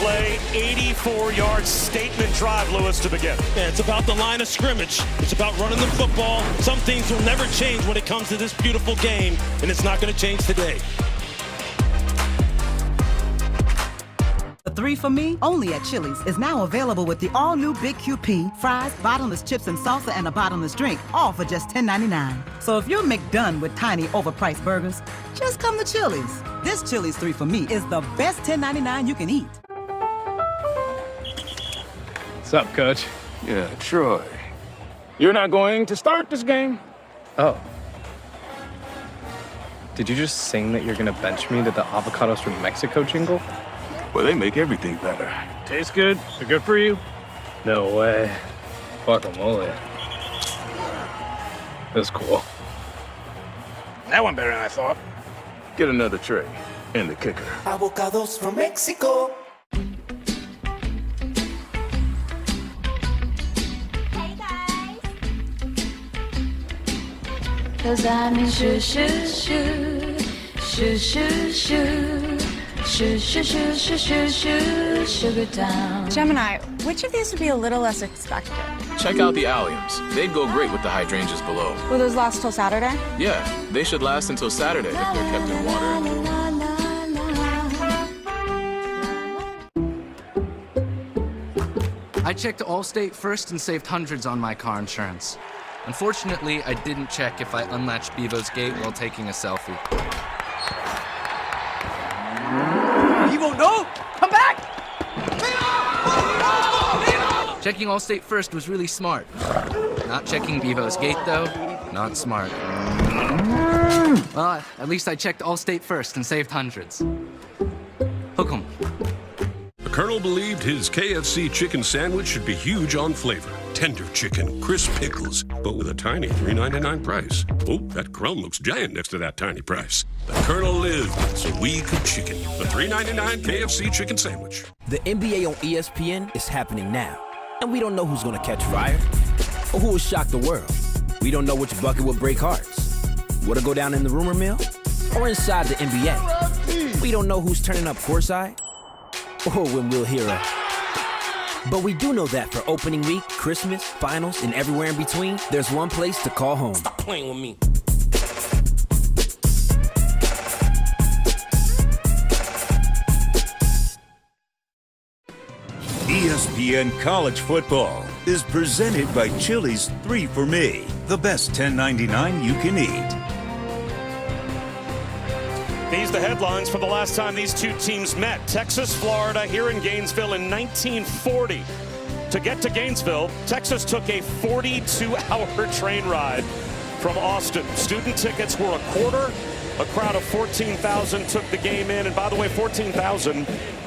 play, 84-yard statement drive, Lewis, to begin. Yeah, it's about the line of scrimmage. It's about running the football. Some things will never change when it comes to this beautiful game, and it's not going to change today. The 3 for Me, only at Chili's, is now available with the all-new Big QP, fries, bottomless chips and salsa, and a bottomless drink, all for just $10.99. So if you're McDone with tiny, overpriced burgers, just come to Chili's. This Chili's 3 for Me is the best $10.99 you can eat. What's up, Coach? Yeah, Troy. You're not going to start this game? Oh. Did you just sing that you're gonna bench me to the Avocados from Mexico jingle? Well, they make everything better. Tastes good? They're good for you? No way. Guacamole. That's cool. That one better than I thought. Get another tray and the kicker. Avocados from Mexico. Hey guys. 'Cause I'm in shoo shoo shoo shoo shoo shoo. Shoo, shoo, shoo, shoo, shoo, shoo, Sugar Town. Gemini, which of these would be a little less expected? Check out the alliums. They'd go great with the hydrangeas below. Will those last till Saturday? Yeah, they should last until Saturday if they're kept in water. I checked Allstate first and saved hundreds on my car insurance. Unfortunately, I didn't check if I unlatched Bevo's gate while taking a selfie. Bevo, no! Come back! Checking Allstate first was really smart. Not checking Bevo's gate, though, not smart. Well, at least I checked Allstate first and saved hundreds. Hook 'em. The Colonel believed his KFC chicken sandwich should be huge on flavor. Tender chicken, crisp pickles, but with a tiny $3.99 price. Oh, that crumb looks giant next to that tiny price. The Colonel lived so we could chicken. The $3.99 KFC chicken sandwich. The NBA on ESPN is happening now. And we don't know who's going to catch fire or who will shock the world. We don't know which bucket will break hearts. What'll go down in the rumor mill or inside the NBA. We don't know who's turning up courtside or when we'll hear a... But we do know that for opening week, Christmas, finals, and everywhere in between, there's one place to call home. Stop playing with me. ESPN College Football is presented by Chili's 3 for Me, the best $10.99 you can eat. These are the headlines from the last time these two teams met. Texas, Florida, here in Gainesville in 1940. To get to Gainesville, Texas took a 42-hour train ride from Austin. Student tickets were a quarter. A crowd of 14,000 took the game in. And by the way, 14,000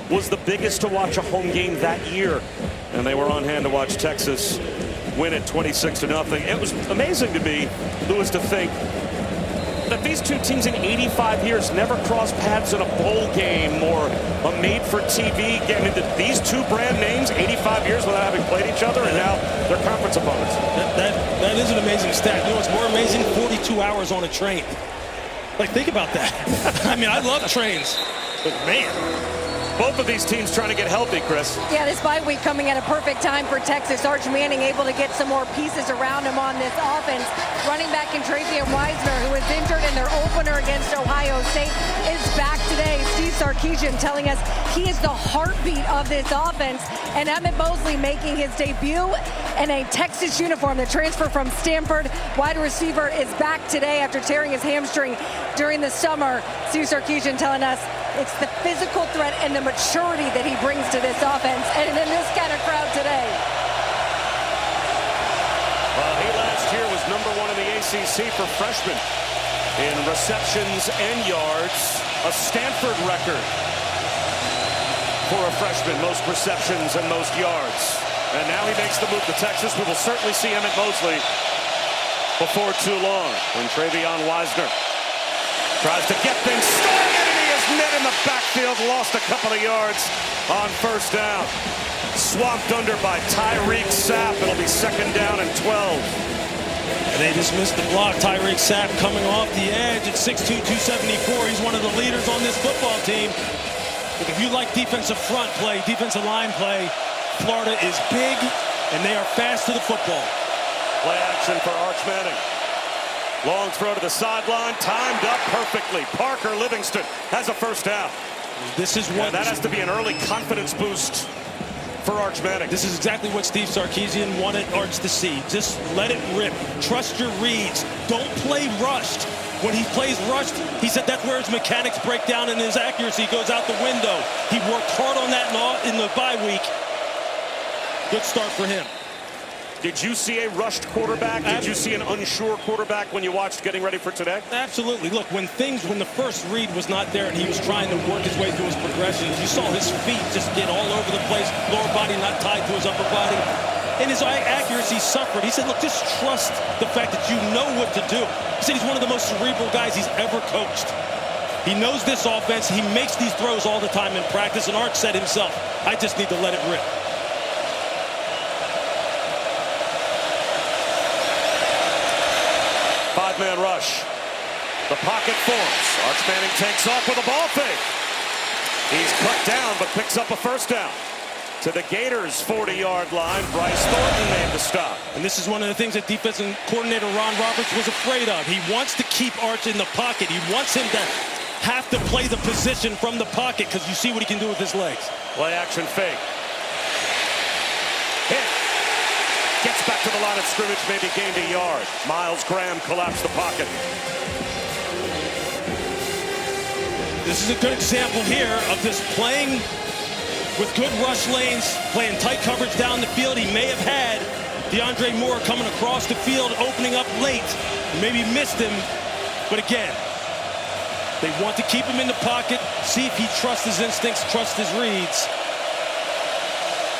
was the biggest to watch a home game that year. And they were on hand to watch Texas win it 26-0. It was amazing to me, Lewis, to think that these two teams in 85 years never crossed paths in a bowl game or a made-for-TV game. These two brand names, 85 years without having played each other, and now they're conference opponents. That is an amazing stat. You know what's more amazing? 42 hours on a train. Like, think about that. I mean, I love trains, but man. Both of these teams trying to get healthy, Chris. Yeah, this bye week coming at a perfect time for Texas. Arch Manning able to get some more pieces around him on this offense. Running back in Travian Wiesner, who was injured in their opener against Ohio State, is back today. Steve Sarkisian telling us he is the heartbeat of this offense. And Emmett Mosley making his debut in a Texas uniform. The transfer from Stanford wide receiver is back today after tearing his hamstring during the summer. Steve Sarkisian telling us it's the physical threat and the maturity that he brings to this offense, and in this kind of crowd today. Well, he last year was #1 in the ACC for freshmen in receptions and yards, a Stanford record for a freshman, most receptions and most yards. And now he makes the move to Texas. We will certainly see Emmett Mosley before too long when Travion Wiesner tries to get things started. Net in the backfield, lost a couple of yards on first down. Swamped under by Tyreek Sapp. It'll be 2nd down and 12. And they just missed the block. Tyreek Sapp coming off the edge at 6'2", 274. He's one of the leaders on this football team. If you like defensive front play, defensive line play, Florida is big, and they are fast to the football. Play action for Arch Manning. Long throw to the sideline, timed up perfectly. Parker Livingston has a first down. This is what... that has to be an early confidence boost for Arch Manning. This is exactly what Steve Sarkisian wanted Arch to see. Just let it rip. Trust your reads. Don't play rushed. When he plays rushed, he said that's where his mechanics break down and his accuracy goes out the window. He worked hard on that in the bye week. Good start for him. Did you see a rushed quarterback? Did you see an unsure quarterback when you watched getting ready for today? Absolutely. Look, when the first read was not there and he was trying to work his way through his progressions, you saw his feet just get all over the place, lower body not tied to his upper body, and his accuracy suffered. He said, look, just trust the fact that you know what to do. He said he's one of the most cerebral guys he's ever coached. He knows this offense. He makes these throws all the time in practice, and Arch said himself, I just need to let it rip. Five-man rush. The pocket forms. Arch Manning takes off with a ball fake. He's cut down, but picks up a first down. To the Gators' 40-yard line, Bryce Thornton made the stop. And this is one of the things that defensive coordinator Ron Roberts was afraid of. He wants to keep Arch in the pocket. He wants him to have to play the position from the pocket because you see what he can do with his legs. Play action fake. Hit. Gets back to the line of scrimmage, maybe gained a yard. Miles Graham collapsed the pocket. This is a good example here of this playing with good rush lanes, playing tight coverage down the field. He may have had DeAndre Moore coming across the field, opening up late. Maybe missed him, but again, they want to keep him in the pocket, see if he trusts his instincts, trusts his reads.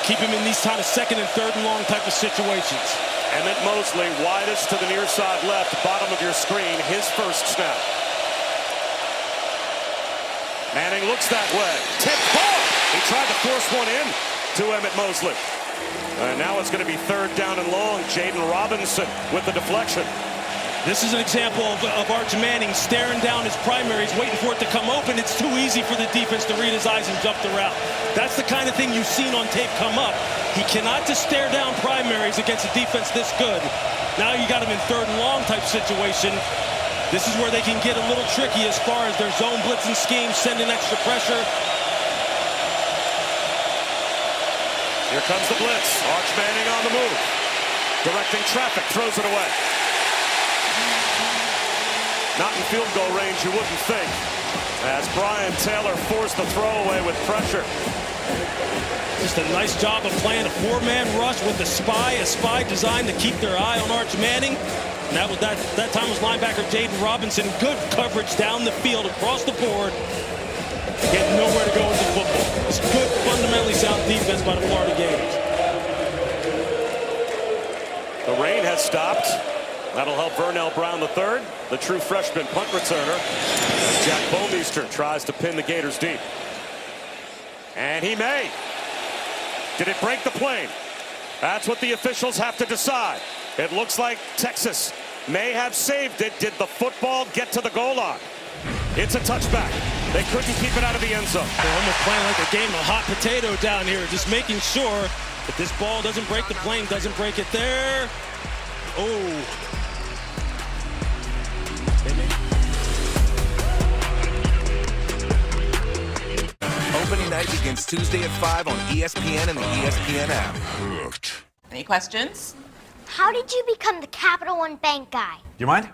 Keep him in these kind of second and third and long type of situations. Emmett Mosley, widest to the near side left, bottom of your screen, his first snap. Manning looks that way. Tipped ball. He tried to force one in to Emmett Mosley. And now it's going to be third down and long. Jaden Robinson with the deflection. This is an example of Arch Manning staring down his primaries, waiting for it to come open. It's too easy for the defense to read his eyes and jump the route. That's the kind of thing you've seen on tape come up. He cannot just stare down primaries against a defense this good. Now you got him in third and long type situation. This is where they can get a little tricky as far as their zone blitzing scheme, sending extra pressure. Here comes the blitz. Arch Manning on the move. Directing traffic, throws it away. Not in field goal range, you wouldn't think. As Brian Taylor forced the throwaway with pressure. Just a nice job of playing a four-man rush with a spy designed to keep their eye on Arch Manning. And that time was linebacker Jaden Robinson. Good coverage down the field, across the board. Get nowhere to go with the football. It's good, fundamentally sound defense by the Florida Gators. The rain has stopped. That'll help Vernell Brown III, the true freshman punt returner. As Jack Bomeister tries to pin the Gators deep. And he may. Did it break the plane? That's what the officials have to decide. It looks like Texas may have saved it. Did the football get to the goal line? It's a touchback. They couldn't keep it out of the end zone. They're almost playing like a game of hot potato down here, just making sure that this ball doesn't break the plane, doesn't break it there. Oh. Opening night begins Tuesday at 5 on ESPN and the ESPN app. Any questions? How did you become the Capital One Bank guy? You mind?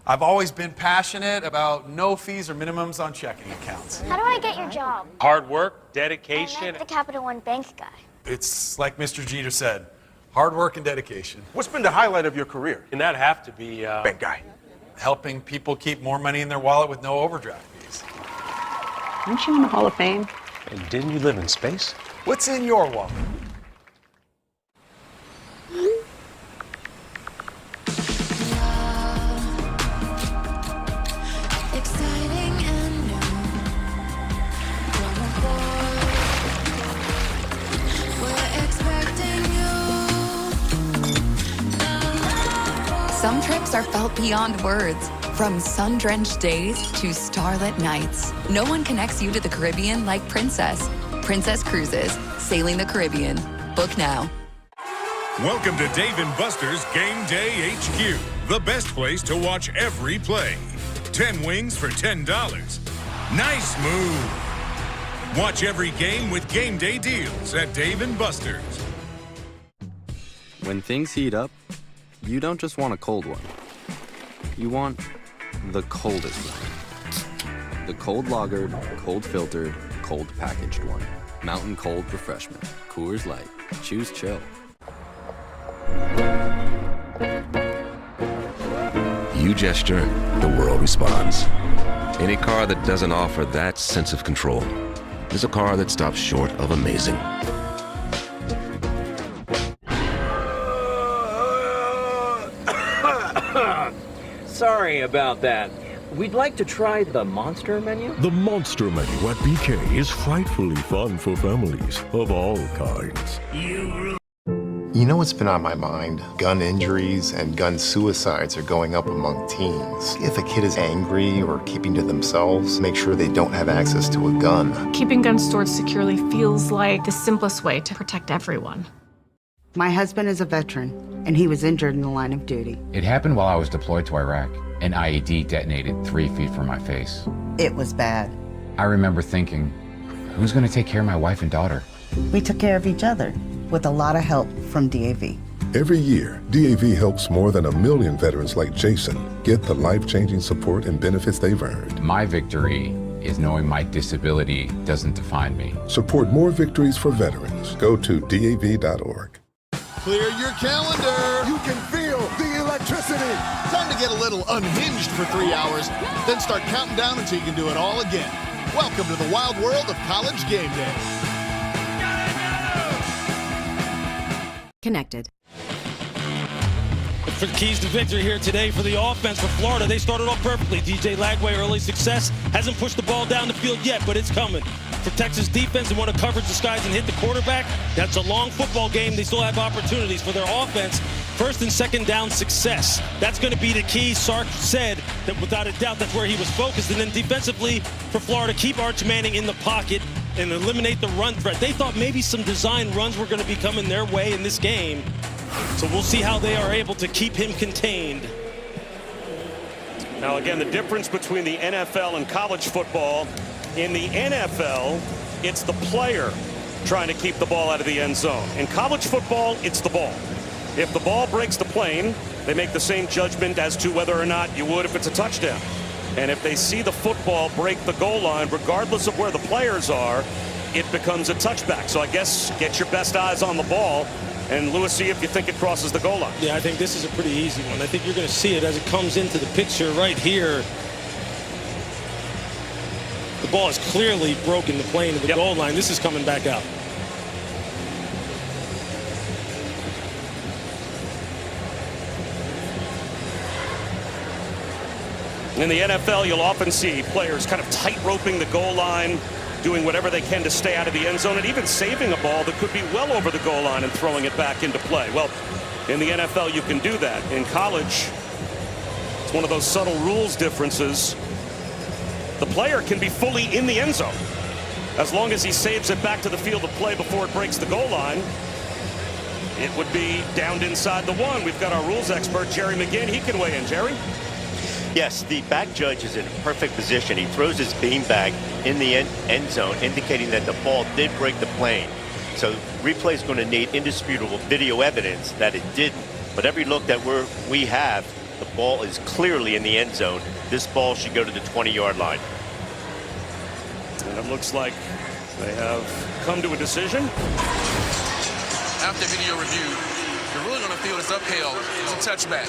I've always been passionate about no fees or minimums on checking accounts. How do I get your job? Hard work, I dedication. meant the Capital One Bank guy. It's like Mr. Jeter said, hard work and dedication. What's been the highlight of your career? Can that have to be bank guy? Helping people keep more money in their wallet with no overdraft fees. Aren't you in the Hall of Fame? And didn't you live in space? What's in your wallet? Some trips are felt beyond words. From sun-drenched days to starlit nights, no one connects you to the Caribbean like Princess. Princess Cruises, sailing the Caribbean. Book now. Welcome to Dave & Buster's Game Day HQ, the best place to watch every play. 10 wings for $10. Nice move. Watch every game with Game Day deals at Dave & Buster's. When things heat up, you don't just want a cold one. You want the coldest one. The cold lagered, cold filtered, cold packaged one. Mountain Cold Refreshment. Coors Light. Choose chill. You gesture, the world responds. Any car that doesn't offer that sense of control is a car that stops short of amazing. Sorry about that. We'd like to try the Monster menu. The Monster menu at BK is frightfully fun for families of all kinds. You know what's been on my mind? Gun injuries and gun suicides are going up among teens. If a kid is angry or keeping to themselves, make sure they don't have access to a gun. Keeping guns stored securely feels like the simplest way to protect everyone. My husband is a veteran, and he was injured in the line of duty. It happened while I was deployed to Iraq. An IED detonated 3 feet from my face. It was bad. I remember thinking, who's going to take care of my wife and daughter? We took care of each other, with a lot of help from DAV. Every year, DAV helps more than 1 million veterans like Jason get the life-changing support and benefits they've earned. My victory is knowing my disability doesn't define me. Support more victories for veterans. Go to DAV.org. Clear your calendar. You can feel the electricity. Time to get a little unhinged for 3 hours, then start counting down until you can do it all again. Welcome to the wild world of college game day. Connected. For the keys to victory here today for the offense for Florida, they started off perfectly. DJ Lagway, early success, hasn't pushed the ball down the field yet, but it's coming. For Texas defense, they want to cover the skies and hit the quarterback. That's a long football game. They still have opportunities for their offense. First and second down success. That's going to be the key. Sark said that without a doubt that's where he was focused. And then defensively for Florida, keep Arch Manning in the pocket and eliminate the run threat. They thought maybe some design runs were going to be coming their way in this game. So we'll see how they are able to keep him contained. Now again, the difference between the NFL and college football, in the NFL, it's the player trying to keep the ball out of the end zone. In college football, it's the ball. If the ball breaks the plane, they make the same judgment as to whether or not you would if it's a touchdown. And if they see the football break the goal line, regardless of where the players are, it becomes a touchback. So I guess get your best eyes on the ball. And Lewis, see if you think it crosses the goal line. Yeah, I think this is a pretty easy one. I think you're going to see it as it comes into the picture right here. The ball is clearly broken the plane of the goal line. This is coming back out. In the NFL, you'll often see players kind of tight-roping the goal line, doing whatever they can to stay out of the end zone, and even saving a ball that could be well over the goal line and throwing it back into play. Well, in the NFL, you can do that. In college, it's one of those subtle rules differences. The player can be fully in the end zone as long as he saves it back to the field of play before it breaks the goal line. It would be downed inside the one. We've got our rules expert, Jerry McGinn. He can weigh in. Jerry? Yes, the back judge is in perfect position. He throws his beanbag in the end zone, indicating that the ball did break the plane. So replay is going to need indisputable video evidence that it didn't. But every look that we have, the ball is clearly in the end zone. This ball should go to the 20-yard line. And it looks like they have come to a decision. After video review, the ruling on the field is upheld. It's a touchback.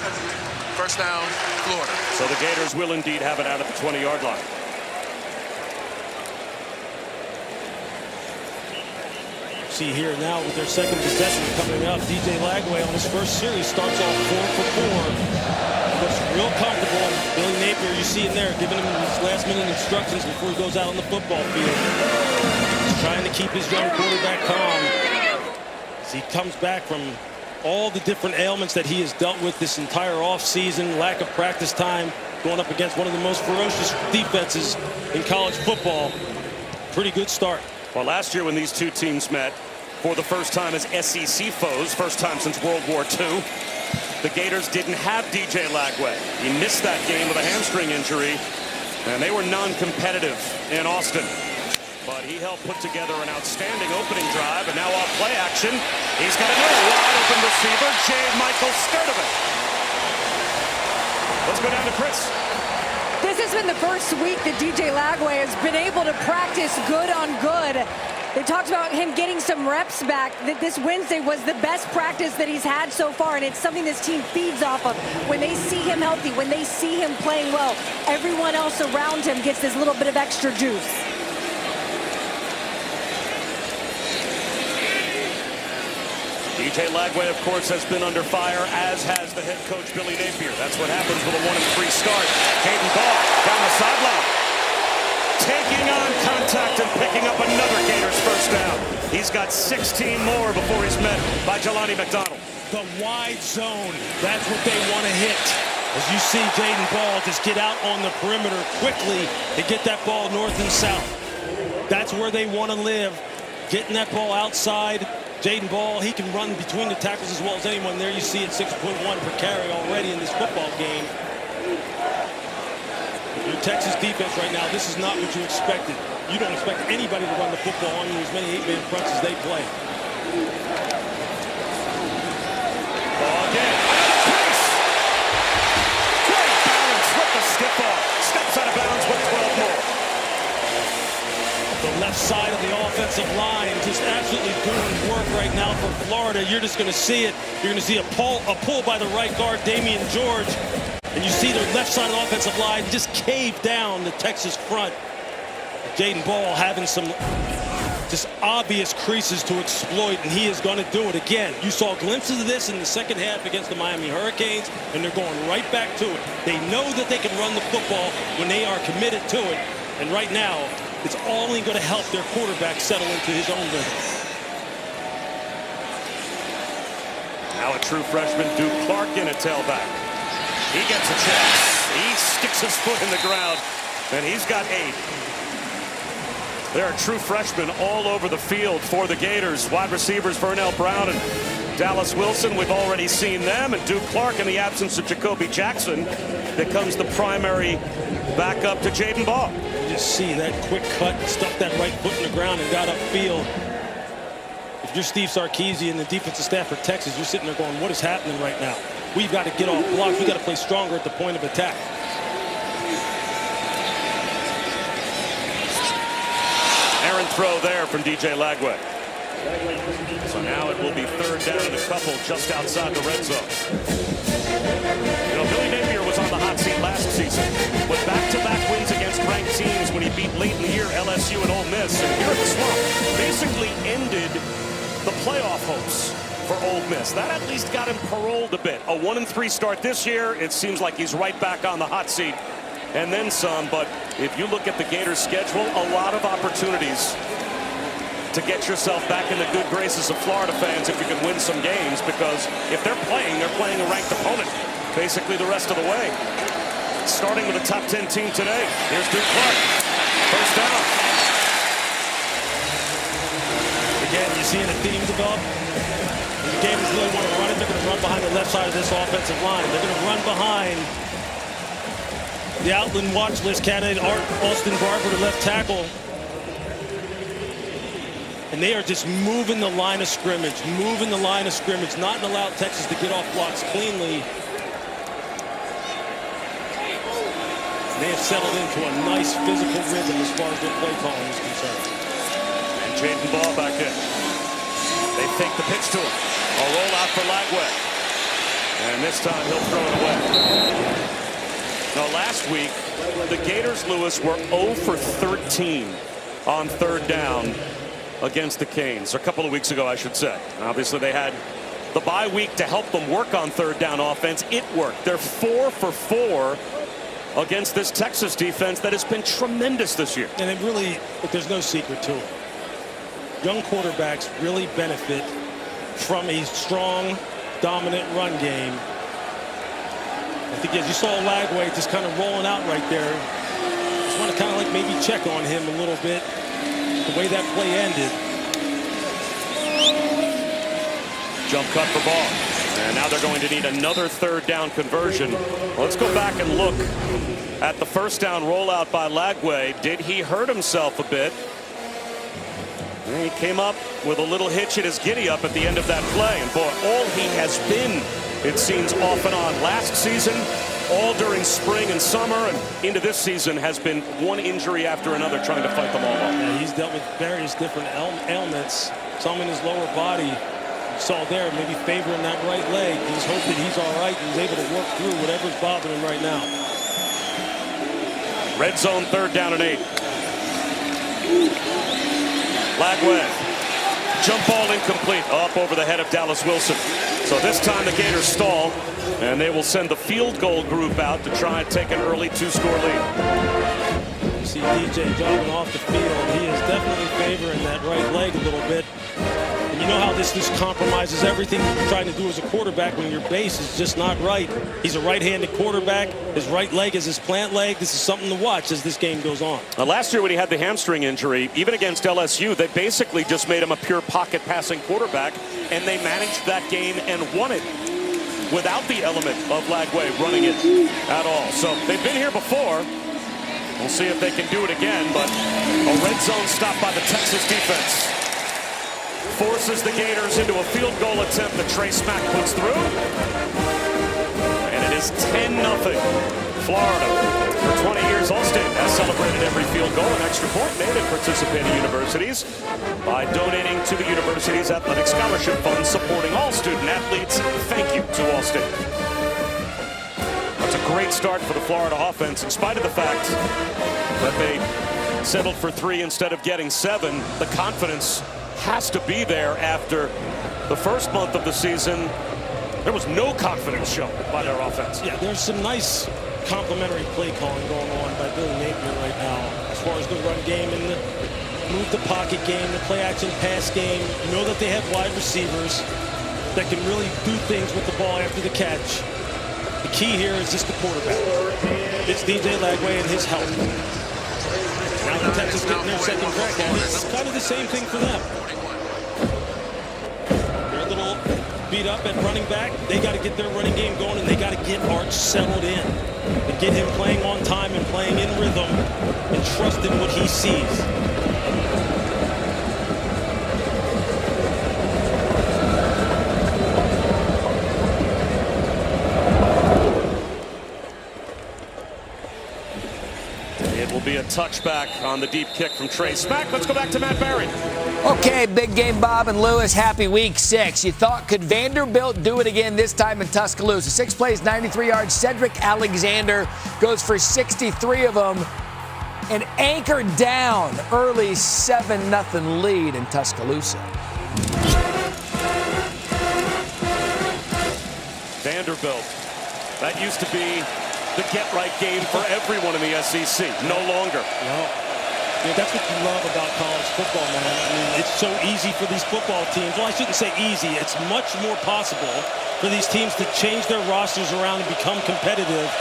First down, Florida. So the Gators will indeed have it out at the 20-yard line. See here now with their second possession coming up. DJ Lagway on his first series starts off 4 for 4. Looks real comfortable. Billy Napier, you see in there, giving him his last-minute instructions before he goes out on the football field. He's trying to keep his young quarterback calm as he comes back from all the different ailments that he has dealt with this entire offseason, lack of practice time. going up against one of the most ferocious defenses in college football. Pretty good start. Well, last year when these two teams met for the first time as SEC foes, first time since World War II, the Gators didn't have DJ Lagway. He missed that game with a hamstring injury, and they were non-competitive in Austin. But he helped put together an outstanding opening drive, and now off play action, he's got another wide open receiver, J. Michael Sturdivant. Let's go down to Chris. This has been the first week that DJ Lagway has been able to practice good on good. They talked about him getting some reps back. That this Wednesday was the best practice that he's had so far, and it's something this team feeds off of. When they see him healthy, when they see him playing well, everyone else around him gets this little bit of extra juice. DJ Lagway, of course, has been under fire, as has the head coach, Billy Napier. That's what happens with a 1-3 start. Caden Ball down the sideline, taking on contact and picking up another Gators first down. He's got 16 more before he's met by Jelani McDonald. The wide zone, that's what they want to hit. As you see Jaden Ball just get out on the perimeter quickly and get that ball north and south. That's where they want to live, getting that ball outside. Jaden Ball, he can run between the tackles as well as anyone. There you see it, 6.1 per carry already in this football game. Your Texas defense right now, this is not what you expected. You don't expect anybody to run the football on you as many 8-man fronts as they play. Ball again. Great balance with the stiff off. Steps out of bounds with 12 more. The left side of the offensive line just absolutely doing work right now for Florida. You're just going to see it. You're going to see a pull by the right guard, Damian George. And you see their left side of the offensive line just cave down the Texas front. Jaden Ball having some just obvious creases to exploit, and he is going to do it again. You saw glimpses of this in the second half against the Miami Hurricanes, and they're going right back to it. They know that they can run the football when they are committed to it. And right now, it's only going to help their quarterback settle into his own rhythm. Now a true freshman, Duke Clark, in at tailback. He gets a chance. He sticks his foot in the ground, and he's got 8. There are true freshmen all over the field for the Gators. Wide receivers Vernell Brown and Dallas Wilson, we've already seen them. And Duke Clark, in the absence of Jacoby Jackson, becomes the primary backup to Jaden Ball. You just see that quick cut, stuck that right foot in the ground and got upfield. If you're Steve Sarkisian and the defensive staff for Texas, you're sitting there going, what is happening right now? We've got to get off blocks. We've got to play stronger at the point of attack. Errant throw there from DJ Lagway. So now it will be third down and a couple just outside the red zone. You know, Billy Napier was on the hot seat last season with back-to-back wins against ranked teams when he beat late in the year LSU and Ole Miss. And here at the Swamp basically ended the playoff hopes for Ole Miss. That at least got him paroled a bit. A 1-3 start this year. It seems like he's right back on the hot seat and then some. But if you look at the Gators schedule, a lot of opportunities to get yourself back in the good graces of Florida fans if you can win some games, because if they're playing a ranked opponent basically the rest of the way. Starting with a top 10 team today. Here's Duke Clark. First down. Again, you're seeing a theme develop. The Gators really want to run it. They're going to run behind the left side of this offensive line. They're going to run behind the Outland watch list candidate, Austin Barber, to left tackle. And they are just moving the line of scrimmage, not allow Texas to get off blocks cleanly. They have settled into a nice physical rhythm as far as their play calling is concerned. And Jaden Ball back in. They fake the pitch to him. A roll out for Lagway. And this time he'll throw it away. Now last week, the Gators, Lewis, were 0 for 13 on third down against the Canes. A couple of weeks ago, I should say. Obviously, they had the bye week to help them work on third down offense. It worked. They're 4 for 4 against this Texas defense that has been tremendous this year. And it really, there's no secret to it. Young quarterbacks really benefit from a strong, dominant run game. I think as you saw Lagway just kind of rolling out right there, just want to kind of like maybe check on him a little bit, the way that play ended. Jump cut for ball. And now they're going to need another third down conversion. Let's go back and look at the first down rollout by Lagway. Did he hurt himself a bit? And he came up with a little hitch in his giddy up at the end of that play. And boy, all he has been, it seems, off and on last season, all during spring and summer, and into this season has been one injury after another trying to fight them all off. Yeah, he's dealt with various different ailments, some in his lower body. You saw there, maybe favoring that right leg. He's hoping he's all right and he's able to work through whatever's bothering him right now. Red zone, 3rd down and 8. Lagway. Jump ball incomplete. Up over the head of Dallas Wilson. So this time the Gators stall, and they will send the field goal group out to try and take an early 2-score lead. You see DJ jogging off the field. He is definitely favoring that right leg a little bit. And you know how this just compromises everything you're trying to do as a quarterback when your base is just not right. He's a right-handed quarterback. His right leg is his plant leg. This is something to watch as this game goes on. Last year when he had the hamstring injury, even against LSU, they basically just made him a pure pocket passing quarterback, and they managed that game and won it without the element of Lagway running it at all. So they've been here before. We'll see if they can do it again, but a red zone stop by the Texas defense forces the Gators into a field goal attempt that Trey Smack puts through. And it is 10-0. Florida. For 20 years, All-State has celebrated every field goal and extra point made at participating universities by donating to the university's athletic scholarship fund, supporting all student athletes. Thank you to All-State. That's a great start for the Florida offense, in spite of the fact that they settled for 3 instead of getting 7. The confidence has to be there after the first month of the season. There was no confidence shown by their offense. Yeah, there's some nice complementary play calling going on by Billy Napier right now as far as the run game and the move the pocket game, the play action pass game. You know that they have wide receivers that can really do things with the ball after the catch. The key here is just the quarterback. It's DJ Lagway and his help. Now the Texas getting their second crack at it. It's kind of the same thing for them. They're a little beat up at running back. They got to get their running game going, and they got to get Arch settled in and get him playing on time and playing in rhythm and trust in what he sees. Be a touchback on the deep kick from Trey Smack. Let's go back to Matt Barry. Okay, big game, Bob and Lewis. Happy week 6. You thought, could Vanderbilt do it again this time in Tuscaloosa? 6 plays, 93 yards. Cedric Alexander goes for 63 of them and anchored down early 7-0 lead in Tuscaloosa. Vanderbilt. That used to be the get-right game for everyone in the SEC. No longer. Well, yeah, that's what you love about college football, man. I mean, it's so easy for these football teams. Well, I shouldn't say easy. It's much more possible for these teams to change their rosters around and become competitive.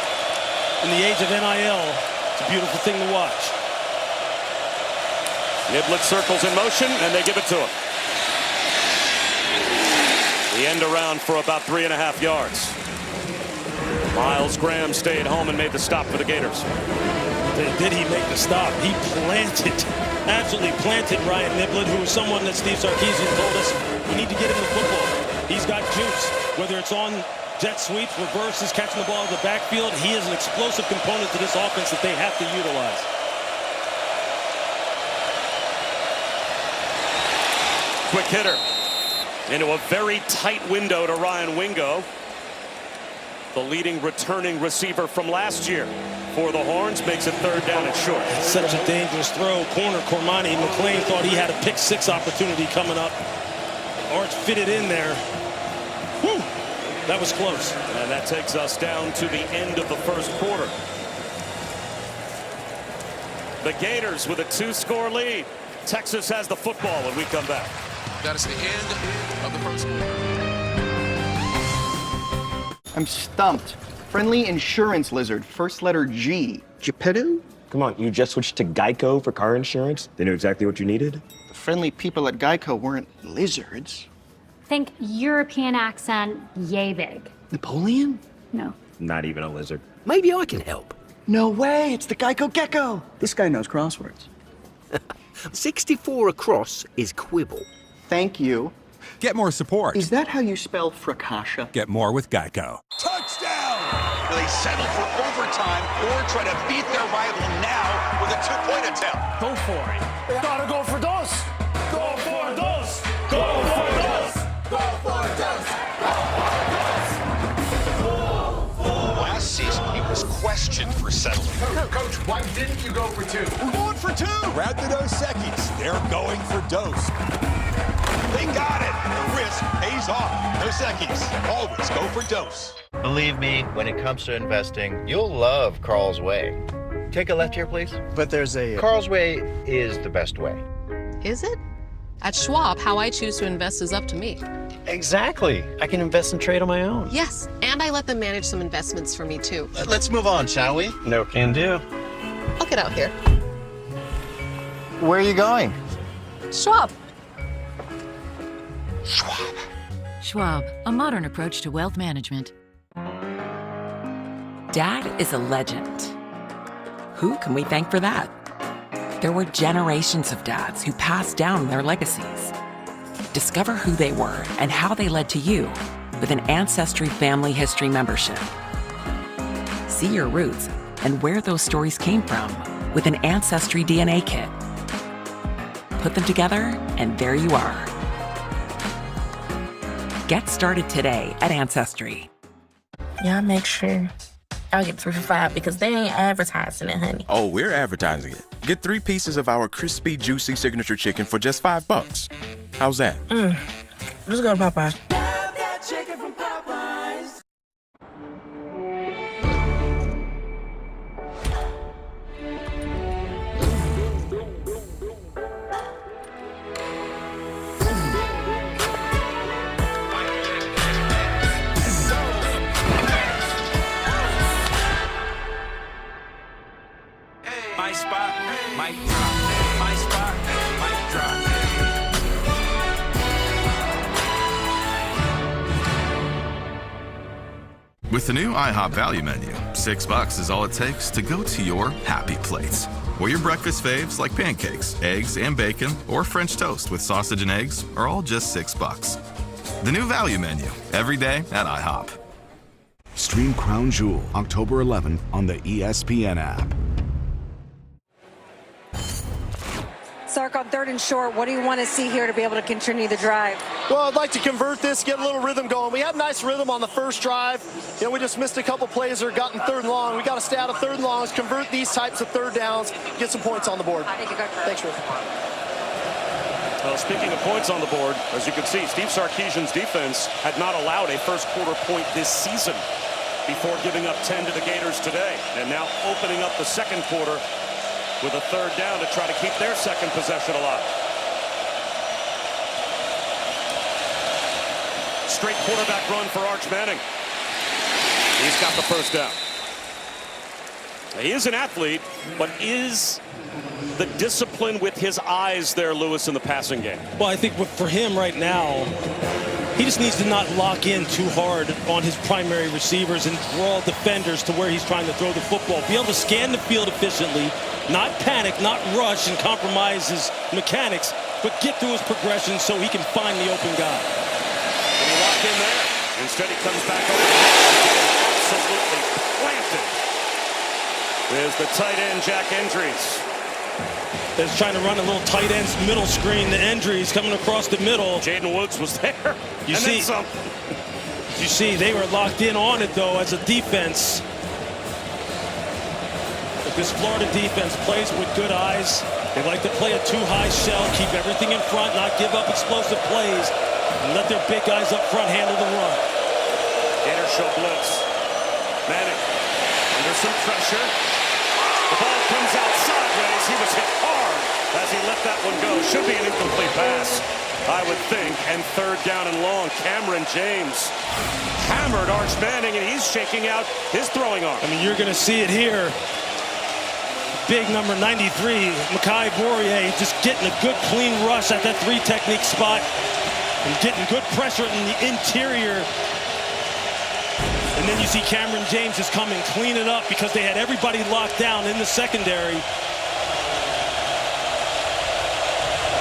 In the age of NIL, it's a beautiful thing to watch. Niblett circles in motion, and they give it to him. The end around for about 3.5 yards. Miles Graham stayed home and made the stop for the Gators. Did he make the stop? He planted, absolutely planted Ryan Niblett, who is someone that Steve Sarkisian told us we need to get him the football. He's got juice, whether it's on jet sweeps, reverses, catching the ball in the backfield. He is an explosive component to this offense that they have to utilize. Quick hitter into a very tight window to Ryan Wingo, the leading returning receiver from last year for the Horns. Makes it 3rd down and short. Such a dangerous throw. Corner Cormani McLean thought he had a pick 6 opportunity coming up. Arch fitted in there. Whew, that was close. And that takes us down to the end of the first quarter. The Gators with a 2-score lead. Texas has the football when we come back. That is the end of the first quarter. I'm stumped. Friendly insurance lizard, first letter G. Geppetto? Come on, you just switched to Geico for car insurance? They knew exactly what you needed? The friendly people at Geico weren't lizards. Think European accent, yay big. Napoleon? No. Not even a lizard. Maybe I can help. No way, it's the Geico Gecko. This guy knows crosswords. 64 across is quibble. Thank you. Get more support. Is that how you spell fracascia? Get more with Geico. Touchdown! Will they settle for overtime or try to beat their rival now with a two-point attempt? Go for it. Gotta go for dos. Go for dos. Go for dos. Go for dos. Last season, he was questioned for settling. Coach, why didn't you go for two? We're going for two. Grab the Dos Equis. They're going for Dos. They got it. The risk pays off. Dos Equis. Always go for Dos. Believe me, when it comes to investing, you'll love Carl's Way. Take a left here, please. But there's a... Carl's Way is the best way. Is it? At Schwab, how I choose to invest is up to me. Exactly. I can invest and trade on my own. Yes, and I let them manage some investments for me, too. Let's move on, shall we? No can do. I'll get out here. Where are you going? Schwab. Schwab. Schwab, a modern approach to wealth management. Dad is a legend. Who can we thank for that? There were generations of dads who passed down their legacies. Discover who they were and how they led to you with an Ancestry Family History membership. See your roots and where those stories came from with an Ancestry DNA kit. Put them together, and there you are. Get started today at Ancestry. Y'all make sure y'all get 3 for $5 because they ain't advertising it, honey. Oh, we're advertising it. Get 3 pieces of our crispy, juicy signature chicken for just $5. How's that? Let's go to Popeyes. My spot, mic drop. My spot, mic drop. With the new IHOP value menu, $6 is all it takes to go to your happy place. Or your breakfast faves like pancakes, eggs and bacon, or French toast with sausage and eggs are all just $6. The new value menu, every day at IHOP. Stream Crown Jewel, October 11th on the ESPN app. Sark, on 3rd and short, what do you want to see here to be able to continue the drive? Well, I'd like to convert this, get a little rhythm going. We had nice rhythm on the first drive. You know, we just missed a couple plays or gotten 3rd and long. We got to stay out of 3rd and longs, convert these types of 3rd downs, get some points on the board. I think you got it. Thanks, Rick. Well, speaking of points on the board, as you can see, Steve Sarkisian's defense had not allowed a first quarter point this season before giving up 10 to the Gators today. And now opening up the second quarter with a 3rd down to try to keep their second possession alive. Straight quarterback run for Arch Manning. He's got the first down. He is an athlete, but is the discipline with his eyes there, Lewis, in the passing game? Well, I think for him right now, he just needs to not lock in too hard on his primary receivers and draw defenders to where he's trying to throw the football. Be able to scan the field efficiently, not panic, not rush and compromise his mechanics, but get through his progression so he can find the open guy. And he locked in there. Instead, he comes back over the absolutely planted. There's the tight end, Jack Endries. They're trying to run a little tight end middle screen. The Endries coming across the middle. Jaden Woods was there. You see, some. You see, they were locked in on it, though, as a defense. But this Florida defense plays with good eyes. They like to play a too-high shell, keep everything in front, not give up explosive plays, and let their big guys up front handle the run. Gators show blitz. Manning under some pressure. The ball comes out sideways. He was hit hard as he let that one go. Should be an incomplete pass. I would think, and 3rd down and long. Cameron James hammered Arch Manning, and he's shaking out his throwing arm. I mean, you're going to see it here. Big number 93, Mekhi Bourrier, just getting a good clean rush at that 3 technique spot and getting good pressure in the interior. And then you see Cameron James is coming, clean it up because they had everybody locked down in the secondary.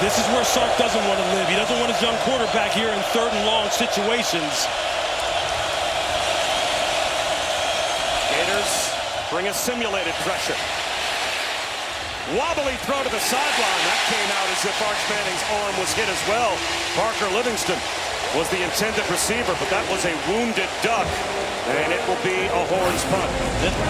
This is where Sark doesn't want to live. He doesn't want his young quarterback here in 3rd and long situations. Gators bring a simulated pressure. Wobbly throw to the sideline. That came out as if Arch Manning's arm was hit as well. Parker Livingston was the intended receiver, but that was a wounded duck, and it will be a Horns punt.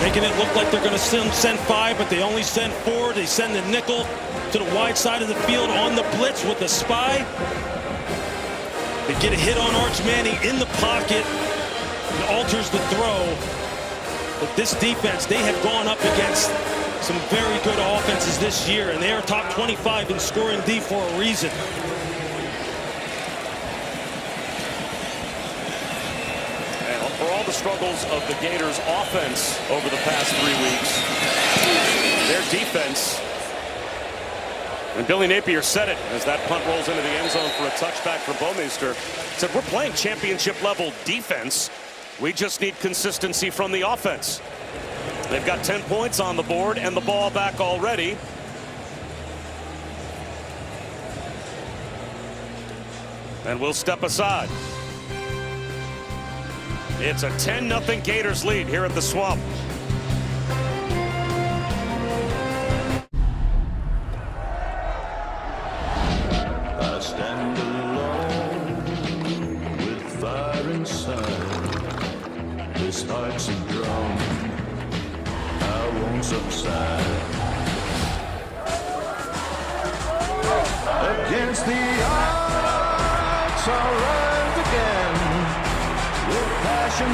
Making it look like they're going to send 5, but they only send 4. They send the nickel to the wide side of the field on the blitz with the spy. They get a hit on Arch Manning in the pocket. It alters the throw. But this defense, they have gone up against some very good offenses this year, and they are top 25 in scoring D for a reason. And for all the struggles of the Gators offense over the past 3 weeks, their defense, and Billy Napier said it as that punt rolls into the end zone for a touchback for Bouwmeester, said, we're playing championship level defense. We just need consistency from the offense. They've got 10 points on the board and the ball back already. And we'll step aside. It's a 10-0 Gators lead here at the Swamp. I stand alone with fire inside. This heart's a drum. I won't subside. Against the odds, I'll rise again with passion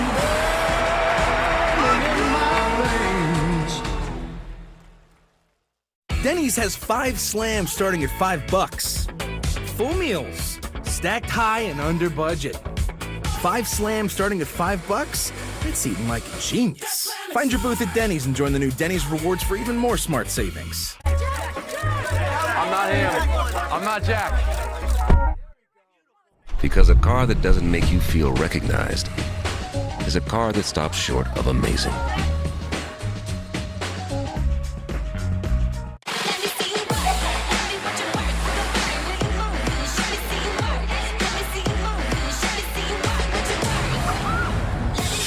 burning in my veins. Denny's has 5 slams starting at $5. Full meals, stacked high and under budget. 5 slams starting at $5? It's eating like a genius. Find your booth at Denny's and join the new Denny's Rewards for even more smart savings. I'm not him. I'm not Jack. Because a car that doesn't make you feel recognized is a car that stops short of amazing.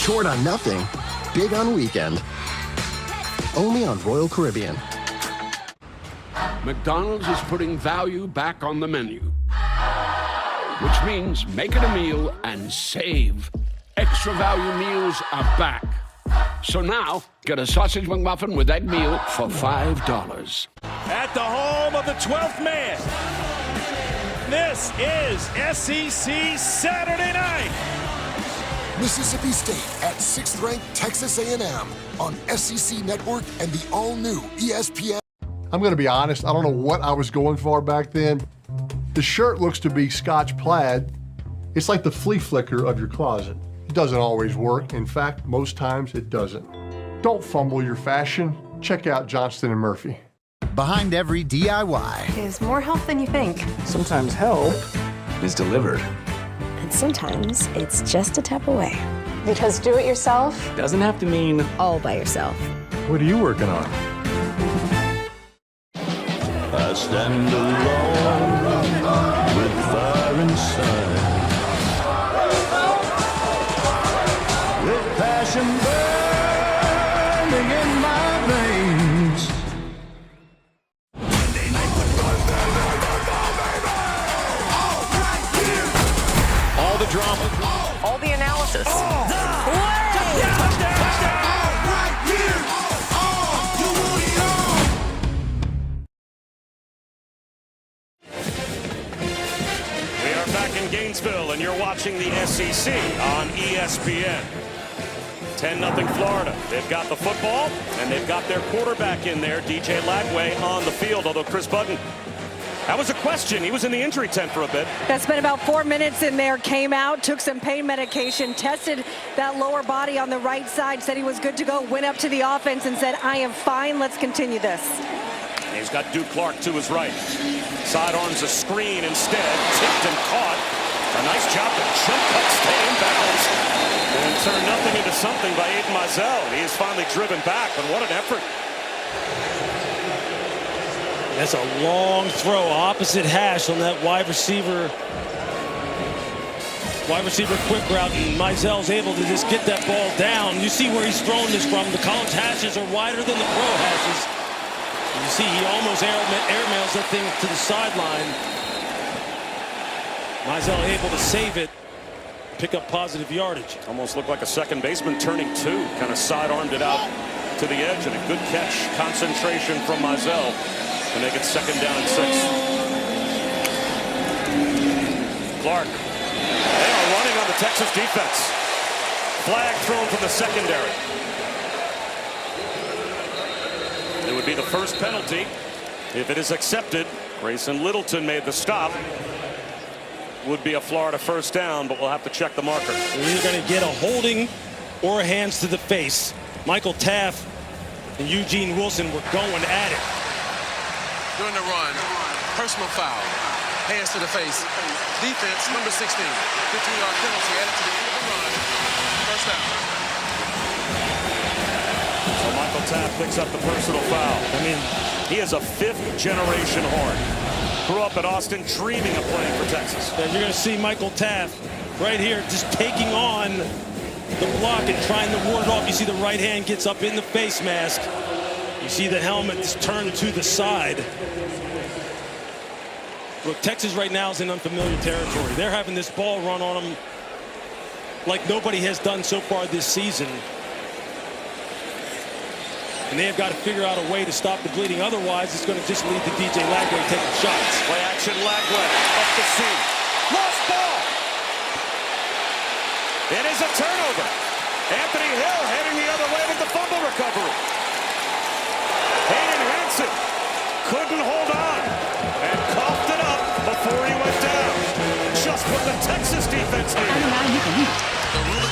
Short on nothing, big on weekend. Only on Royal Caribbean. McDonald's is putting value back on the menu, which means make it a meal and save. Extra value meals are back. So now, get a sausage McMuffin with egg meal for $5. At the home of the 12th man, this is SEC Saturday night. Mississippi State at 6th-ranked Texas A&M on SEC Network and the all-new ESPN. I'm going to be honest, I don't know what I was going for back then. The shirt looks to be Scotch plaid. It's like the flea flicker of your closet. It doesn't always work. In fact, most times it doesn't. Don't fumble your fashion. Check out Johnston & Murphy. Behind every DIY is more help than you think. Sometimes help is delivered. And sometimes it's just a tap away. Because do it yourself doesn't have to mean all by yourself. What are you working on? I stand alone with fire inside. With passion burning in my veins. All the drama, All the analysis. Gainesville, and you're watching the SEC on ESPN. 10-0 Florida. They've got the football, and they've got their quarterback in there, DJ Lagway, on the field, although Chris Button That was a question. He was in the injury tent for a bit. Spent about 4 minutes in there, came out, took some pain medication, tested that lower body on the right side, said he was good to go, went up to the offense and said, I am fine, let's continue this. He's got Duke Clark to his right. Sidearms a screen instead, tipped and caught. A nice job to jump cut, stay in bounds, and turn nothing into something by Aiden Mizell. He is finally driven back, but what an effort. That's a long throw, opposite hash on that wide receiver quick route, and Mizell's able to just get that ball down. You see where he's throwing this from. The college hashes are wider than the pro hashes. You see he almost airmails that thing to the sideline. Mizell able to save it, pick up positive yardage. Almost looked like a second baseman turning two, kind of sidearmed it out to the edge, and a good catch, concentration from Mizell to make it 2nd down and 6. Clark. They are running on the Texas defense. Flag thrown from the secondary. It would be the first penalty if it is accepted. Grayson Littleton made the stop. Would be a Florida first down, but we'll have to check the marker. You're going to get a holding or a hands to the face. Michael Taft and Eugene Wilson were going at it. During the run, personal foul, hands to the face. Defense, number 16, 15-yard penalty added to the end of the run. First down. So Michael Taft picks up the personal foul. I mean, he is a 5th-generation Horn. Grew up at Austin, dreaming of playing for Texas. And you're going to see Michael Taft right here just taking on the block and trying to ward it off. You see the right hand gets up in the face mask. You see the helmet just turned to the side. Look, Texas right now is in unfamiliar territory. They're having this ball run on them like nobody has done so far this season. And they have got to figure out a way to stop the bleeding. Otherwise, it's going to just lead to DJ Lagway taking shots. Play action Lagway up the seam. Lost ball. It is a turnover. Anthony Hill heading the other way with the fumble recovery. Hayden Hansen couldn't hold on and coughed it up before he went down. Just what the Texas defense needed.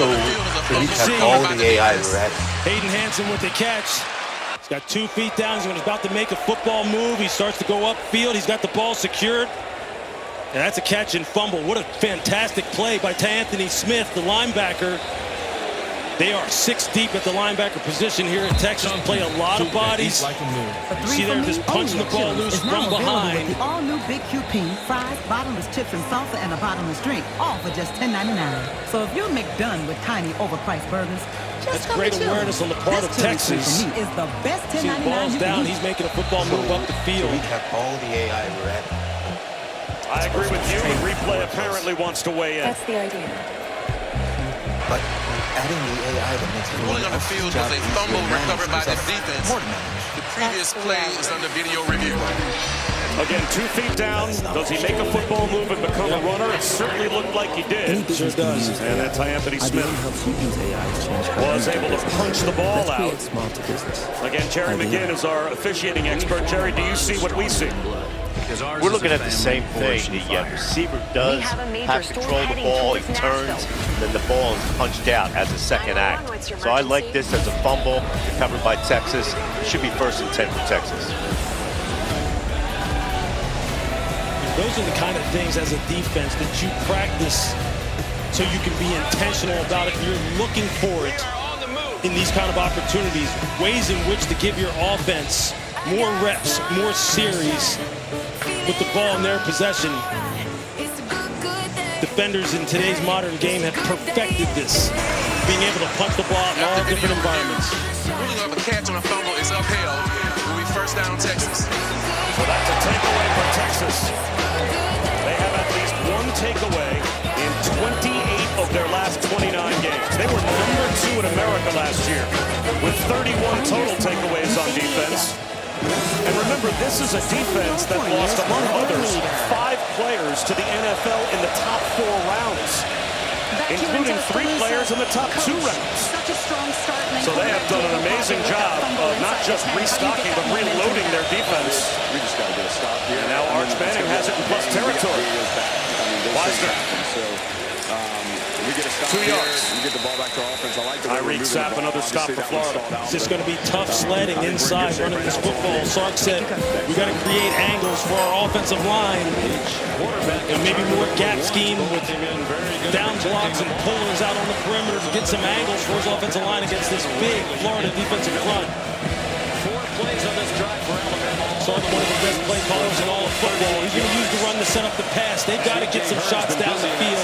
So we have all the AI ready. Hayden Hansen with the catch. He's got 2 feet down. He's about to make a football move. He starts to go upfield. He's got the ball secured. And that's a catch and fumble. What a fantastic play by Anthony Smith, the linebacker. They are 6 deep at the linebacker position here in Texas. Play a lot of bodies. You see there just punching the ball loose from behind. With the all-new Big QP, fries, bottomless chips and salsa, and a bottomless drink, all for just $10.99. So if you're McDone with tiny, overpriced burgers, just that's great awareness on the part of Texas. Is the best $10.99. See, ball's down. He's making a football move up the field. So we have all the AI ready. I agree with you. The replay apparently wants to weigh in. That's the idea. But adding the AI that makes the ruling on the field was a fumble recovered by the defense. The previous play is under video review. Again, 2 feet down. Does he make a football move and become a runner? It certainly looked like he did. Sure does. And that's Anthony Smith was able to punch the ball out. Again, Jerry McGinn is our officiating expert. Jerry, do you see what we see? We're looking at the same thing. The receiver does have control of the ball. He turns, then the ball is punched out as a second act. So I like this as a fumble recovered by Texas. Should be 1st and 10 for Texas. Those are the kind of things as a defense that you practice so you can be intentional about it. You're looking for it in these kind of opportunities, ways in which to give your offense more reps, more series with the ball in their possession. Defenders in today's modern game have perfected this, being able to punch the ball out in all different environments. Ruling of a catch on a fumble is upheld. Will be 1st down Texas. So that's a takeaway for Texas. They have at least 1 takeaway in 28 of their last 29 games. They were number 2 in America last year with 31 total takeaways on defense. And remember, this is a defense that lost, among others, 5 players to the NFL in the top 4 rounds. including 3 players in the top 2 rounds. So they have done an amazing job of not just restocking, but reloading their defense. We just got to get a stop here. And now Arch Manning has it in plus territory. Wisner. We get a stop 2 yards. We get the ball back to our offense. I like the Tyreek Sapp, another stop for Florida. It's just going to be tough sledding inside running this football. Sark said we got to create angles for our offensive line. And maybe more gap scheme with down blocks and pullers out on the perimeter to get some angles for his offensive line against this big Florida defensive front. 4 plays on this drive for Alabama. Sark, one of the best play callers in all of football. He's going to use the run to set up the pass. They've got to get some shots down the field.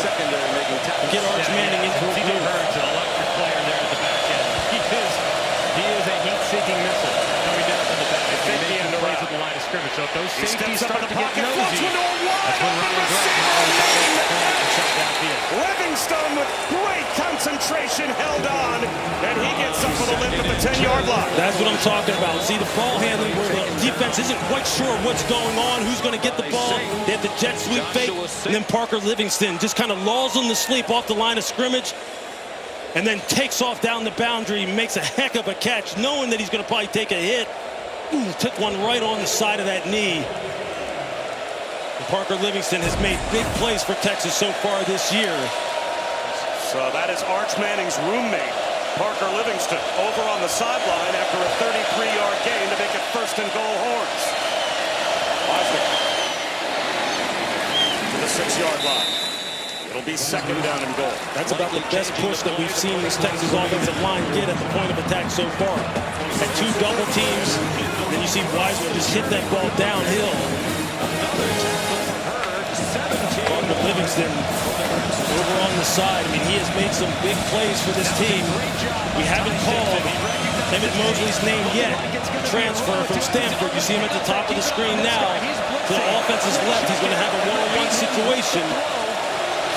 Get Arch Manning into a Steve Hurts, an electric player there at the back end. He is a heat-seeking missile coming down from the back. I think he plays at the line of scrimmage. So if those safeties start to get nosy, that's when Ryan Grant shot downfield. Livingstone with great concentration held on, and he gets up for the lift at the 10-yard line. That's what I'm talking about. See, the ball handling where the defense isn't quite sure what's going on, who's going to get the ball. They have the jet sweep fake, and then Parker Livingston just kind of lulls them to sleep off the line of scrimmage and then takes off down the boundary, makes a heck of a catch, knowing that he's going to probably take a hit. Ooh, took one right on the side of that knee. And Parker Livingston has made big plays for Texas so far this year. So that is Arch Manning's roommate, Parker Livingston, over on the sideline after a 33-yard gain to make it 1st and goal Horns. Wisner to the 6-yard line. It'll be 2nd down and goal. That's about the best push that we've seen this Texas offensive line get at the point of attack so far. Had 2 double teams, then you see Wisner just hit that ball downhill. Parker Livingston over on the side. I mean, he has made some big plays for this team. We haven't called Emmett Mosley's name yet. Transfer from Stanford. You see him at the top of the screen now. To the offense's left, he's going to have a one-on-one situation.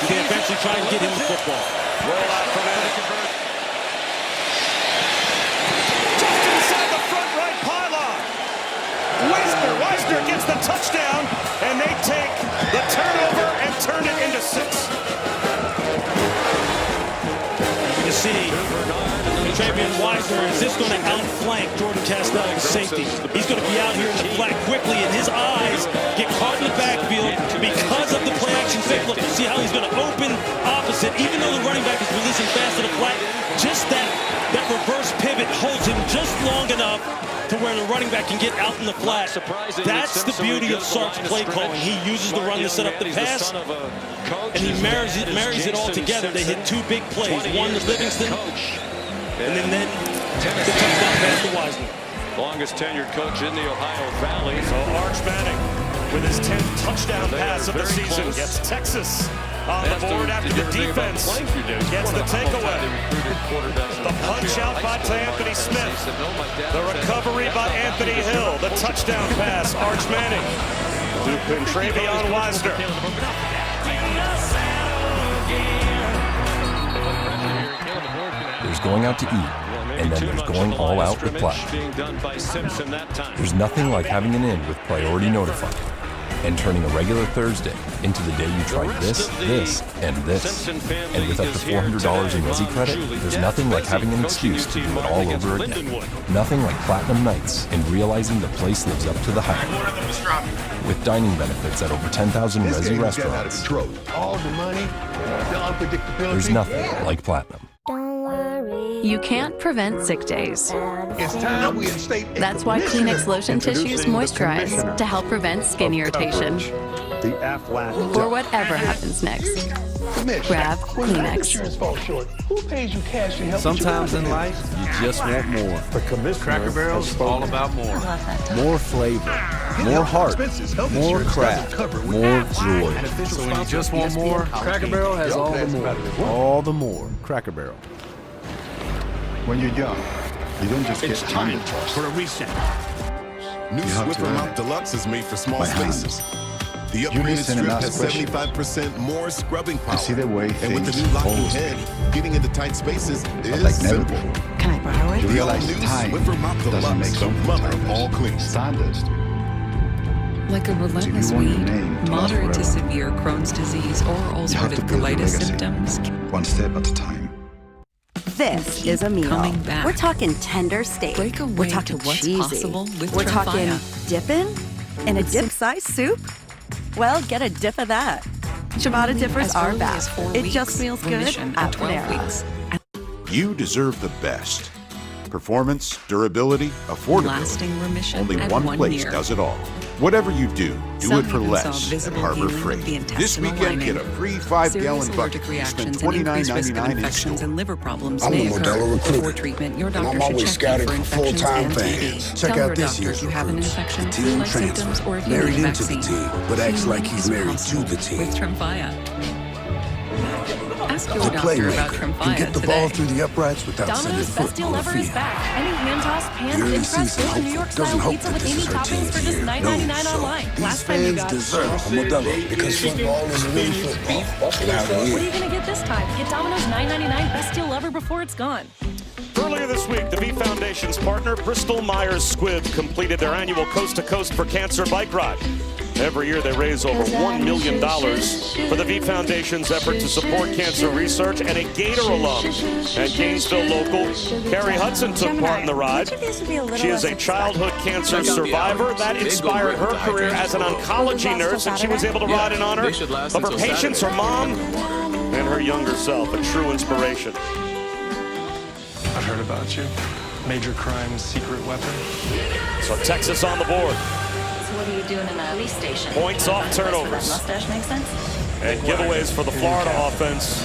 You can eventually try and get him the football. Roll out from Manning. Just inside the front right pylon. Wisner gets the touchdown, and they take the turnover and turn it into 6. You see, Travion Wisner, is this going to outflank Jordan Castell's safety? He's going to be out here in the flat quickly, and his eyes get caught in the backfield because of the play action fake. Look, you see how he's going to open opposite, even though the running back is releasing fast to the flat. Just that reverse pivot holds him just long enough to where the running back can get out in the flat. That's the beauty of Sark's play calling. He uses the run to set up the pass, and he marries it all together. They hit 2 big plays. One to Livingston, and then the touchdown pass to Wisner. Longest tenured coach in the Ohio Valley. So Arch Manning, with his 10th touchdown pass of the season, gets Texas on the board after the defense gets the takeaway. The punch out by Anthony Smith. The recovery by Anthony Hill. The touchdown pass, Arch Manning. To Travion Wisner. There's going out to eat, and then there's going all out with Platinum. There's nothing like having an in with Priority Notify and turning a regular Thursday into the day you try this, and this. And with up to $400 in Resi credit, there's nothing like having an excuse to do it all over again. Nothing like Platinum Nights and realizing the place lives up to the hype. With dining benefits at over 10,000 Resi restaurants, All the money, the unpredictability. there's nothing like Platinum. You can't prevent sick days. It's time we instate. That's why Kleenex lotion tissues moisturize to help prevent skin irritation. Or whatever happens next. Grab Kleenex. Who pays you cash to help? Sometimes in life, you just want more. Cracker Barrel's all about more. More flavor, more heart, more craft, more joy. So when you just want more, Cracker Barrel has all the more. All the more. Cracker Barrel. When you're young, you don't just get time for a reset. New Swiffer Mop Deluxe is made for small spaces. The upgraded strip has 75% more scrubbing power. See the way and with the new locking head, getting into tight spaces is like simple. Can I borrow it? You realize New time Swiffer Mop doesn't Deluxe, make the mother of all clean. Sanders. Like a relentless weed, moderate to severe Crohn's disease or ulcerative colitis symptoms. One step at a time. This is a meal. Coming back. We're talking tender steak. Break away We're talking to what's cheesy. possible with We're talking Tremfya. dipping in a dip-sized soup. Well, get a dip of that. Ciabatta dippers As are early back. as 4 It weeks, just feels good remission at at 12 Panera. weeks. You deserve the best. Performance, durability, affordability. Lasting remission Only at one 1 place year. does it all. Whatever you do, do Some it for even saw less at visible Harbor healing of Freight. the This intestinal weekend, get a lining. free 5-gallon Serious bucket. allergic Spend reactions and increased risk of $29.99 in infections store. and liver problems I'm may a occur. Modelo recruiter, Before treatment, your and doctor I'm should always check you scouting for for infections full-time and fans. TB. Check Tell out your this doctor year's if you have an recruits. infection, The team flu-like transfer, symptoms, or if you married need a into the vaccine. team, but acts like he's Healing married is to the possible team. with Tremfya. Ask your The doctor about playmaker can Tremfya get the ball today. through the uprights without sending Domino's foot Best Deal on the Ever is field. back. Any hand-tossed, pan, The early thin crust, season or New York hopeful style doesn't hope pizza that with this any is her toppings team's for just year. $9.99 No, online. these Last time you fans got deserve a Modelo because football is really football. What are you gonna get this time? Get Domino's $9.99 Best Deal Ever before it's gone. Earlier this week, the V Foundation's partner, Bristol Myers Squibb, completed their annual Coast to Coast for Cancer bike ride. Every year, they raise over $1 million for the V Foundation's effort to support cancer research, and a Gator alum and Gainesville local, Carrie Hudson, took part in the ride. She is a childhood cancer survivor. That inspired her career as an oncology nurse, and she was able to ride in honor of her patients, her mom, and her younger self. A true inspiration. I've heard about you. Major crime, secret weapon. So Texas on the board. So what are you doing in a police station? Points off turnovers. Mustache make sense? And giveaways for the Florida offense.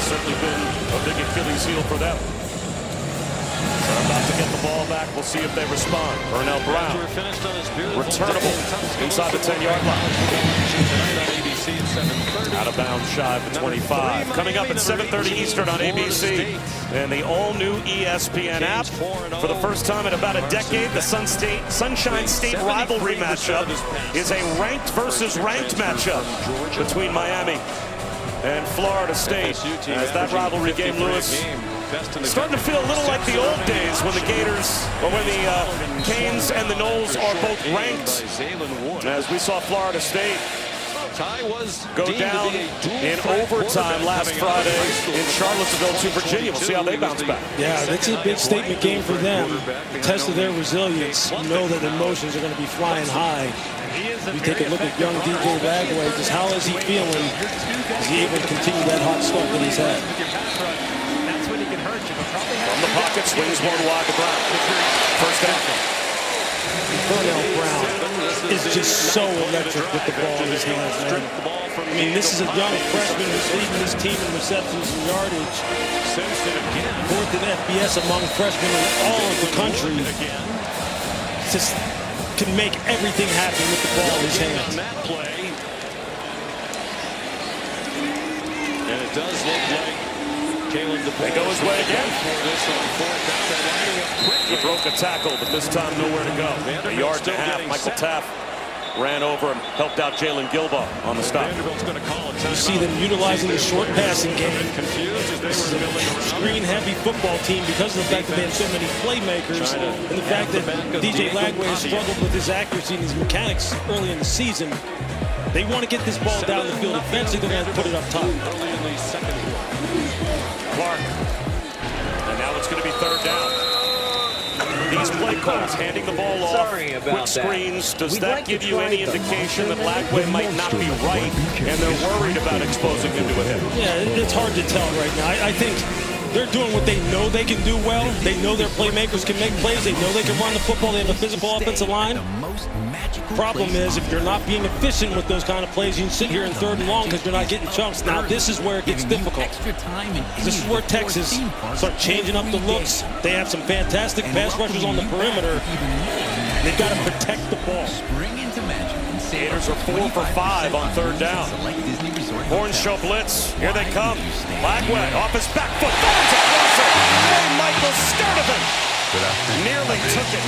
Certainly been a big Achilles heel for them. They're about to get the ball back. We'll see if they respond. Burnell Brown, returnable inside the 10-yard line. Out of bounds shy of the 25. Coming up at 7:30 Eastern on ABC. And the all-new ESPN app. For the first time in about a decade, the Sunshine State rivalry matchup is a ranked versus ranked matchup between Miami and Florida State. As that rivalry game, Lewis, starting to feel a little like the old days when the Gators, or when the Canes and the Noles are both ranked. As we saw Florida State go down in overtime last Friday in Charlottesville to Virginia. We'll see how they bounce back. Yeah, that's a big statement game for them. The test of their resilience. You know that emotions are going to be flying high. You take a look at young DJ Lagway. Just how is he feeling? Is he able to continue that hot start that he's had? That's when he can hurt you, but probably From the pocket, swings one wide to Brown. First down. Burnell Brown is just so electric with the ball in his hands, man. I mean, this is a young freshman who's leading this team in receptions and yardage. Fourth in FBS among freshmen in all of the country. Just can make everything happen with the ball in his hands. And it does look like they go his way again. He broke a tackle, but this time nowhere to go. A yard and a half. Michael Taft ran over and helped out Jalen Gilbaugh on the stop. You see them utilizing the short passing game. This is a screen-heavy football team because of the fact that they have so many playmakers and the fact that DJ Lagway has struggled with his accuracy and his mechanics early in the season. They want to get this ball down the field. Eventually, they're going to put it up top. Clark. And now it's going to be third down. These play calls, handing the ball off, quick screens, does that give you any indication that Lagway might not be right and they're worried about exposing him to a hit? Yeah, it's hard to tell right now. I think they're doing what they know they can do well. They know their playmakers can make plays. They know they can run the football. They have a physical offensive line. Problem is, if you're not being efficient with those kind of plays, you can sit here in third and long because you're not getting chunks. Now, this is where it gets difficult. This is where Texas start changing up the looks. They have some fantastic pass rushers on the perimeter. They've got to protect the ball. Gators are 4 for 5 on third down. Horns show blitz. Here they come. Lagway off his back foot. Throws across it. Hey, Michael Sturdivant nearly took it.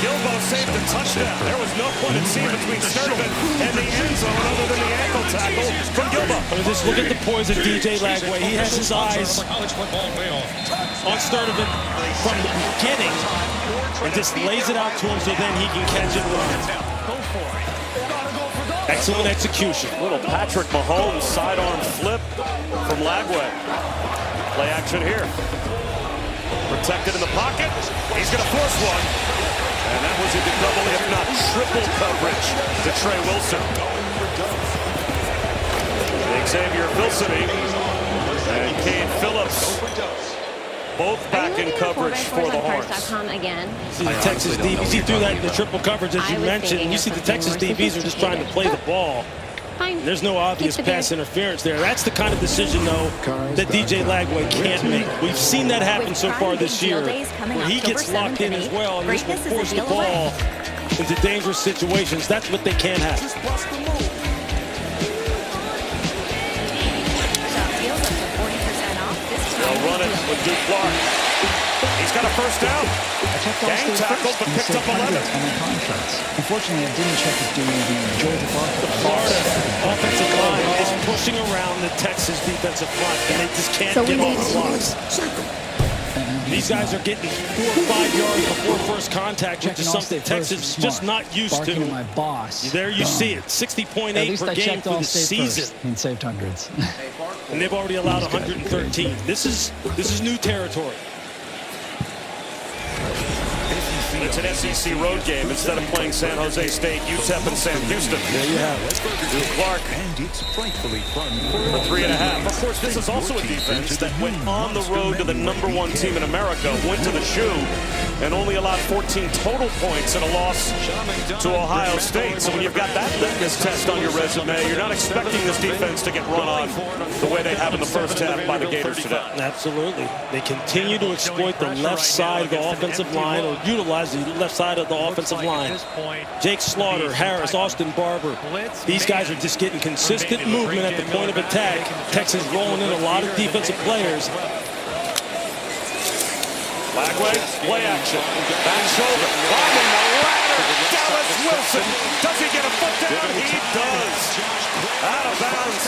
Gilbaugh saved the touchdown. There was no one at sea between Sturdivant and the end zone other than the ankle tackle from Gilbaugh. I mean, just look at the poise of DJ Lagway. He has his eyes on Sturdivant from the beginning and just lays it out to him so then he can catch it and run. Go for it. Excellent execution. Little Patrick Mahomes sidearm flip from Lagway. Play action here. Protected in the pocket. He's going to force one. And that was into double, if not triple coverage to Trey Wilson. Xavier Filsony and Cade Phillips both back in coverage for the Horns. See the Texas DBs, he threw that in the triple coverage, as you mentioned. And you see the Texas DBs are just trying to play the ball. There's no obvious pass interference there. That's the kind of decision, though, that DJ Lagway can't make. We've seen that happen so far this year, where he gets locked in as well, and this will force the ball into dangerous situations. That's what they can't have. They'll run it with Duke Clark. He's got a first down. Gang tackle, but picked up 11. Unfortunately, I didn't check it during the Georgia Barker. The Florida offensive line is pushing around the Texas defensive front, and they just can't get off the blocks. These guys are getting 4 or 5 yards before first contact, which is something Texas is just not used to. My boss. There you see it, 60.8 per game for the season. And saved hundreds. And they've already allowed 113. This is new territory. It's an SEC road game instead of playing San Jose State, UTEP, and Sam Houston. There you have it. Duke Clark for 3.5. Of course, this is also a defense that went on the road to the #1 team in America, went to the shoe, and only allowed 14 total points in a loss to Ohio State. So when you've got that litmus test on your resume, you're not expecting this defense to get run on the way they have in the first half by the Gators today. Absolutely. They continue to exploit the left side of the offensive line, or utilize the left side of the offensive line. Jake Slaughter, Harris, Austin Barber. These guys are just getting consistent movement at the point of attack. Texas rolling in a lot of defensive players. Lagway, play action. Back shoulder. Climbing the ladder. Dallas Wilson. Does he get a foot down? He does. Out of bounds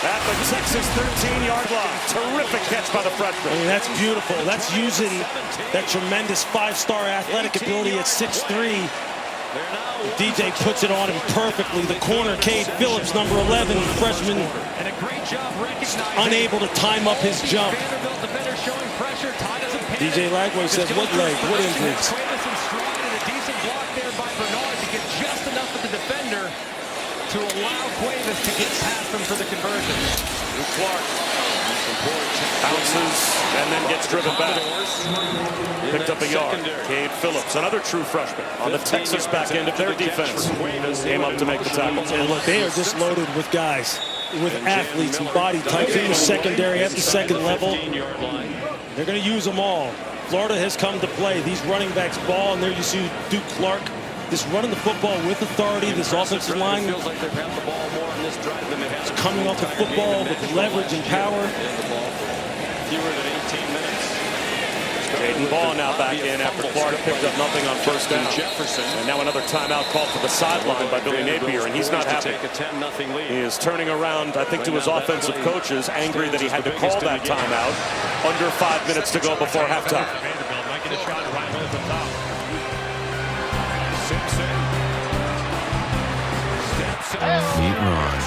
at the Texas 13-yard line. Terrific catch by the freshman. I mean, that's beautiful. That's using that tremendous 5-star athletic ability at 6'3". DJ puts it on him perfectly. The corner, Cade Phillips, number 11, freshman, unable to time up his jump. DJ Lagway says, what leg, what injuries? To allow Cuevas to get past him for the conversion. Duke Clark bounces and then gets driven back. Picked up a yard. Cade Phillips, another true freshman on the Texas back end of their defense, came up to make the tackle. And look, they are just loaded with guys, with athletes and body types in the secondary at the second level. They're going to use them all. Florida has come to play. These running backs ball, and there you see Duke Clark just running the football with authority. This offensive line is coming off the football with leverage and power. Jaden Ball now back in after Florida picked up nothing on first down. And now another timeout called for the sideline by Billy Napier, and he's not happy. He is turning around, I think, to his offensive coaches, angry that he had to call that timeout under 5 minutes to go before halftime. Meet Ron.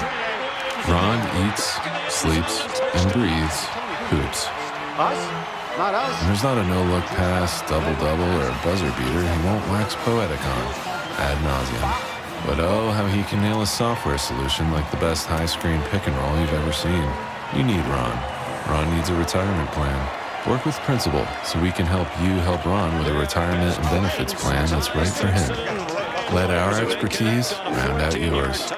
Ron eats, sleeps, and breathes hoops. Us? Not us. And there's not a no-look pass, double-double, or a buzzer beater he won't wax poetic on, ad nauseum. But oh, how he can nail a software solution like the best high-screen pick-and-roll you've ever seen. You need Ron. Ron needs a retirement plan. Work with Principal so we can help you help Ron with a retirement and benefits plan that's right for him. Let our expertise round out yours.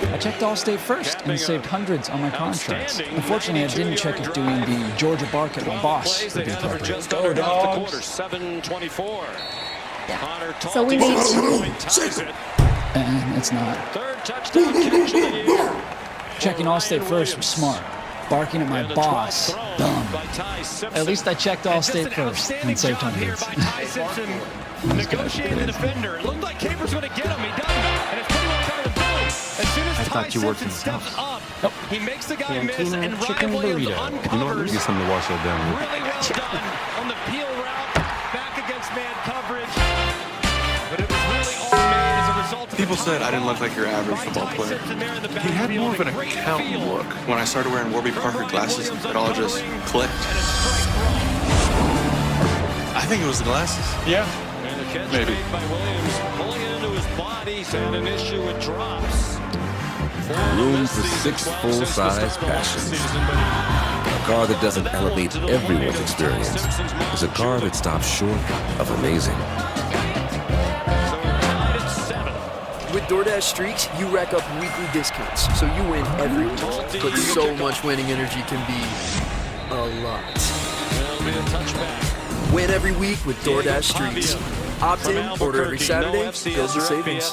I checked Allstate first and saved hundreds on my contracts. Unfortunately, I didn't check it doing the Georgia Barker, my boss. Go, dogs. 7:24. So we need And it's not. Third touchdown catch of the year. Checking Allstate first was smart. Barking at my boss, dumb. At least I checked Allstate first and saved hundreds. Negotiating the defender. It looked like Capers going to get him. He doesn't. And it's pretty well coming to boom. As soon as Ty Simpson steps up, he makes the guy miss, and Ryan Williams uncovers. Get something to wash that down with. Really well done on the peel route, back against man coverage. But it was really all made as a result of the People said I didn't look like your average football player. He had more of an accountant look. When I started wearing Warby Parker glasses, it all just clicked. I think it was the glasses. Yeah, maybe. By Williams, pulling it into his body, and an issue with drops. Room for 6 full-size passions. A car that doesn't elevate everyone's experience is a car that stops short of amazing. With DoorDash Streaks, you rack up weekly discounts, so you win every week. But so much winning energy can be a lot. Win every week with DoorDash Streaks. Opt in, order every Saturday, build your savings.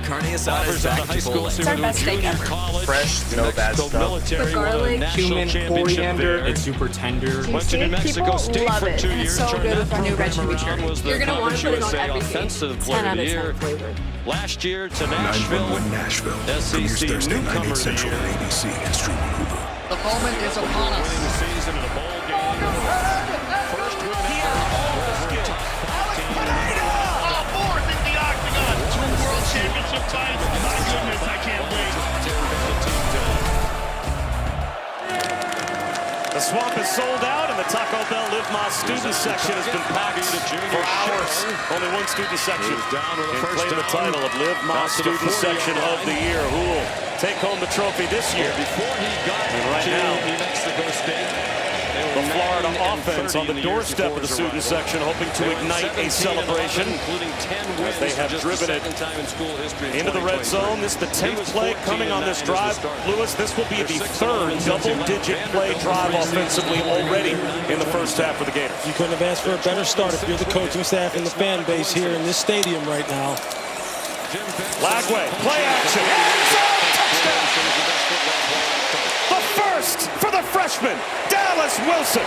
Carne asada is back to bowling. It's our best steak ever. Fresh, no bad stuff. With garlic, cumin, coriander. It's super tender. Went to New Mexico State for 2 years. It's so good with our new red chimichurri. You're going to want to put it on everything. 10 out of 10 flavor. Last year to Nashville. 911 Nashville. SEC Thursday night, 8 newcomer Central on ABC and streaming Hulu. The moment is upon us. Winning the season in a bowl game. First win ever. fourth in the octagon. 2 world championship titles. My goodness, I can't wait. The swamp is sold out, and the Taco Bell Live Más student section has been packed for hours. Only one student section can claim the title of Live Más student section of the year. Who will take home the trophy this year? Before he got right to now, New Mexico State, the Florida offense on the doorstep of the student section, hoping to ignite a celebration as they have driven it into the red zone. This is the 10th play coming on this drive. Lewis, this will be the 3rd double-digit play drive offensively already in the first half for the Gators. You couldn't have asked for a better start if you're the coaching staff and the fan base here in this stadium right now. Lagway, play action, end zone, touchdown! The first for the freshman, Dallas Wilson.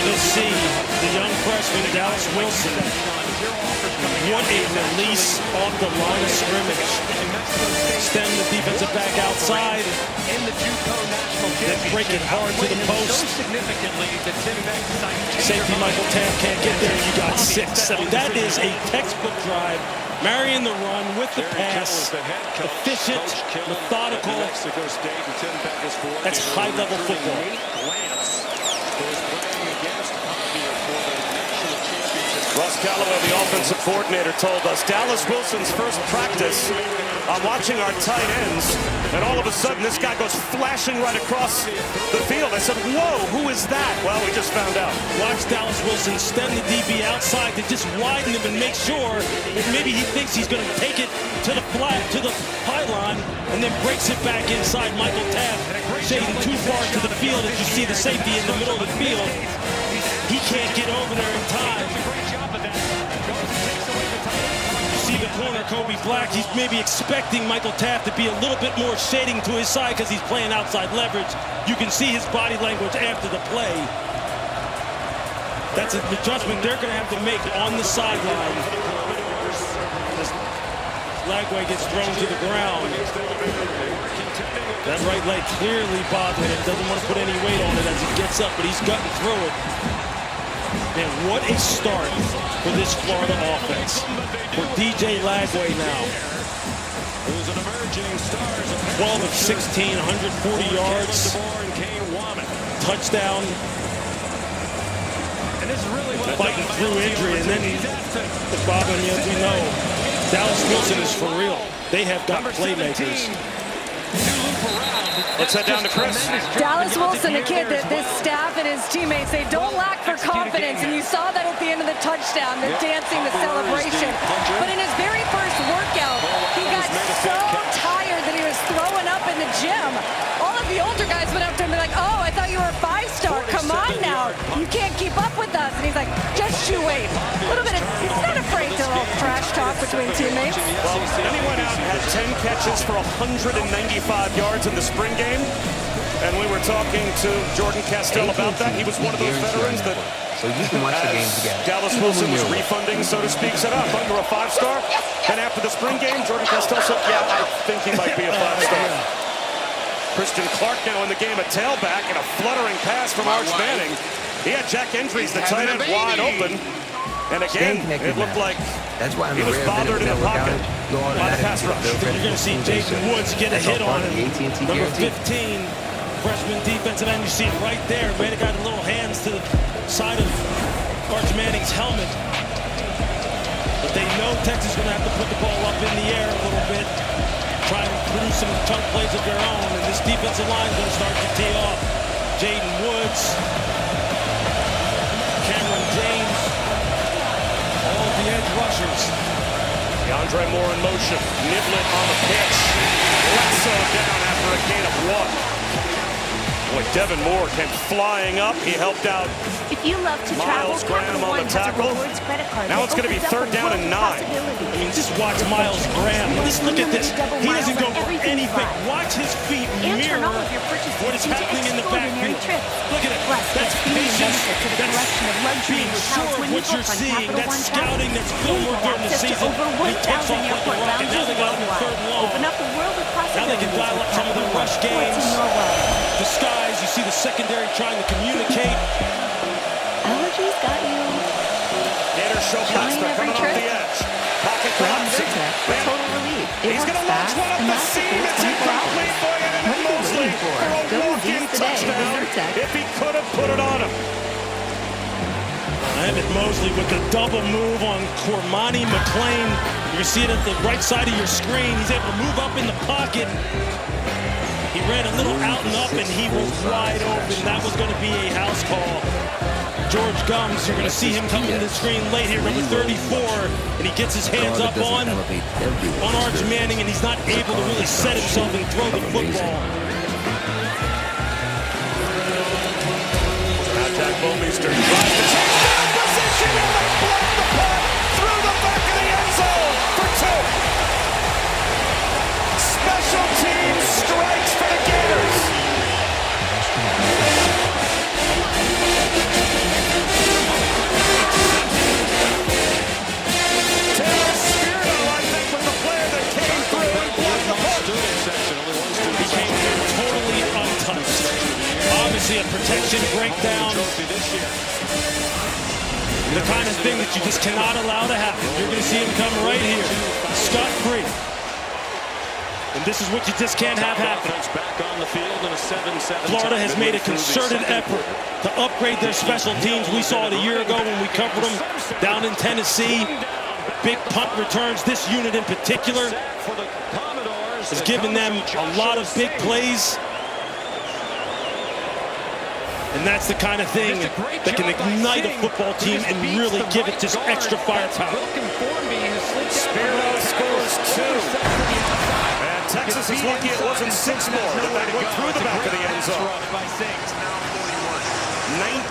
You'll see the young freshman, Dallas Wilson, want a release off the line of scrimmage. Stem the defensive back outside, then break it hard to the post. Safety Michael Taft can't get there, you got 6. I mean, that is a textbook drive. Marrying the run with the pass, efficient, methodical. That's high-level football. Russ Calloway, the offensive coordinator, told us Dallas Wilson's first practice. I'm watching our tight ends, and all of a sudden this guy goes flashing right across the field. I said, whoa, who is that? Well, we just found out. Watch Dallas Wilson stem the DB outside to just widen him and make sure that maybe he thinks he's going to take it to the flat, to the pylon, and then breaks it back inside. Michael Taft shading too far to the field as you see the safety in the middle of the field. He can't get over there in time. You see the corner, Kobe Black, he's maybe expecting Michael Taft to be a little bit more shading to his side because he's playing outside leverage. You can see his body language after the play. That's an adjustment they're going to have to make on the sideline. Lagway gets thrown to the ground. That right leg clearly bothering him. Doesn't want to put any weight on it as he gets up, but he's gutting through it. Man, what a start for this Florida offense. For DJ Lagway now. 12 of 16, 140 yards. Touchdown. Fighting through injury, and then Bob, and as we know, Dallas Wilson is for real. They have got playmakers. Let's head down to Chris. Dallas Wilson, a kid that this staff and his teammates, they don't lack for confidence, and you saw that at the end of the touchdown, the dancing, the celebration. But in his very first workout, he got so tired that he was throwing up in the gym. All of the older guys went up to him and be like, oh, I thought you were a 5-star. Come on now. You can't keep up with us. And he's like, just you wait. A little bit of, he's not afraid to little trash talk between teammates. Well, then he went out and had 10 catches for 195 yards in the spring game. And we were talking to Jordan Castell about that. He was one of those veterans that, so you can watch the game together. Dallas Wilson was refunding, so to speak, said, oh, I thought you were a 5-star. And after the spring game, Jordan Castell said, yeah, I think he might be a 5-star. Christian Clark now in the game, a tailback, and a fluttering pass from Arch Manning. He had Jack Entries, the tight end, wide open. And again, it looked like he was bothered in the pocket by the pass rush. You're going to see Jaden Woods get a hit on him. Number 15, freshman defensive end. You see it right there. May have got a little hands to the side of Arch Manning's helmet. But they know Texas is going to have to put the ball up in the air a little bit, try and produce some chunk plays of their own. And this defensive line is going to start to tee off. Jaden Woods, Cameron James, all of the edge rushers. DeAndre Moore in motion. Niblett on the pitch. Lasso down after a gain of 1. Boy, Devin Moore came flying up. He helped out If you love to travel, Miles Graham Capital on One the has a tackle. rewards credit card Now that it's going to be opens up 3rd down a and 9. world of possibilities. I mean, just watch Miles Graham. Just look at this. Double He miles doesn't go on for everything you anything. buy. Watch his feet And turn mirror all of your purchases what is into happening in the extraordinary backfield. trips. Look at it. Plus, That's there's beauty patience. benefit to the That's collection of luxury being hotels sure when of you what book you're on seeing. Capital That's One scouting. Travel. That's You fieldwork have during the access to season. over He takes 1,000 off like a airport rocket. Now lounges they got him in worldwide. 3rd and long. Open up the world of possibilities. Now they can dial up some of the rush games. The skies, you see the secondary trying to communicate. Allergies got you. Gators show Plaster coming off the edge. Pocket Grab drops. Zyrtec for total relief. It He's going works to launch fast one up and the lasts seam. for It's 24 hours. incomplete for What are you Mosley waiting for? for a Go walk-in use today with touchdown. Zyrtec. If he could have put it on him. Emmett Mosley with the double move on Cormani McClain. You can see it at the right side of your screen. He's able to move up in the pocket. He ran a little out and up, and he was wide open. That was going to be a house call. George Gums, you're going to see him coming to the screen late here, number 34, and he gets his hands up on Arch Manning, and he's not able to really set himself and throw the football. Now Jack Bomeister drives the touchdown position, and they blow the punt through the back of the end zone for 2. Special teams strikes for the Gators. Taylor Spirito, I think, was the player that came through and blocked the punt. He came in totally untouched. Obviously a protection breakdown. The kind of thing that you just cannot allow to happen. You're going to see him come right here, scot-free. And this is what you just can't have happen. Florida has made a concerted effort to upgrade their special teams. We saw it a year ago when we covered them down in Tennessee. Big punt returns. This unit in particular has given them a lot of big plays. And that's the kind of thing that can ignite a football team and really give it just extra firepower. Spirito scores 2. And Texas is lucky it wasn't 6 more. That went through the back of the end zone.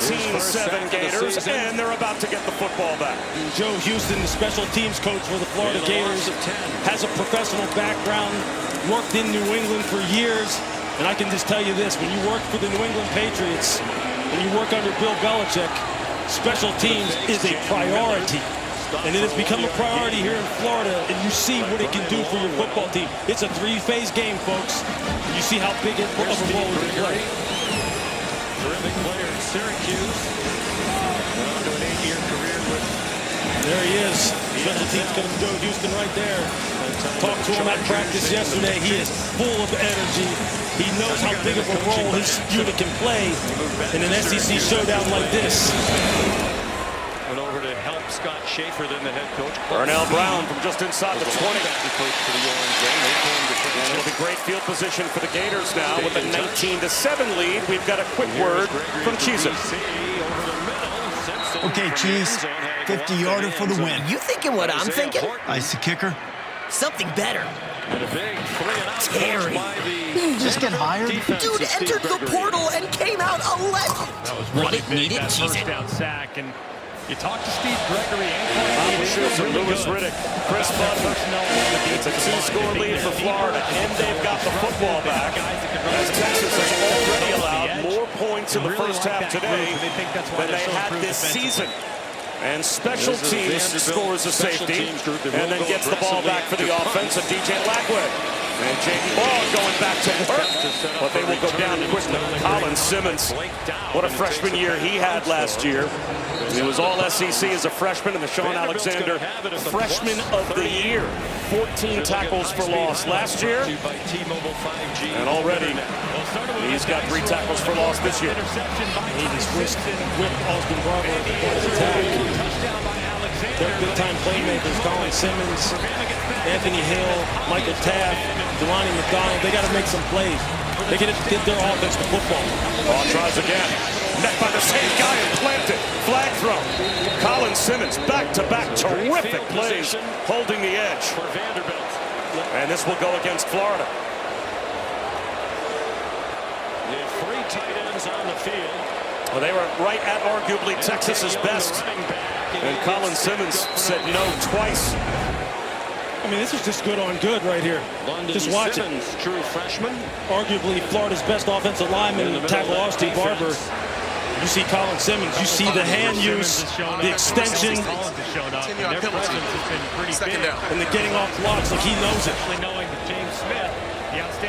19-7 Gators, and they're about to get the football back. Joe Houston, the special teams coach for the Florida Gators, has a professional background, worked in New England for years. And I can just tell you this, when you work for the New England Patriots, and you work under Bill Belichick, special teams is a priority. And it has become a priority here in Florida, and you see what it can do for your football team. It's a 3-phase game, folks. You see how big of a role it can play. Terrific player in Syracuse. Went on to an 8-year career with... There he is. Special teams coach Joe Houston right there. Talked to him at practice yesterday. He is full of energy. He knows how big of a role his unit can play in an SEC showdown like this. Went over to help Scott Schaefer, then the head coach. Burnell Brown from just inside the 20. And it'll be great field position for the Gators now with a 19-7 lead. We've got a quick word from Cheez-It. Okay, Cheese, 50-yarder for the win. You thinking what I'm thinking? Ice the kicker. Something better. Terry. Just get hired? Dude entered the portal and came out a legend. That was really big, that Cheez-It. first down sack. And you talk to Steve Gregory and Lewis Riddick, Chris Butler. It's a 2-score lead for Florida, and they've got the football back. As Texas has already allowed more points in the first half today than they had this season. And special teams scores a safety and then gets the ball back for the offense of DJ Lagway. And Jaden Ball going back to work, but they will go down quickly. Colin Simmons, what a freshman year he had last year. He was all SEC as a freshman, and the Sean Alexander Freshman of the Year. 14 tackles for loss last year, and already he's got 3 tackles for loss this year. He just whipped Austin Barber before the attack. They're big-time playmakers, Colin Simmons, Anthony Hill, Michael Taft, Delani McDonald. They got to make some plays. They get their offense to football. Ball tries again. Met by the same guy and planted. Flag throw. Colin Simmons back-to-back terrific plays, holding the edge. And this will go against Florida. Three tight ends on the field. Well, they were right at arguably Texas's best. And Colin Simmons said no twice. I mean, this is just good on good right here. Just watch it. True freshman. Arguably Florida's best offensive lineman, tackle Austin Barber. You see Colin Simmons. You see the hand use, the extension, and the getting off blocks like he knows it.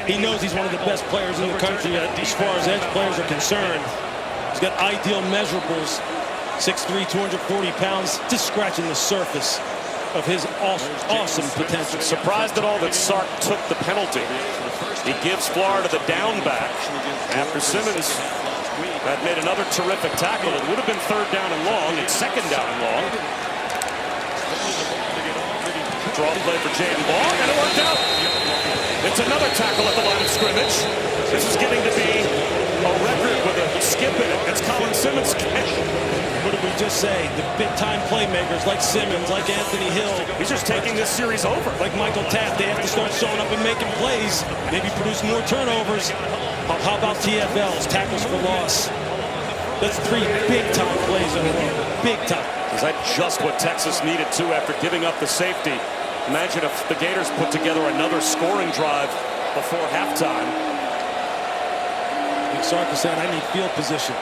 He knows he's one of the best players in the country as far as edge players are concerned. He's got ideal measurables. 6'3", 240 pounds, just scratching the surface of his awesome potential. Surprised at all that Sark took the penalty. He gives Florida the down back after Simmons had made another terrific tackle. It would have been 3rd down and long. It's 2nd down and long. Draw play for Jaden Ball, and it worked out. It's another tackle at the line of scrimmage. This is getting to be a record with a skip in it. It's Colin Simmons' catch. What did we just say? The big-time playmakers like Simmons, like Anthony Hill. He's just taking this series over. Like Michael Taft, they have to start showing up and making plays. Maybe produce more turnovers. How about TFLs, tackles for loss? That's 3 big-time plays in a row. Big time. Is that just what Texas needed to after giving up the safety? Imagine if the Gators put together another scoring drive before halftime. Big Sark is saying, I need field position.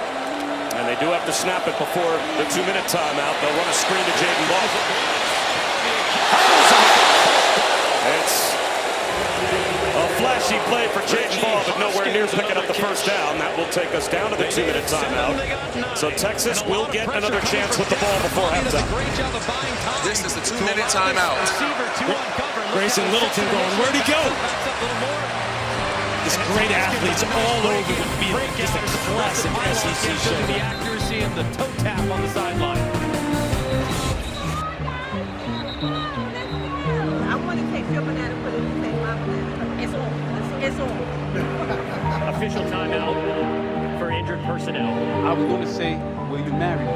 And they do have to snap it before the 2-minute timeout. They'll run a screen to Jaden Ball. It's a flashy play for Jaden Ball, but nowhere near picking up the first down. That will take us down to the 2-minute timeout. So Texas will get another chance with the ball before halftime. This is the 2-minute timeout. Grayson Littleton going, where'd he go? Just great athletes all over the field. Just a classic SEC show. The accuracy and the toe tap on the sideline. I want to take your banana, put it in my banana. It's on. Official timeout for injured personnel. I was going to say, will you marry me?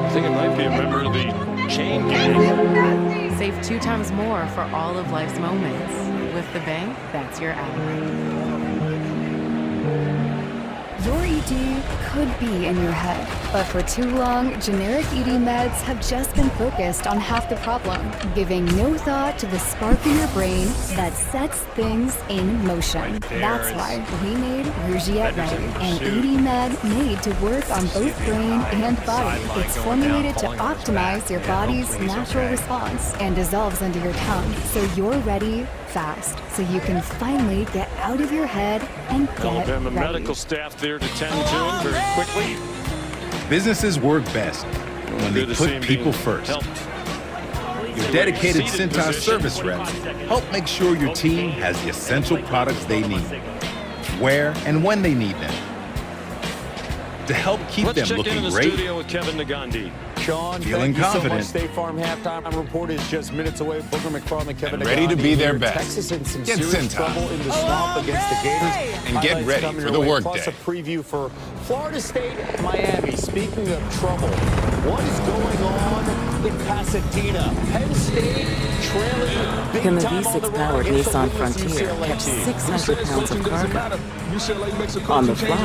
I think it might be a member of the chain gang. Save 2 times more for all of life's moments. With the bank, that's your ally. Your ED could be in your head, but for too long, generic ED meds have just been focused on half the problem, giving no thought to the spark in your brain that sets things in motion. That's why we made Rougiette Ready, an ED med made to work on both brain and body. It's formulated to optimize your body's natural response and dissolves under your tongue, so you're ready fast, so you can finally get out of your head and get Alabama ready. medical staff there to tend to him very quickly. Businesses work best when they put people first. Your dedicated Cintas service reps help make sure your team has the essential products they need, where and when they need them, to help keep them looking great, Studio with Kevin Nagandi. Sean, feeling confident, State Farm halftime report is just minutes away. Booker McFarland, Kevin and ready to be their best. Texas in some Get serious trouble in the swamp against the Gators. And get ready for the workday. Plus a preview for Florida State, Miami. Speaking of trouble, what is going on in Pasadena? Penn State trailing big Can the time V6 on the road powered against Nissan the Frontier UCLA catch team. 600 pounds of cargo on the fly?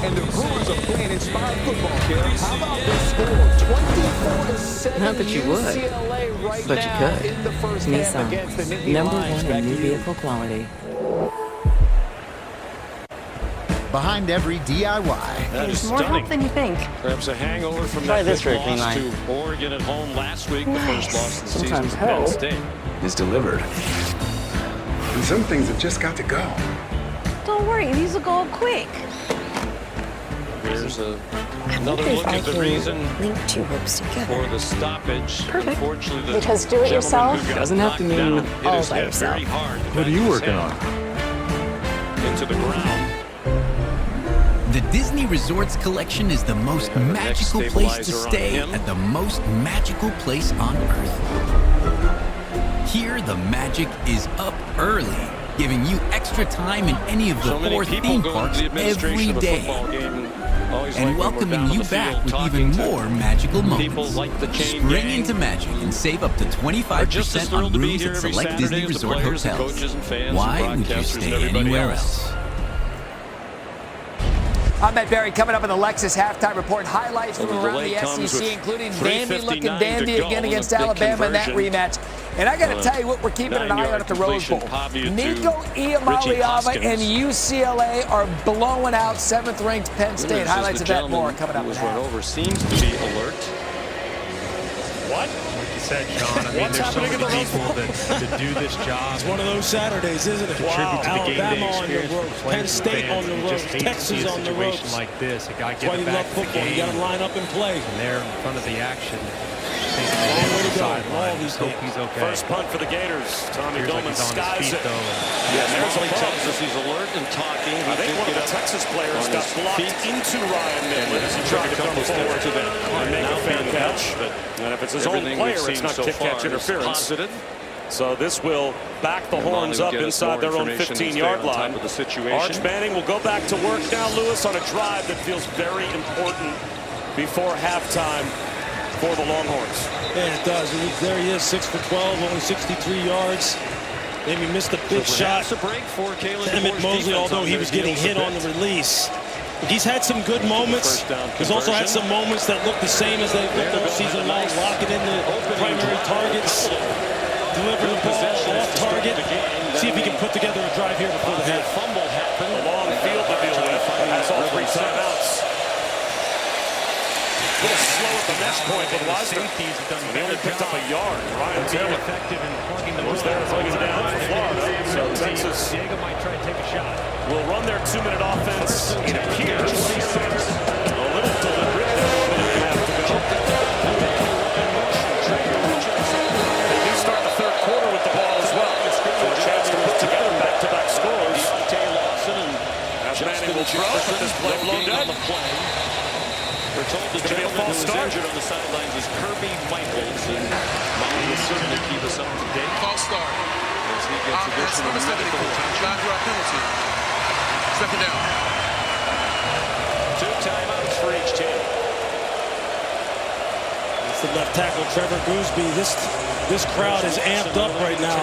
And the Brewers are playing inspired football here. How about this score? 24-7. Not that you would, UCLA right but you now could. in the first half Nissan, against the Nittany number Lions. 1 Back in to new you. vehicle quality. behind every DIY. That is more help than you think. Perhaps a hangover from Try that this big for a clean loss line. to Oregon at home last week, the first loss of the season Sometimes for Penn hell State. Is delivered. And some things have just got to go. Don't worry, these will go quick. Here's another look at the reason Link two ropes together. for the stoppage. Perfect. Unfortunately, the Because do it gentleman yourself who got doesn't have to knocked mean down hit all his by head yourself. very hard. What are you working on? Into the ground. The Disney Resorts Collection is the most magical place to stay at the most magical place on Earth. Here, the magic is up early, giving you extra time in any of the So many 4 people theme go into parks the administration every of a day. football game always And like when we're welcoming down on you the back field with talking even to more magical people moments. like the chain Spring gang. into magic and save up to Are just as 25% on thrilled to be rooms here at every select Saturday Disney as the Resort players and hotels. coaches and fans Why and would you broadcasters stay and everybody anywhere else? else? I'm Matt Barry, coming up in the Lexus halftime report. Highlights from Well, the around delay the comes SEC, with including 3:59 dandy-looking Dandy to go again in a against big Alabama in that conversion. rematch. And I got to tell you what we're keeping an eye on at the Rose Bowl. Nico Iamaleava and UCLA are blowing out 7th-ranked Penn State. Highlights of that more coming up. Who was run over seems to be alert. What? Like you said, Sean, I mean, there's so many people that do this job. It's one of those Saturdays, isn't it? Contribute to the game day Alabama on the experience ropes, for Penn players and State fans. on the You ropes, just hate to see Texas a on the situation ropes. like this. A guy That's why getting you love back to the football. You game. got to line up and play. And there in front of the action. Long way to go. All these Hope he's okay. First punt for the Gators. Tommy Appears like Doman he's on his skies feet, it. though. Yeah, there's a Molly ball. tells us he's alert and talking. I think one of the Texas players got blocked into Ryan Midland as he tried to come forward to the and make a fair catch. And if it's his own player, it's not kick-catch interference. So this will back the horns up inside their own 15-yard line. Arch Manning will go back to work now, Lewis, on a drive that feels very important before halftime for the Longhorns. Yeah, it does. There he is, 6 for 12, only 63 yards. Maybe missed a big shot. Emmett Mosley, although he was getting hit on the release. He's had some good moments. He's also had some moments that look the same as they've looked all season long, locking in the primary targets, deliver the ball off target. See if he can put together a drive here before the half. Fumble happened. A long field to deal with. Has all 3 timeouts. A little slow at the mesh point, but Wisner. He only picked up a yard. Ryan Taylor was there bringing down for Florida. So Texas might try to take a shot. will run their 2-minute offense. It appears a little deliberate. They do start the third quarter with the ball as well. So a chance to put together back-to-back scores. As Manning will throw, but this play blown dead. We're told the gentleman who was injured on the sidelines is Kirby Michaels, and Molly will certainly keep us up to date. False start. As he gets additional medical attention. penalty. Second down. 2 timeouts for each team. It's the left tackle, Trevor Gooseby. This crowd is amped up right now.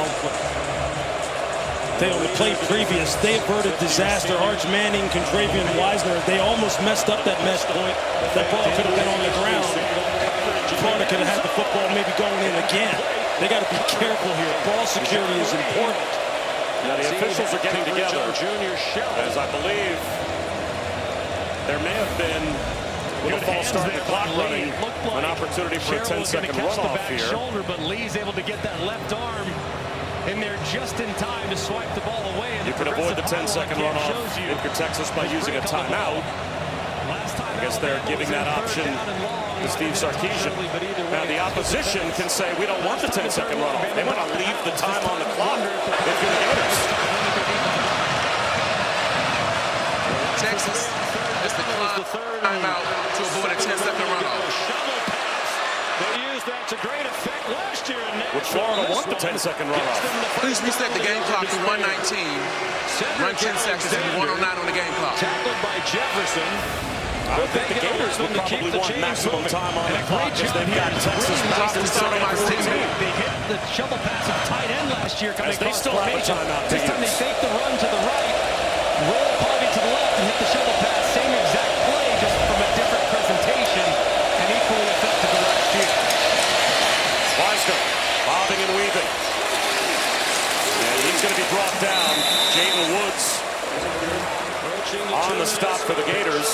They on the play previous, they averted disaster. Arch Manning, Contravian Wisner, they almost messed up that mesh point. That ball could have been on the ground. Florida could have had the football maybe going in again. They got to be careful here. Ball security is important. Now the officials are getting together, as I believe there may have been, with a false start and the clock running, an opportunity for a 10-second runoff here. Shoulder, but Lee's able to get that left arm in there just in time to swipe the ball away. You can avoid the 10-second runoff in Texas by using a timeout. I guess they're giving that option to Steve Sarkisian. Now the opposition can say we don't want the 10-second runoff. They want to leave the time on the clock if you're the Gators. Texas is the timeout to avoid a 10-second runoff. They used that to great effect last year. Would Florida want the 10-second runoff? Please reset the game clock to 119. Run 10 seconds and 109 on the game clock. Tackled by Jefferson. I would think the Gators would probably want maximum time on the clock because they've got Texas back to start at 14. They hit the shovel pass of tight end last year coming They across still have a formation. timeout to This time they use. fake the run to the right, roll Party to the left, and hit the shovel pass. Same exact play, just from a different presentation, and equally effective than last year. Wisner bobbing and weaving. And he's going to be brought down. Jaden Woods on the stop. for the Gators.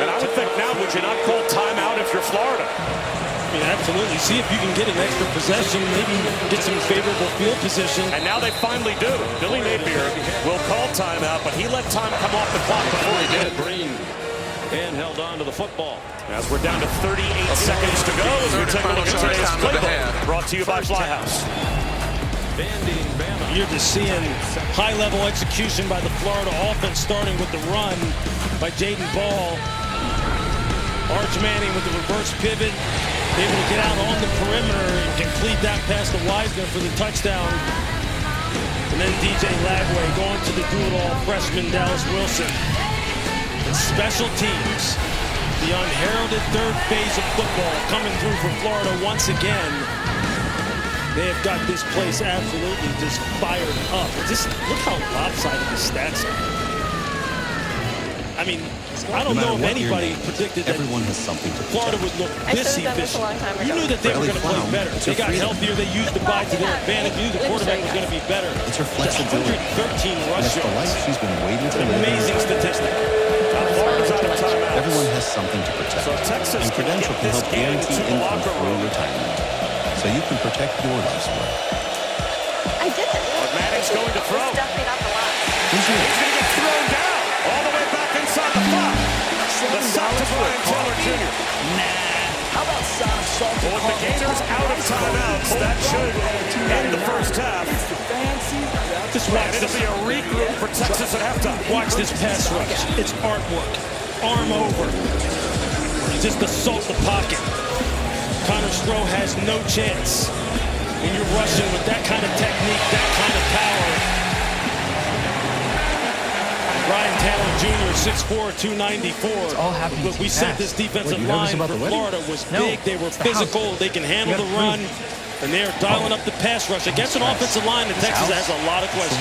And I would think now, would you not call timeout if you're Florida? I mean, absolutely. See if you can get an extra possession, maybe get some favorable field position. And now they finally do. Billy Napier will call timeout, but he let time come off the clock before he did. Green and held on to the football. As we're down to 38 seconds to go as we take a look at today's playbook. Brought to you by Flyhouse. You're just seeing high-level execution by the Florida offense, starting with the run by Jaden Ball. Arch Manning with the reverse pivot, able to get out on the perimeter and complete that pass to Wiesner for the touchdown. And then DJ Lagway going to the do-it-all freshman Dallas Wilson. And special teams, the unheralded third phase of football coming through for Florida once again. They have got this place absolutely just fired up. Just look how lopsided the stats are. I mean, I don't know if anybody predicted that Florida would look this efficient. You knew that they were going to play better. They got healthier. They used the bye to their advantage. You knew the quarterback was going to be better. It's her flexibility. 113 rush yards. She's been waiting to amazing statistic. Everyone has something to protect. So Texas and Credential can help guarantee income through retirement, so you can protect your life's work. I did it. But Manning's going to throw. He's definitely not the line. He's going to get thrown down all the way back inside the 5. The sack to Brian Taylor Jr. How about Sonic Salt? Well, with the Gators out of timeouts, that should end the first half. Just watch It'll this. be a regroup for Texas at halftime. Watch this pass rush. It's artwork. Arm over. Just assault the pocket. Connor Stroh has no chance when you're rushing with that kind of technique, that kind of power. Ryan Taylor Jr., 6'4", 294. Look, we said this defensive line for Florida was big. They were physical. They can handle the run. And they're dialing up the pass rush against an offensive line that Texas has a lot of questions.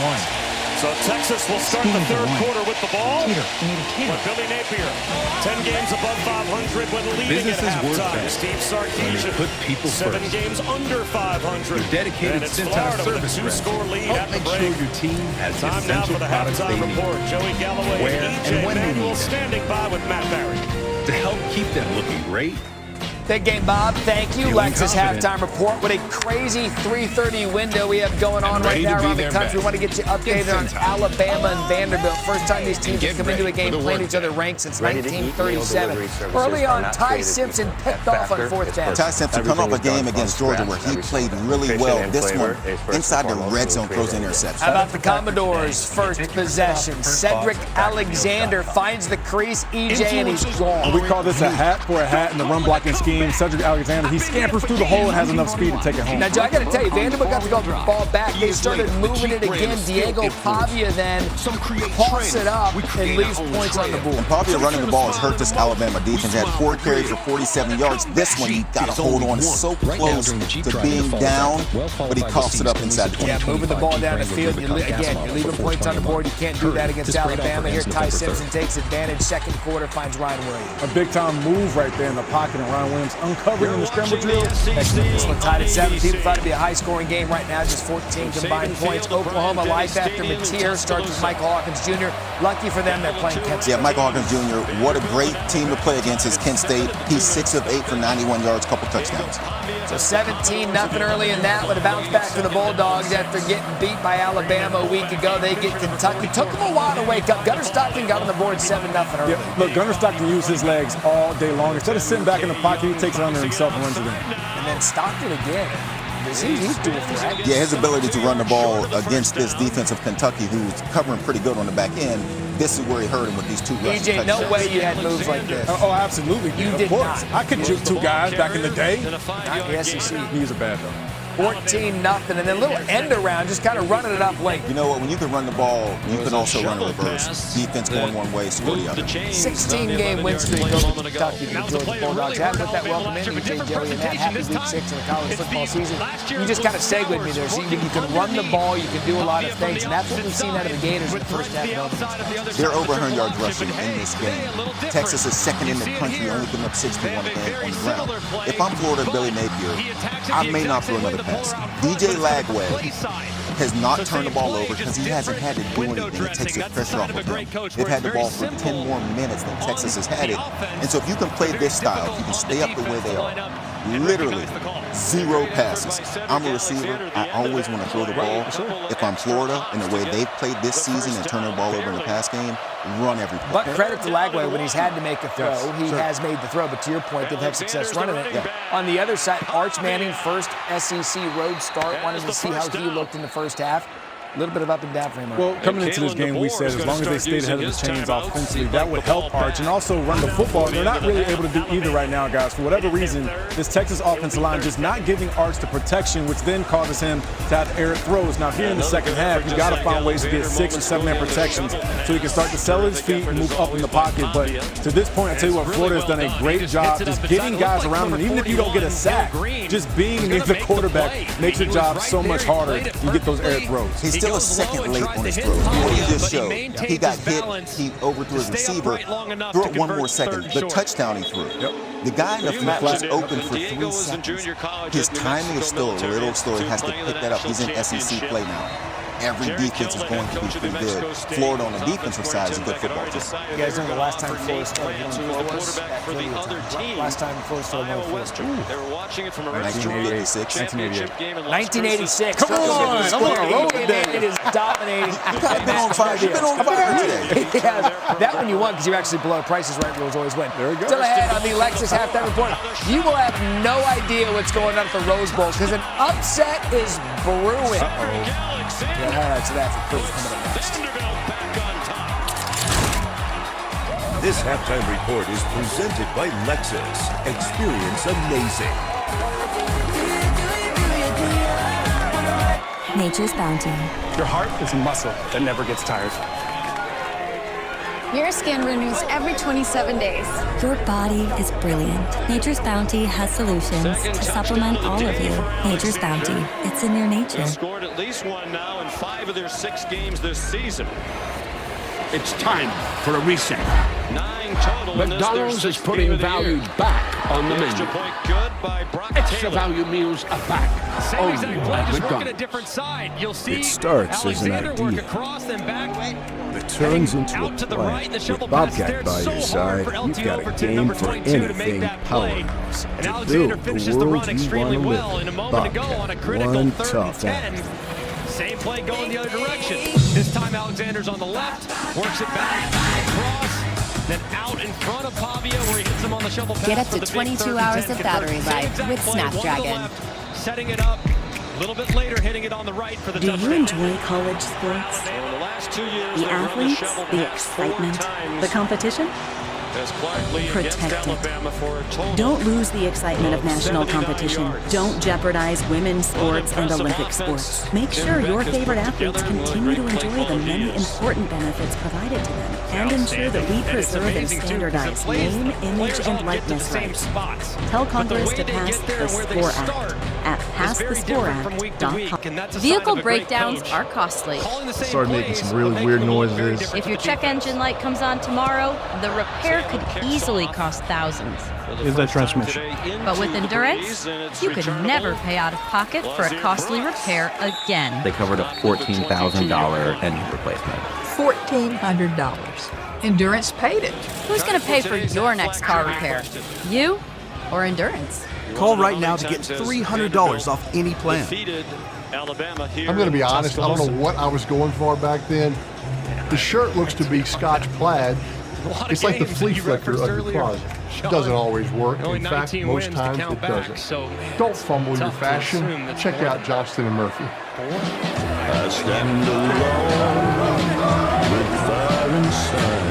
So Texas will start the third quarter with the ball. But Billy Napier, 10 games above 500 when leading at halftime. Steve Sarkisian, put people 7 first. games under 500. Your dedicated and it's Cintas Florida with a service reps 2-score lead help at the make sure break. your team has the Time now essential for the products they halftime need. report. Joey Galloway Where and and E.J. when they Manuel need them. standing by with Matt Barry. To help keep them looking great. Big game, Bob. Thank you. Feeling Lexus confident. halftime report. What a crazy 3:30 window we have going on right now around the country. We want to get you updated on Alabama and Vanderbilt. First time these teams have come into a game playing each other ranked since 1937. Early on, Ty Simpson picked off on fourth down. Ty Simpson coming off a game against Georgia where he played really well. This one, inside the red zone, throws an interception. How about the Commodores' first possession? Cedric Alexander finds the crease. EJ, and he's gone. We call this a hat for a hat in the run blocking scheme. Cedric Alexander, he scampers through the hole and has enough speed to take it home. Now, Joe, I got to tell you, Vanderbilt got to go ball back. They started moving it again. Diego Pavia then coughs it up and leaves points on the board. And Pavia running the ball has hurt this Alabama defense. Had 4 carries for 47 yards. This one, he got to hold on so close to being down, but he coughs it up inside the 20. Yeah, moving the ball down the field. Again, you're leaving points on the board. You can't do that against Alabama. Here, Ty Simpson takes advantage. Second quarter finds Ryan Williams. A big-time move right there in the pocket, and Ryan Williams uncovering in the scramble drill. This one tied at 7. People thought it'd be a high-scoring game right now, just 14 combined points. Oklahoma life after Mateer starts with Michael Hawkins Jr. Lucky for them, they're playing Kent State. Yeah, Michael Hawkins Jr., what a great team to play against is Kent State. He's 6 of 8 for 91 yards, couple touchdowns. So 17-0 early in that one. A bounce back to the Bulldogs after getting beat by Alabama a week ago. They get Kentucky. Took them a while to wake up. Gunnar Stockton got on the board 7-0 early. Yeah, look, Gunnar Stockton used his legs all day long. Instead of sitting back in the pocket, he takes it under himself and runs it in. And then Stockton again. He's doing threat. Yeah, his ability to run the ball against this defense of Kentucky, who's covering pretty good on the back end, this is where he hurt him with these 2 rushes. EJ, no way you had moves like this. Oh, absolutely. You did not. I could juke 2 guys back in the day. Not the SEC. He's a bad though. 14-0, and then a little end around, just kind of running it up late. You know what? When you can run the ball, you can also run a reverse. Defense going one way, score the other. 16-game win streak over Kentucky. The Georgia Bulldogs have with that welcome in, EJ Joey, and that happy week 6 in the college football season. You just kind of segued me there. So you can run the ball, you can do a lot of things, and that's what we've seen out of the Gators in the first half. They're over 100 yards rushing in this game. Texas is second in the country, only putting up 61 on the ground. If I'm Florida Billy Napier, I may not throw another pass. DJ Lagway has not turned the ball over because he hasn't had to do anything. It takes the pressure off of him. They've had the ball for 10 more minutes than Texas has had it. And so if you can play this style, if you can stay up the way they are, literally 0 passes. I'm a receiver. I always want to throw the ball. If I'm Florida, in the way they've played this season and turning the ball over in the pass game, run every play. But credit to Lagway, when he's had to make a throw, he has made the throw. But to your point, they've had success running it. On the other side, Arch Manning, first SEC road start. Wanted to see how he looked in the first half. A little bit of up and down for him. Well, coming into this game, we said as long as they stayed ahead of the chains offensively, that would help Arch and also run the football. They're not really able to do either right now, guys. For whatever reason, this Texas offensive line just not giving Arch the protection, which then causes him to have errant throws. Now, here in the second half, you got to find ways to get 6 or 7-man protections so he can start to settle his feet and move up in the pocket. But to this point, I tell you what, Florida has done a great job just getting guys around him. And even if you don't get a sack, just being near the quarterback makes your job so much harder. You get those errant throws. He's still a second late on his throws. What he just showed, he got hit, he overthrew his receiver, threw it 1 more second. The touchdown he threw. The guy in the flat is open for 3 seconds. His timing is still a little slow. He has to pick that up. He's in SEC play now. Every defense is going to be pretty good. Florida on the defensive side is a good football team. You guys know the last time Florida started going for the other team. Last time Florida started going They were watching it from a 1986. 1986. Come on, I'm on a roll today. It is dominating. You've been on fire. You've been on fire today. That one you won because you actually below Prices Right rules always win. There we go. Still ahead on the Lexus halftime report. You will have no idea what's going on at the Rose Bowl because an upset is brewing. Yeah, highlights of that for Chris coming up next. This halftime report is presented by Lexus. Experience amazing. Nature's Bounty. Your heart is a muscle that never gets tired. Your skin renews every 27 days. Your body is brilliant. Nature's Bounty has solutions to supplement all of you. Nature's Bounty. It's in your nature. They've scored at least 1 now in 5 of their 6 games this season. It's time for a reset. 9 total. McDonald's is putting value back on the menu. Point good by Brock Extra value meals are back. Only at McDonald's. A different side. You'll see It starts as an Alexander work idea across and back. that turns into a plan. With Bobcat by your side, you've got a game for anything power. To build the world you want to live in. Bobcat, one tough act. Same play going the other direction. This time Alexander's on the left, works it back, across, then out in front of Pavia where he hits him on the shovel pass. Get up to 22 hours of battery life with Snapdragon. Setting it up, a little bit later hitting it on the right for the touchdown. Do you enjoy college sports? The last 2 years, The athletes, the excitement, the competition? Protect it. Don't lose the excitement of national competition. Don't jeopardize women's sports and Olympic sports. Make sure your favorite athletes continue to enjoy the many important benefits provided to them, and ensure that we preserve and standardize name, image, and likeness rights. Tell Congress to pass the SCORE Act at passtheSCOREact.com. Vehicle breakdowns are costly. Started making some really weird noises. If your check engine light comes on tomorrow, the repair could easily cost thousands. Is that transmission? But with Endurance, you could never pay out of pocket for a costly repair again. They covered a $14,000 engine replacement. $1,400. Endurance paid it. Who's going to pay for your next car repair? You or Endurance? Call right now to get $300 off any plan. I'm going to be honest, I don't know what I was going for back then. The shirt looks to be Scotch plaid. It's like the flea flicker of your closet. It doesn't always work. In fact, most times it doesn't. Don't fumble your fashion. Check out Johnston & Murphy. I stand alone with fire inside.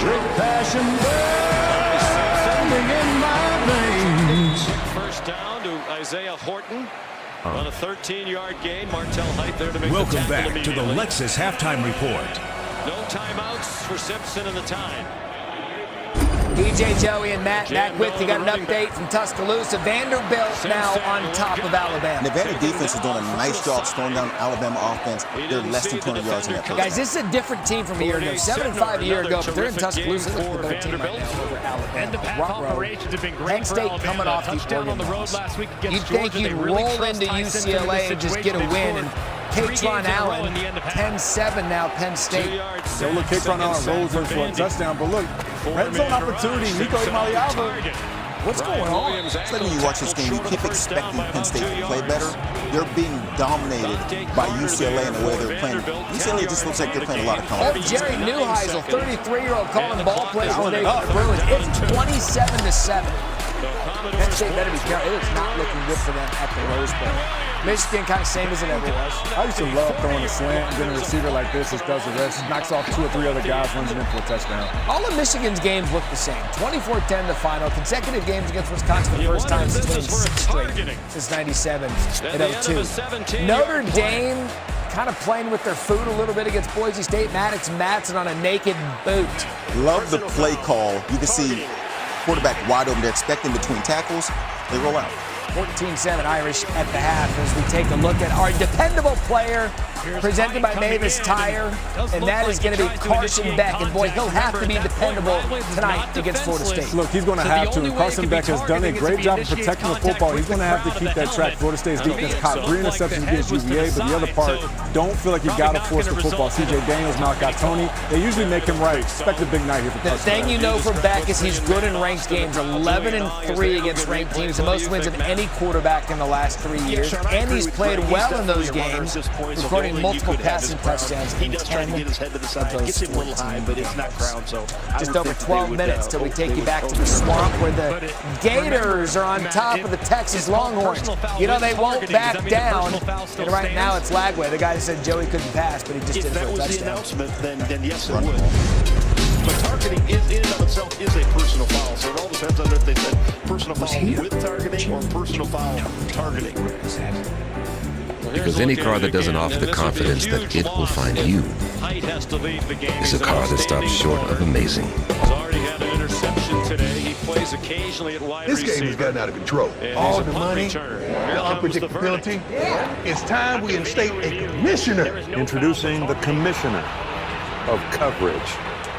With passion burning in my veins. First down to Isaiah Horton. On a 13-yard gain, Martell Height there to make Welcome the tackle back to the Lexus halftime report. No timeouts for Simpson and the time. DJ, Joey, and Matt back with you. Got an update from Tuscaloosa. Vanderbilt now on top of Alabama. Nevada defense is doing a nice job slowing down Alabama offense. They're less than 200 yards in that first. Guys, this is a different team from a year ago. 7-5 a year ago, but they're in Tuscaloosa. Look at the better team right now over Alabama. Penn State coming off the Oregon loss. You'd think you'd roll into UCLA and just get a win. And Katron Allen, 10-7 now, Penn State. So look, Katron Allen rolls in for a touchdown, but look, red zone opportunity, Nico Imaliava. What's going on? It's like when you watch this game, you keep expecting Penn State to play better. They're being dominated by UCLA in the way they're playing. UCLA just looks like they're playing a lot of college. Oh, Jerry Neuheisel, 33-year-old, calling ball plays on the Bruins. It's 27-7. Penn State better be careful. It is not looking good for them at the Rose Bowl. Michigan kind of same as it ever was. I used to love throwing a slant, and then a receiver like this just does the rest. Knocks off 2 or 3 other guys, runs it in for a touchdown. All of Michigan's games look the same. 24-10 the final. Consecutive games against Wisconsin for the first time since winning 6 straight since 97 at 02. Notre Dame kind of playing with their food a little bit against Boise State. Maddox Matson on a naked boot. Love the play call. You can see quarterback wide open. They're expecting between tackles. They roll out. 14-7 Irish at the half as we take a look at our dependable player presented by Mavis Tire, and that is going to be Carson Beck. And boy, he'll have to be dependable tonight against Florida State. Look, he's going to have to. Carson Beck has done a great job of protecting the football. He's going to have to keep that track. Florida State's defense caught 3 interceptions against UVA, but the other part, don't feel like you got to force the football. CJ Daniels, Malcatoni, they usually make him right. Expect a big night here for Carson Beck. The thing you know from Beck is he's good in ranked games, 11-3 against ranked teams, the most wins of any quarterback in the last 3 years, and he's played well in those games, recording multiple passing touchdowns in 10 of those 14. Just over 12 minutes till we take you back to the swamp where the Gators are on top of the Texas Longhorns. You know they won't back down, and right now it's Lagway. The guy that said Joey couldn't pass, but he just did it for a touchdown. Then yes, it would. But targeting in and of itself is a personal foul, so it all depends on if they said personal foul with targeting or personal foul targeting. Because any car that doesn't offer the confidence that it will find you is a car that stops short of amazing. He's already had an interception today. He plays occasionally at wide receiver. This game has gotten out of control. All the money, the unpredictability. It's time we instate a commissioner. Introducing the commissioner of coverage,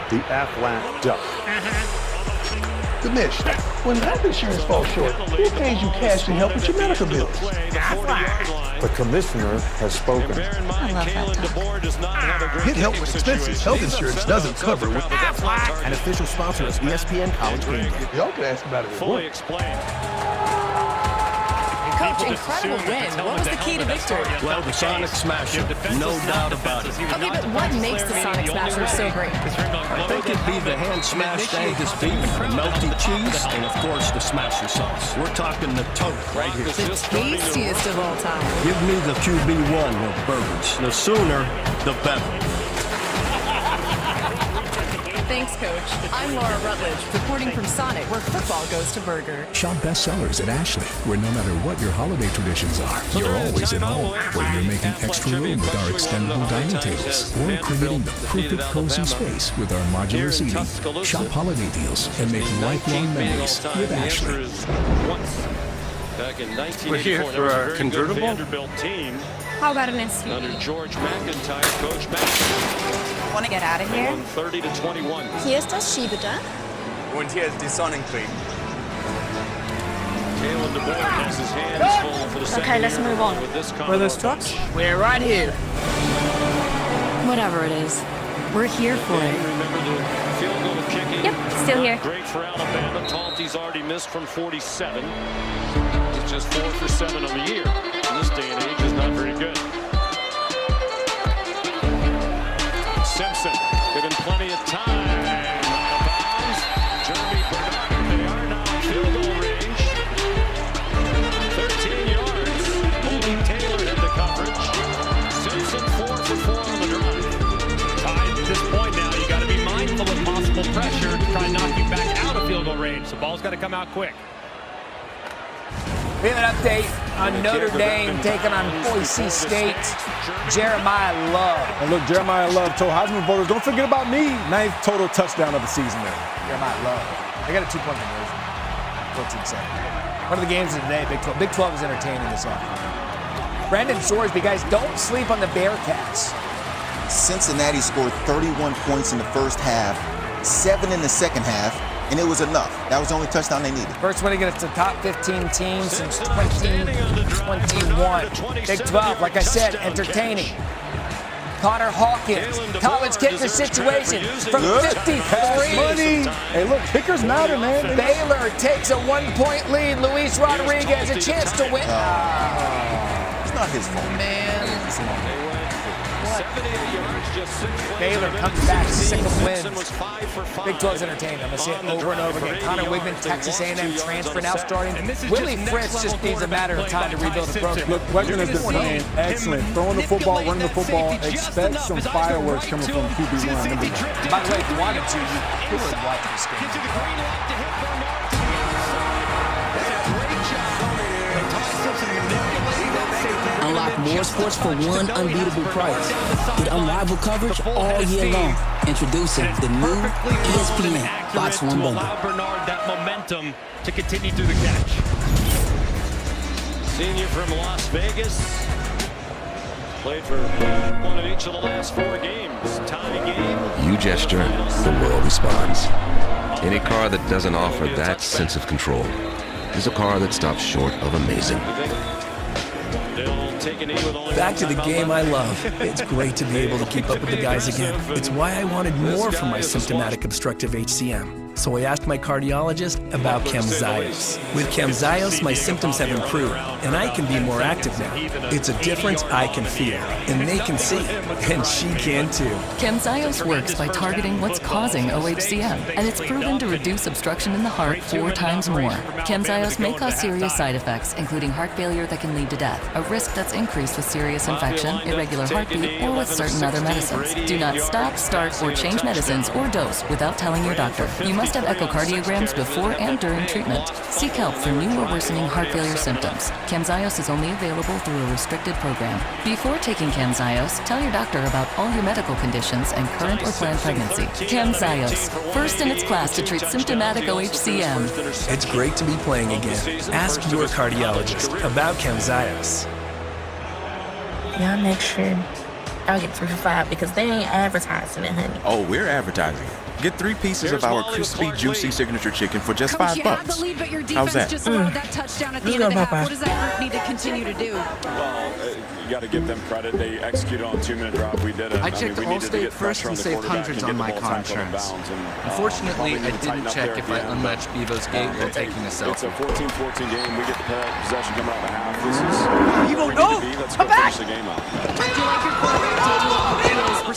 the Aflac Duck. Commish, when health insurance falls short, who pays you cash to help with your medical bills? The commissioner has spoken. I love that. Get help with expenses. Health insurance doesn't cover with Aflac. An official sponsor of ESPN College Game Day. Y'all can ask about it. Fully explained. Coach, incredible win. What was the key to victory? Well, the Sonic Smasher, no doubt about it. Okay, but what makes the Sonic Smasher so great? I think it'd be the hand-smashed Angus beef, the melty cheese, and of course the Smasher sauce. We're talking the tote right here. The tastiest of all time. Give me the QB1 of burgers. The sooner, the better. Thanks, Coach. I'm Laura Rutledge, reporting from Sonic, where football goes to burger. Shop bestsellers at Ashley, where no matter what your holiday traditions are, you're always at home. Whether you're making extra room with our extendable dining tables or creating the perfect cozy space with our modular seating, shop holiday deals and make lifelong memories with Ashley. We're here for our convertible. How about an SUV? Under George McIntyre, Coach Mack. Want to get out of here? 30-21. Hier ist das Schiebedach. Und hier ist die Sonnencreme. Kalen DeBoer has his hands full for the second Okay, let's move on. Where are those trucks? We're right here. Whatever it is, we're here for it. Remember the field goal kicking? Yep, still here. Great for Alabama. Talty's already missed from 47. He's just 4 for 7 on the year. In this day and age is not very good. Simpson given plenty of time. Out of bounds. Jeremy Bernard. They are now in field goal range. 13 yards. Holding Taylor into coverage. Simpson 4 for 4 on the drive. At this point now, you got to be mindful of possible pressure to try and knock you back out of field goal range. The ball's got to come out quick. We have an update on Notre Dame taking on Boise State. Jeremiah Love. And look, Jeremiah Love told Heisman voters, don't forget about me. 9th total touchdown of the season there. Jeremiah Love. They got a 2-point conversion. 14-7. One of the games of the day, Big 12. Big 12 is entertaining this afternoon. Brandon Sorsby, guys, don't sleep on the Bearcats. Cincinnati scored 31 points in the first half, 7 in the second half, and it was enough. That was the only touchdown they needed. First one to get us to top 15 team since 2021. Big 12, like I said, entertaining. Connor Hawkins, college kicker situation from 53. Hey, look, kickers matter, man. Baylor takes a 1-point lead. Luis Rodriguez a chance to win. It's not his fault. Man. Baylor comes back, 6 wins. Big 12's entertaining. I'm going to say it over and over again. Connor Wigman, Texas A&M transfer now starting. Willie Fritz just needs a matter of time to rebuild the program. Look, Wigman has been playing excellent. Throwing the football, running the football. Expect some fireworks coming from QB1. By the way, if you wanted to, you could watch this game. Unlock more sports for one unbeatable price. Get unrivaled coverage all year long. Introducing the new ESPN Box One bundle. Bernard that momentum to continue through the catch. Senior from Las Vegas. Played for one of each of the last 4 games. Tie game. You gesture, the world responds. Any car that doesn't offer that sense of control is a car that stops short of amazing. Back to the game I love. It's great to be able to keep up with the guys again. It's why I wanted more from my symptomatic obstructive HCM. So I asked my cardiologist about Camzyos. With Camzyos, my symptoms have improved, and I can be more active now. It's a difference I can feel, and they can see, and she can too. Camzyos works by targeting what's causing OHCM, and it's proven to reduce obstruction in the heart 4 times more. Camzyos may cause serious side effects, including heart failure that can lead to death, a risk that's increased with serious infection, irregular heartbeat, or with certain other medicines. Do not stop, start, or change medicines or dose without telling your doctor. You must have echocardiograms before and during treatment. Seek help for new or worsening heart failure symptoms. Camzyos is only available through a restricted program. Before taking Camzyos, tell your doctor about all your medical conditions and current or planned pregnancy. Camzyos, first in its class to treat symptomatic OHCM. It's great to be playing again. Ask your cardiologist about Camzyos. Y'all make sure y'all get 3 for $5 because they ain't advertising it, honey. Oh, we're advertising. Get 3 pieces of our crispy, juicy signature chicken for just $5. How's that? Just allowed that touchdown at the end of the half. What does that group need to continue to do? Well, you got to give them credit. They executed on a 2-minute drive. We did it. I checked Allstate first and saved hundreds on my car insurance. Unfortunately, I didn't check if I unlatched Bevo's gate while taking a selfie. It's a 14-14 game. We get the possession coming out of the half. This is Bevo, no! Let's go finish the game out.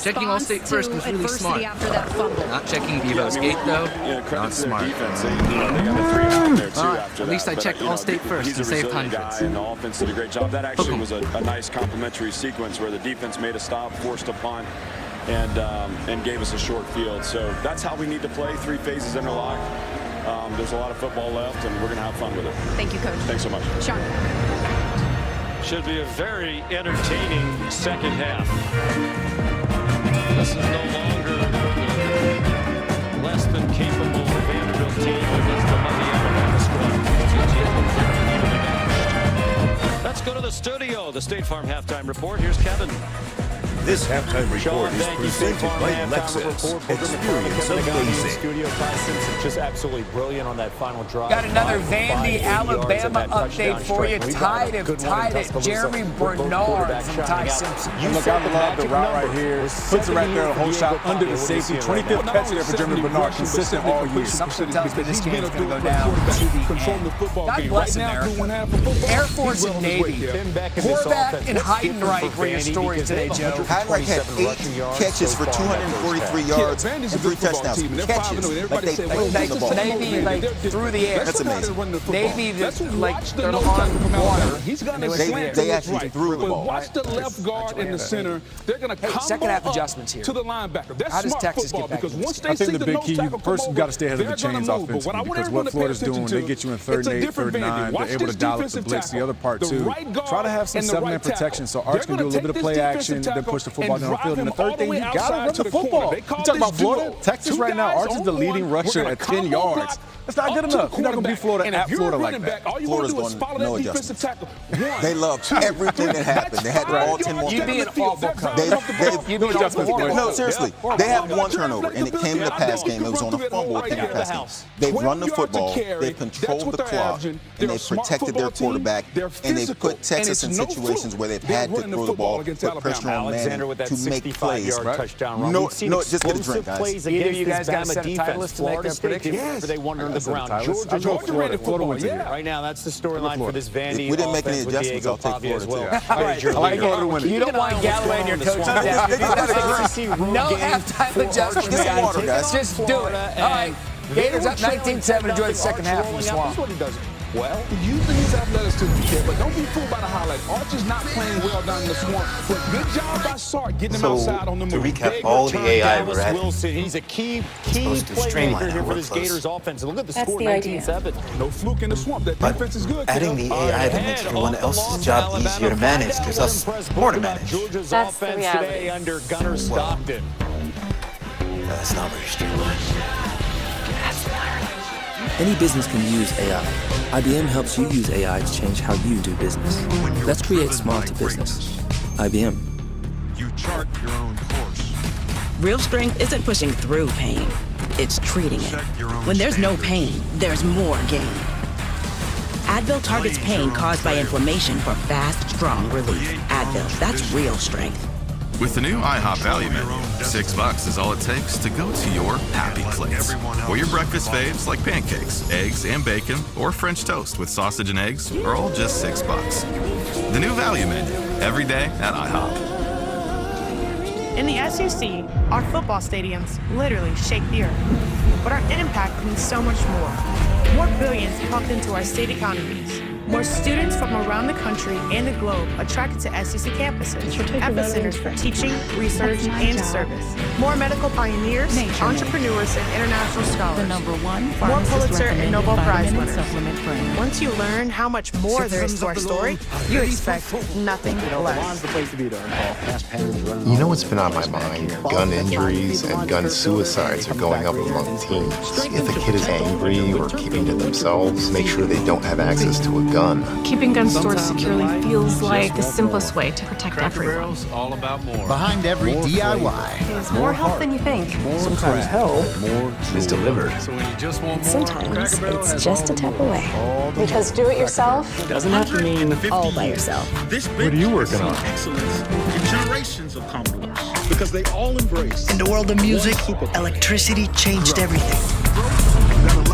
Checking Allstate first was really smart. Not checking Bevo's gate, though, not smart. At least I checked Allstate first and saved hundreds. And the offense did a great job. That actually was a nice complementary sequence where the defense made a stop, forced a punt, and gave us a short field. So that's how we need to play. 3 phases interlocked. There's a lot of football left, and we're going to have fun with it. Thank you, Coach. Thanks so much. Sean. Should be a very entertaining second half. This is no longer the less than capable Vanderbilt team against the mighty Alabama squad. Let's go to the studio. The State Farm Halftime Report. Here's Kevin. This halftime report is presented by Lexus. Experience amazing. Just absolutely brilliant on that final drive. Got another Vandy, Alabama update for you. Tied it. Jeremy Bernard from Ty Simpson. And look, I love the route right here. Puts it right there, a whole shot under the safety. 25th catch there for Jeremy Bernard, consistent all year. Something tells me this game's going to go down to the end. God bless America. Air Force and Navy. Horvath and Heidenreich were your stories today, Joe. Heidenreich had 8 catches for 243 yards and 3 touchdowns. Catches. Like they threw the ball. Navy, like, through the air. That's amazing. Navy, like, they're on water. They actually threw the ball. Watch the left guard in the center. They're going to come second half adjustments here to the linebacker. That's how does smart Texas football get back? Because once they I think see the big key, first you've got to stay ahead of the chains offensively because what Florida's doing, they get you in 3rd and 8, 3rd and 9. They're able to dial up the blitz. The other part, too, try to have some 7-man protection so Arch can do a little bit of play action, then push push the football down the field. And the third thing, you got to run the football. You talk about Florida, Texas right now, Arch is the leading rusher at 10 yards. That's not good enough. You're not going to beat Florida at Florida like that. Florida's going no adjustments. They loved everything that happened. They had the ball 10 more times. You be an awful coach. No, seriously. They had one turnover, and it came in the pass game. It was on a fumble. It came in the pass game. They've run the football. They've controlled the clock, and they've protected their quarterback, and they've put Texas in situations where they've had to throw the ball, put pressure on Manning to make plays. No, just get a drink, guys. Either of you guys got to set a Titleist to make a prediction? Yes. They won on the ground. Georgia ran the football, yeah. Right now, that's the storyline for this Vandy. If we didn't make any adjustments, I'll take Florida, too. All right, I like Florida winning. You don't want Galloway and your coaching staff. No halftime adjustments, guys. Just do it. All right. Gators up 19-7. Enjoy the second half from the Swamp. That's what he does well. Using his athleticism, but don't be fooled by the highlight. Arch is not playing well down in the Swamp, but good job by Sark getting him outside on the move. To recap all the AI we're at, Wilson, he's a key playmaker here for this Gators offense. Look at the score, 19-7. No fluke in the Swamp. That defense is good. Adding the AI that makes everyone else's job easier to manage gives us more to manage. Georgia's offense today under Gunnar Stockton. That's not very streamlined. Any business can use AI. IBM helps you use AI to change how you do business. Let's create smart to business. IBM. You chart your own course. Real strength isn't pushing through pain. It's treating it. When there's no pain, there's more gain. Advil targets pain caused by inflammation for fast, strong relief. Advil, that's real strength. With the new IHOP value menu, $6 is all it takes to go to your happy place. Or your breakfast faves like pancakes, eggs, and bacon, or French toast with sausage and eggs are all just $6. The new value menu, every day at IHOP. In the SEC, our football stadiums literally shake the earth. But our impact means so much more. More billions pumped into our state economies. More students from around the country and the globe attracted to SEC campuses, epicenters for teaching, research, and service. More medical pioneers, entrepreneurs, and international scholars. The #1 more Pulitzer and Nobel Prize winners. Supplement brand. Once you learn how much more there is to our story, you expect nothing less. You know what's been on my mind? Gun injuries and gun suicides are going up among teens. If a kid is angry or keeping to themselves, make sure they don't have access to a gun. Keeping guns stored securely feels like the simplest way to protect everyone. All about more. Behind every DIY. There's more help than you think. Sometimes help is delivered. So when you just want more, sometimes it's just a tap away. Because do it yourself doesn't have to mean all by yourself. What are you working on? Excellence in generations of Commodores. Because they all embrace. In the world of music, electricity changed everything.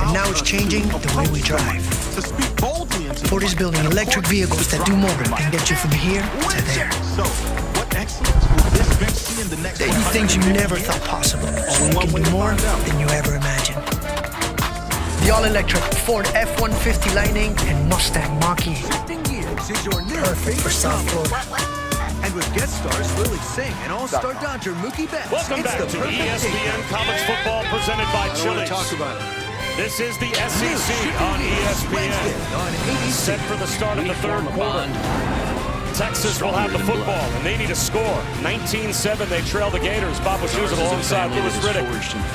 And now it's changing the way we drive. Ford is building electric vehicles that do more and get you from here to there. So, what excellence will this bench see in the next 80 things you never thought possible, so you can do more than you ever imagined. The all-electric Ford F-150 Lightning and Mustang Mach-E. 15 years is your new perfect for South Florida. And with guest stars Lily Singh and all-star Dodger Mookie Betts. Welcome back to ESPN College Football presented by Chili's. Talk about it. This is the SEC on ESPN. Set for the start of the third quarter. Texas will have the football, and they need a score. 19-7, they trail the Gators. Bob Wischusen alongside Louis Riddick.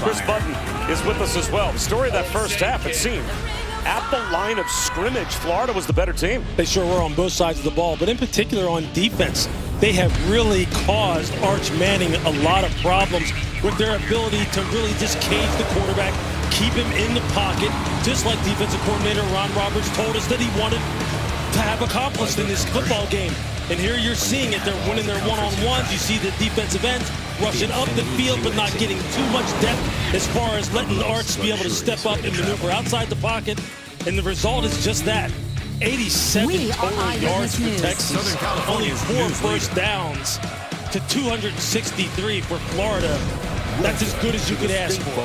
Chris Button is with us as well. The story of that first half, it seemed, at the line of scrimmage, Florida was the better team. They sure were on both sides of the ball, but in particular on defense, they have really caused Arch Manning a lot of problems with their ability to really just cage the quarterback, keep him in the pocket, just like defensive coordinator Ron Roberts told us that he wanted to have accomplished in this football game. And here you're seeing it. They're winning their one-on-ones. You see the defensive ends rushing up the field, but not getting too much depth as far as letting Arch be able to step up and maneuver outside the pocket. And the result is just that. 87 total yards for Texas. Only 4 first downs to 263 for Florida. That's as good as you could ask for.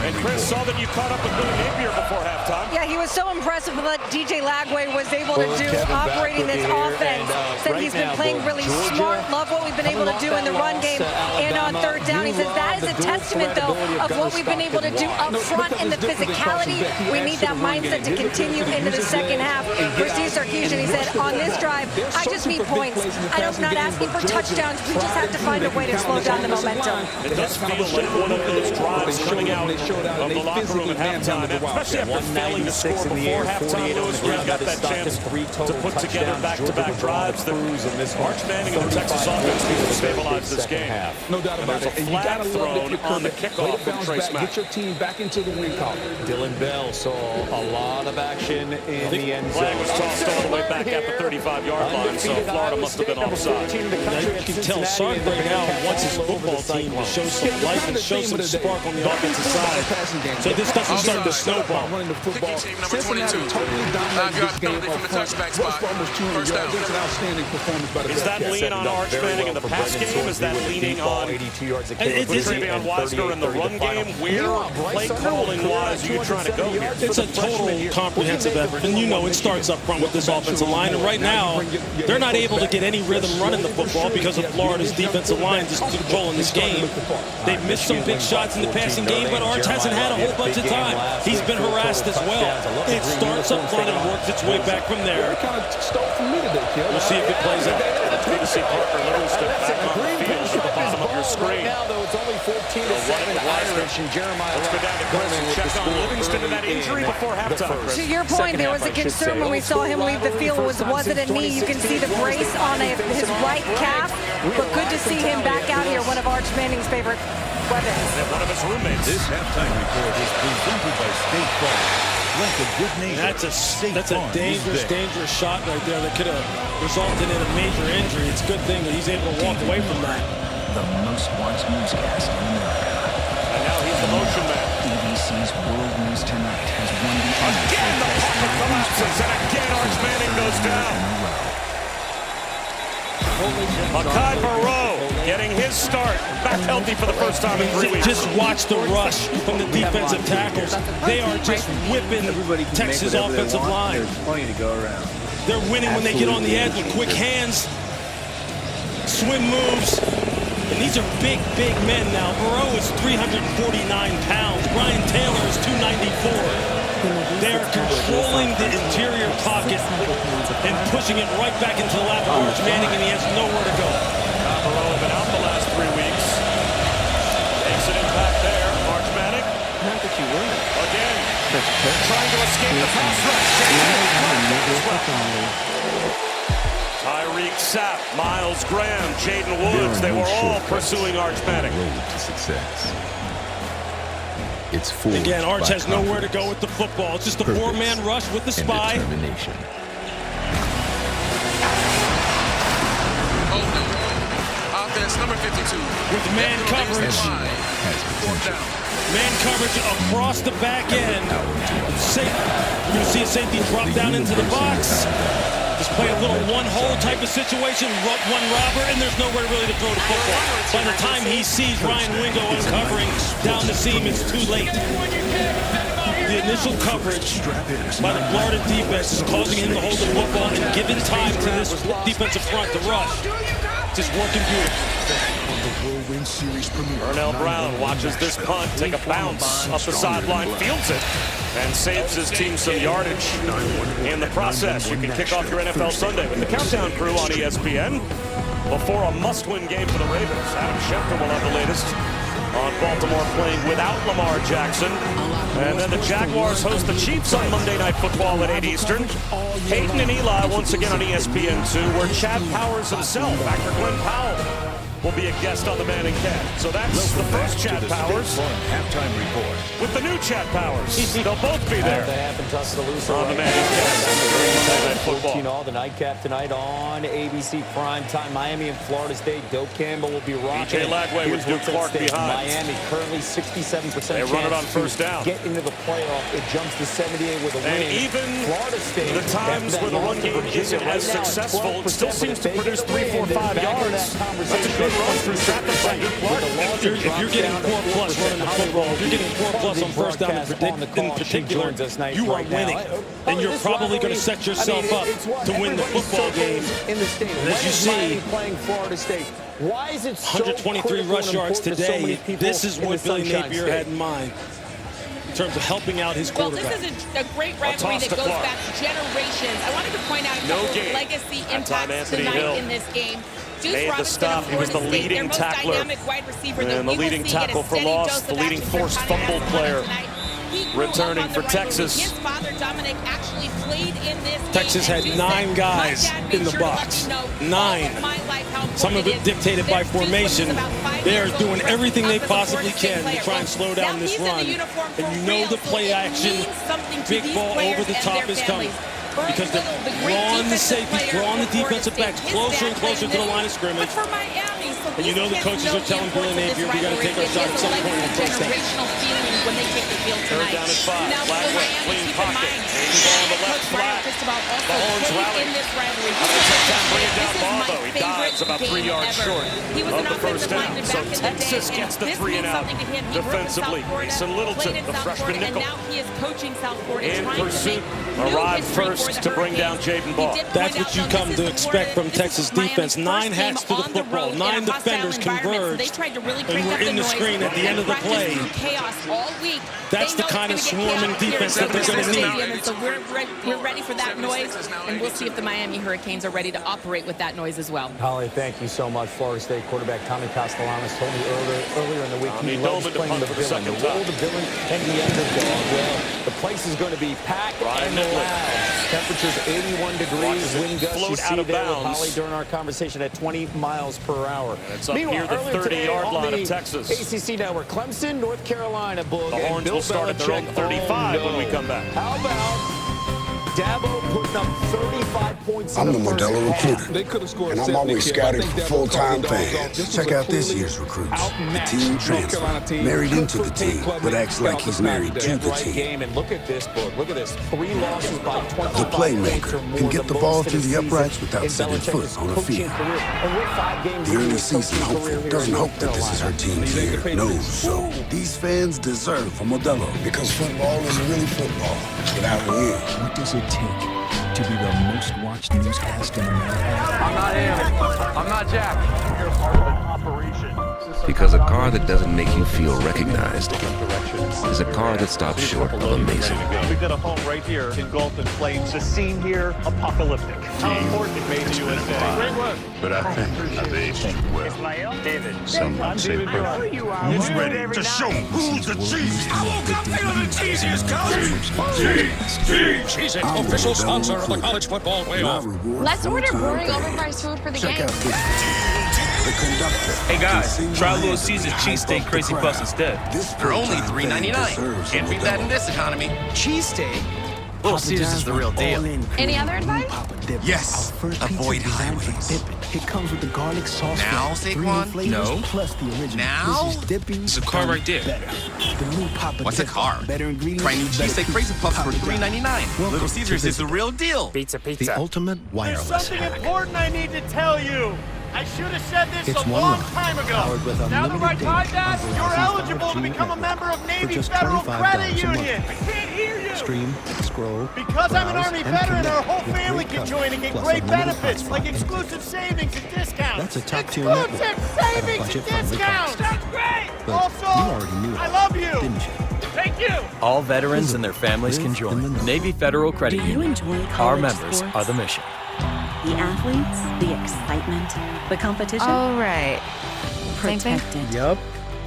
And Chris, saw that you caught up with Billy Napier before halftime. Yeah, he was so impressive with what DJ Lagway was able to do operating this offense. Said he's been playing really smart. Love what we've been able to do in the run game and on third down. He says that is a testament, though, of what we've been able to do up front and the physicality. We need that mindset to continue into the second half. For Steve Sarkisian, he said, on this drive, I just need points. I'm not asking for touchdowns. We just have to find a way to slow down the momentum. It does feel like one of those drives coming out of the locker room at halftime, especially after failing to score before halftime. Lewis Green got that chance to put together back-to-back drives. Arch Manning and the Texas offense needs to stabilize this game. No doubt about it. And there's a flag thrown on the kickoff from Trace Mack. Get your team back into the win column. Dylan Bell saw a lot of action in the end zone. Flag was tossed all the way back at the 35-yard line, so Florida must have been offside. You can tell Sark right now wants his football team to show some life and show some spark on the offensive side. So this doesn't start to snowball. Running the football. Cincinnati totally dominated this game from the touchback spot. First down. That's an outstanding performance by the Is that lean on Arch Manning in the pass game? Is that leaning on Trevion Wisener in the run game? Where, play calling-wise, are you trying to go here? It's a total comprehensive effort, and you know it starts up front with this offensive line. And right now, they're not able to get any rhythm running the football because of Florida's defensive line just controlling this game. They've missed some big shots in the passing game, but Arch hasn't had a whole bunch of time. He's been harassed as well. It starts up front and works its way back from there. We'll see if it plays out. It's good to see Parker Livingston back on the field at the bottom of your screen. Now, though, it's only 14-7. Irish and Jeremiah. Let's go down to Chris and check on Livingston and that injury before halftime. To your point, there was a concern when we saw him leave the field. Was it a knee? You can see the brace on his right calf. But good to see him back out here, one of Arch Manning's favorite weapons. And one of his roommates. This halftime report is presented by State Farm. Let the good name. That's a dangerous shot right there that could have resulted in a major injury. It's a good thing that he's able to walk away from that. The most watched newscast in America. And now he's the motion man. ABC's World News Tonight has won the again the pocket collapses, and again Arch Manning goes down. Makai Moreau getting his start, back healthy for the first time in 3 weeks. Just watch the rush from the defensive tackles. They are just whipping Texas offensive line. There's plenty to go around. They're winning when they get on the edge with quick hands, swim moves. And these are big men now. Moreau is 349 pounds. Brian Taylor is 294. They are controlling the interior pocket and pushing it right back into the lap of Arch Manning, and he has nowhere to go. Moreau has been out the last 3 weeks. Makes an impact there. Arch Manning. Not that you win. Again. Trying to escape the pass rush. Tyreek Sapp, Miles Graham, Jaden Woods, they were all pursuing Arch Manning. Road to success. It's again, Arch has nowhere to go with the football. It's just a four-man rush with the spy. Determination. Offense number 52. With man coverage. Man coverage across the back end. You're going to see a safety drop down into the box. Just play a little one-hole type of situation, one robber, and there's nowhere really to throw the football. By the time he sees Ryan Wingo uncovering down the seam, it's too late. The initial coverage by the Florida defense is causing him to hold the football and giving time to this defensive front to rush. Just working beautiful. Ernell Brown watches this punt take a bounce up the sideline, fields it, and saves his team some yardage in the process. You can kick off your NFL Sunday with the Countdown Crew on ESPN before a must-win game for the Ravens. Adam Schefter will have the latest on Baltimore playing without Lamar Jackson. And then the Jaguars host the Chiefs on Monday Night Football at 8 Eastern. Peyton and Eli once again on ESPN2, where Chad Powers himself, actor Glenn Powell, will be a guest on the Manning Cast. So that's the first Chad Powers halftime report with the new Chad Powers. They'll both be there on the Manning Cast. 14 all the nightcap tonight on ABC Primetime. Miami and Florida State. Doak Campbell will be rocking. DJ Lagway with Duke Clark behind. Miami currently 67%. They run it on first down. Get into the playoff. It jumps to 78 with a win. And even Florida State, the times where the run game isn't as successful, it still seems to produce 3, 4, 5 yards. That's a good runs through sacrifice. If you're getting 4+ running the football, if you're getting 4+ on first down in particular, you are winning. And you're probably going to set yourself up to win the football game. And as you see, 123 rush yards today. This is what Billy Napier had in mind in terms of helping out his quarterback. Well, this is a great rivalry that goes back generations. I wanted to point out a couple legacy impacts tonight in this game. Made the stop. He was the leading tackler and the leading tackle for loss, the leading forced fumble player. Returning for Texas. His father, Dominic, actually played in this Texas had 9 guys in the box. 9. Some of it dictated by formation. They're doing everything they possibly can to try and slow down this run. And you know the play action, big ball over the top is coming. Because they're drawing the safeties, drawing the defensive backs closer and closer to the line of scrimmage. And you know the coaches are telling Billy Napier, we got to take our shot at some point in the first half. Third down and 5. Flagway, clean pocket. Maybe ball on the left flat. The Horns rally. How about take time, bring it down Marbo. He dives about 3 yards short of the first down. So Texas gets the 3 and out defensively. Mason Littleton, the freshman nickel, in pursuit, arrived first to bring down Jaden Ball. That's what you come to expect from Texas defense. 9 hats to the football, 9 defenders converged, and we're in the screen at the end of the play. That's the kind of swarming defense that they're going to need. So we're ready for that noise, and we'll see if the Miami Hurricanes are ready to operate with that noise as well. Holly, thank you so much. Florida State quarterback Tommy Castellanos told me earlier in the week he loves playing the villain, the role of the villain and the underdog. Well, the place is going to be packed and loud. Temperatures 81 degrees, wind gusts you see there with Holly during our conversation at 20 miles per hour. It's up near the 30-yard line of Texas. ACC Network, Clemson, North Carolina, Bull. The Horns will start at their own 35 when we come back. How about Dabo putting up 35 points I'm in the the first Modelo half. recruiter, and I'm always scouting for full-time fans. Check out this year's recruits. The team transfer, married into the team, but acts like he's married to the team. And look at this book. Look at this. 3 losses by 25 The playmaker can get the ball through the uprights without setting foot on a field. The early season hopeful doesn't hope that this is her team's year. No, so these fans deserve a Modelo, because football is really football without a win. What does it take to be the most watched newscast in America? I'm not him. I'm not Jack. You're part of an operation. Because a car that doesn't make you feel recognized is a car that stops short of amazing. We've got a home right here engulfed in flames. The scene here, apocalyptic. How important it made to USA. Great work. But I think I've aged well. David. Some would say perfect. Who's ready to show who's the cheese? I woke up feeling the cheesiest, coach. Cheese, official sponsor of the college football playoff. Let's order boring overpriced food for the game. Check out this. The conductor. Hey guys, try Little Caesar's cheesesteak crazy puffs instead. They're only $3.99. Can't beat that in this economy. Cheesesteak. Little Caesar's is the real deal. Any other advice? Yes. Avoid highways. It comes with the garlic sauce. Now, Saquon? No. Plus the original. Now? There's a car right there. The new Papa What's a car? Better ingredients. Try new cheesesteak crazy puffs for $3.99. Little Caesar's is the real deal. Pizza. The ultimate wireless There's something hack. important I need to tell you. I should have said this It's a one long line, time ago. powered with Now that unlimited I data tried that, on you're Verizon's eligible to 5G become a network member of Navy just Federal $25 Credit a Union. month. I can't hear you. Stream, scroll, Because I'm an browse, Army and veteran, connect our whole with family great can join and get plus great unlimited benefits, hotspot. like exclusive savings and discounts. That's a top-tier Exclusive network. savings and Budget-friendly discounts. cost. That's great. But Also, you already knew I that, love you. didn't you? Thank you. All veterans and their families can join. Navy Federal Credit Union. Our members are the mission. The athletes, the excitement, the competition. All right. Protected. Yup.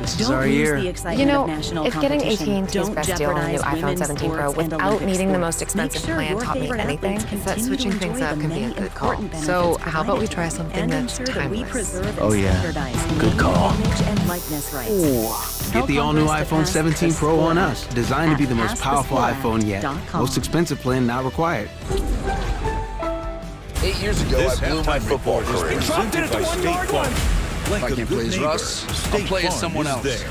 This is Don't our lose year. the excitement You know, of national if getting competition. AT&T's Don't best deal on the new jeopardize iPhone women's 17 Pro sports and without Olympic needing the sports. most expensive Make sure plan your taught me favorite anything, athletes is that continue switching to things enjoy up the can be a many good call. important So benefits how about we provided. try something And that's ensure that we timeless? preserve Oh, and yeah. standardize Good name, call. image, and likeness rights. Get the all-new Help iPhone us 17 surpass Pro on the us. Designed to be the most Ask the powerful Sport iPhone yet. app.com. Most expensive plan not required. 8 years ago, I blew my football career. Dropped it at the 1 yard line. If I can't play as Russ, I'll play as someone else.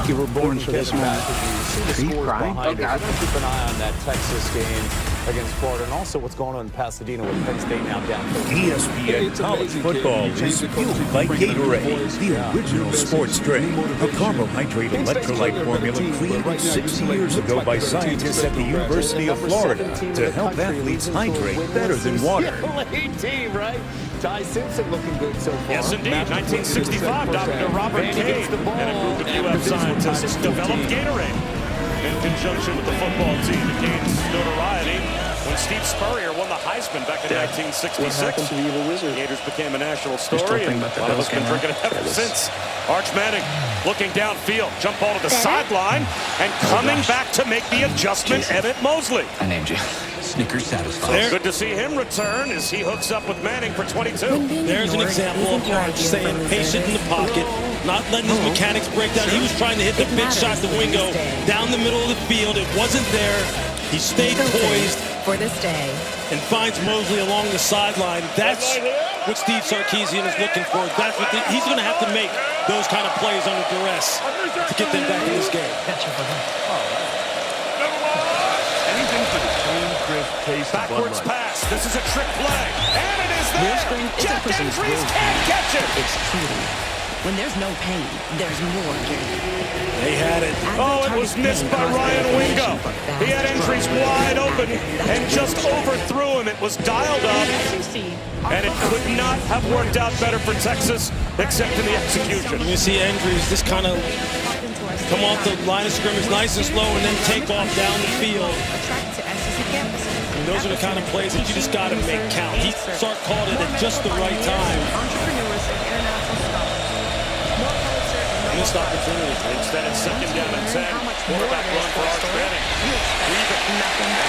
You were born for this man. Are you crying? Okay. We're going to keep an eye on that Texas game. against Florida, and also what's going on in Pasadena with Penn State now down 13. ESPN College Football is fueled by Gatorade, the original sports drink, a carbohydrate electrolyte formula created 60 years ago by scientists at the University of Florida to help athletes hydrate better than water. Team, right? Ty Simpson looking good so far. Yes, indeed. 1965, Dr. Robert Kane and a group of UF scientists developed Gatorade in conjunction with the football team. It gained notoriety when Steve Spurrier won the Heisman back in 1966. The Gators became a national story, and a lot of us have been drinking it ever since. Arch Manning looking downfield, jump ball to the sideline, and coming back to make the adjustment, Emmett Mosley. I named you. Snickers satisfied. Good to see him return as he hooks up with Manning for 22. There's an example of Arch staying patient in the pocket, not letting his mechanics break down. He was trying to hit the big shot to Wingo down the middle of the field. It wasn't there. He stayed poised for this day and finds Mosley along the sideline. That's what Steve Sarkisian is looking for. That's what he's going to have to make those kind of plays under duress to get them back in this game. Anything for the clean, crisp taste of Bud Backwards Light. pass. This is a trick play. And it is there. Jack Andrews can't catch it. It's cheating. When there's no pain, there's more gain. They had it. Oh, it was missed by Ryan Wingo. He had entries wide open and just overthrew him. It was dialed up, and it could not have worked out better for Texas, except in the execution. You see Andrews just kind of come off the line of scrimmage nice and slow and then take off down the field. And those are the kind of plays that you just got to make count. Sark called it at just the right time. Missed opportunity. Instead, it's second down and 10. Quarterback run for Arch Manning.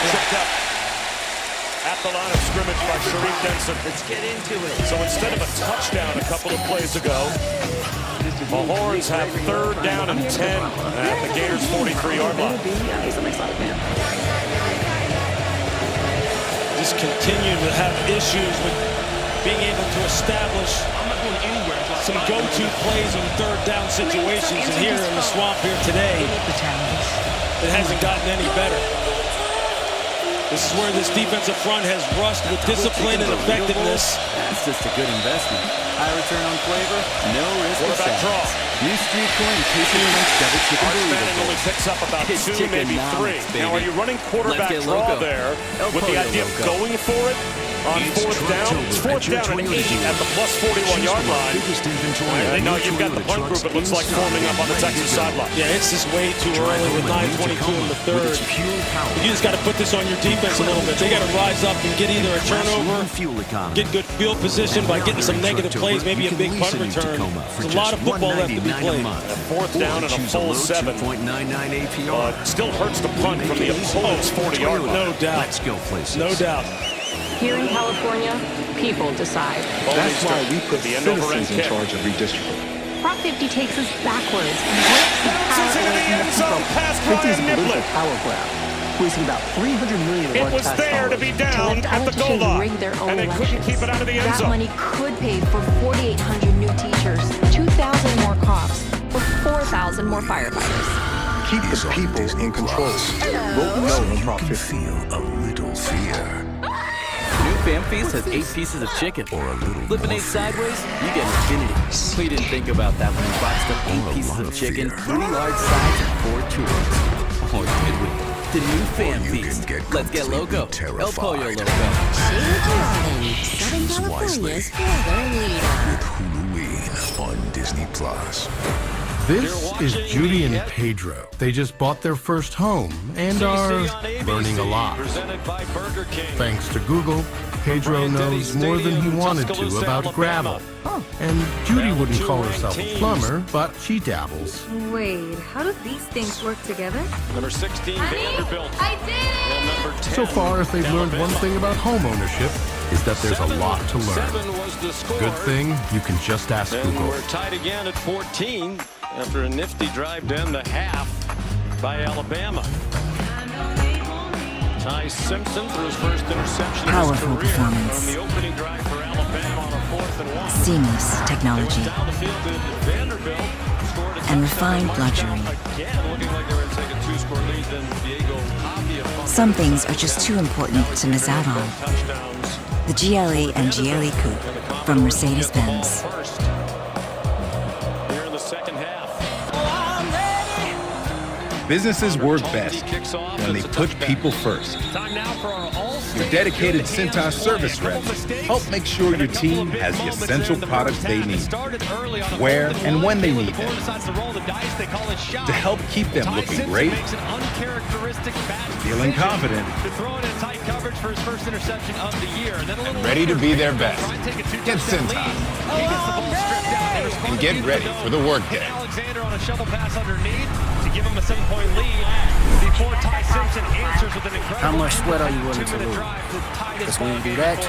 Tripped up at the line of scrimmage by Sharif Denson. Let's get into it. So instead of a touchdown a couple of plays ago, the Horns have third down and 10 at the Gators' 43-yard line. Just continue to have issues with being able to establish some go-to plays in third down situations. And here in the swamp here today, it hasn't gotten any better. This is where this defensive front has rushed with discipline and effectiveness. That's just a good investment. High return on flavor, no risk of Quarterback draw. New street corn, Casey Leonard's double chicken Arch Manning burrito. only picks up about It's 2, chicken maybe 3. nuggets, Now, are baby. you running quarterback Let's get draw loco. there El with the Pollo idea of Loco. going for it on fourth down? It's fourth down and 8 at the plus 41-yard line. I know you've got the punt group, it looks like, forming up on the Texas sideline. Yeah, it's just way too early with 9:22 in the third. You just got to put this on your defense a little bit. They got to rise up and get either a turnover, get good field position by getting some negative plays, maybe a big punt return. There's a lot of football left to be played. A fourth down and a full 7. But still hurts to punt from the opponent's 40-yard line. No doubt. Let's go places. No doubt. Here in California, people decide. That's why we put the citizens in charge of redistricting. Prop 50 takes us backwards and breaks the power Bounces into the end zone past Ryan Niblett. power grab, wasting about $300 million of It our was tax there to dollars. be down at the goal line, rig their own and they couldn't keep it out of the end That zone. money could pay for 4,800 new teachers, 2,000 more cops, or 4,000 more firefighters. Keep the people in control. Vote no on Prop 50. Feel a little fear. New Fam Feast has 8 pieces of chicken. Or a little Flipping 8 sideways, you get infinity. We didn't think about that when we boxed up 8 pieces of chicken, 3 large sides, and 4 churros. Or did we? The new Fam Feast. Let's get loco. El Pollo Loco. Choose wisely. With Hulu on Disney Plus. This is Judy and Pedro. They just bought their first home and are learning a lot. Thanks to Google, Pedro knows more than he wanted to about gravel. And Judy wouldn't call herself a plumber, but she dabbles. Wait, how do these things work together? Number 16, Vanderbilt. I did it! And number 10, So far, if they've learned one thing about home ownership, is that there's a lot to learn. Good thing you can just ask And Google. we're tied again at 14 after a nifty drive down the half by Alabama. Ty Simpson threw his first interception Powerful of his career performance. on the opening drive for Alabama on a 4th and 1. Seamless technology Down the field to Vanderbilt. and refined luxury. Again, looking like they were going to take a 2-score lead. Then Diego Pavia Some things are just too important to miss out on. The GLE and GLE Coupe from Mercedes-Benz. Businesses work best when they put people first. Your dedicated Cintas service reps help make sure your team has the essential products they need, where and when they need them, to help keep them looking great, feeling confident, and ready to be their best. Get Cintas and get ready for the workday. Alexander on a shovel pass underneath to give him a 7-point lead before Ty Simpson answers with an incredible. How much sweat are you willing to lose? Because when you do that,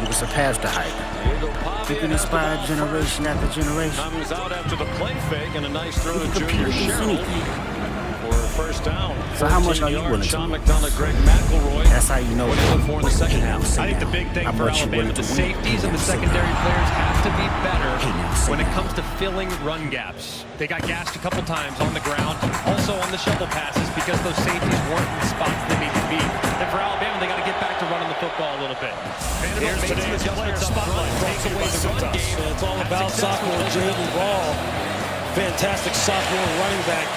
you will surpass the hype. You can inspire generation after generation. Comes out after the play fake and a nice throw to Junior Sherrill for a first down. So how much are you willing to Sean lose? McDonough, Greg McElroy. That's how you know what they're for in the second half. I think the big thing how for much you Alabama, willing the to win. safeties and the secondary players have to be better when it comes to filling run gaps. They got gassed a couple times on the ground, also on the shovel passes because those safeties weren't in the spots they need to be. And for Alabama, they got to get back to running the football a little bit. Here's today's player spotlight brought to you by Cintas. It's all about sophomore Jaden Ball. Fantastic sophomore running back.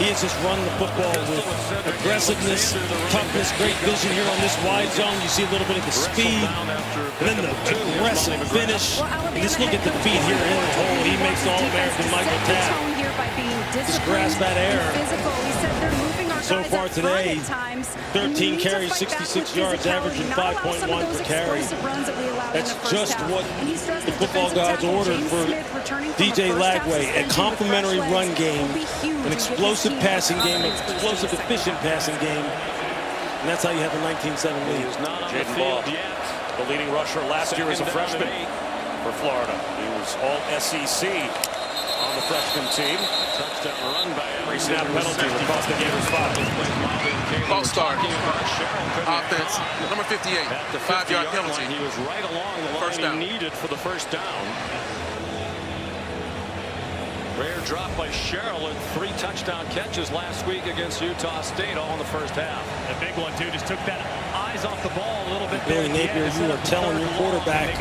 He has just run the football with aggressiveness, toughness, great vision here on this wide zone. You see a little bit of the speed, and then the aggressive finish. And just look at the feet here in the hole. He makes the All-American Michael Tapp. Just grasp that air. So far today, 13 carries, 66 yards, averaging 5.1 per carry. That's just what the football gods ordered for DJ Lagway. A complementary run game, an explosive passing game, an explosive, efficient passing game. And that's how you have a 19-7 lead. Jaden Ball, the leading rusher last year as a freshman for Florida. He was all SEC on the freshman team. Touchdown run by every snap penalty will cost the Gators 5. False start. Offense, number 58. The 5-yard penalty. He was right along the line he needed for the first down. Rare drop by Sherrill and 3 touchdown catches last week against Utah State, all in the first half. A big one, too. Just took that eyes off the ball a little bit. Billy Napier, you are telling your quarterback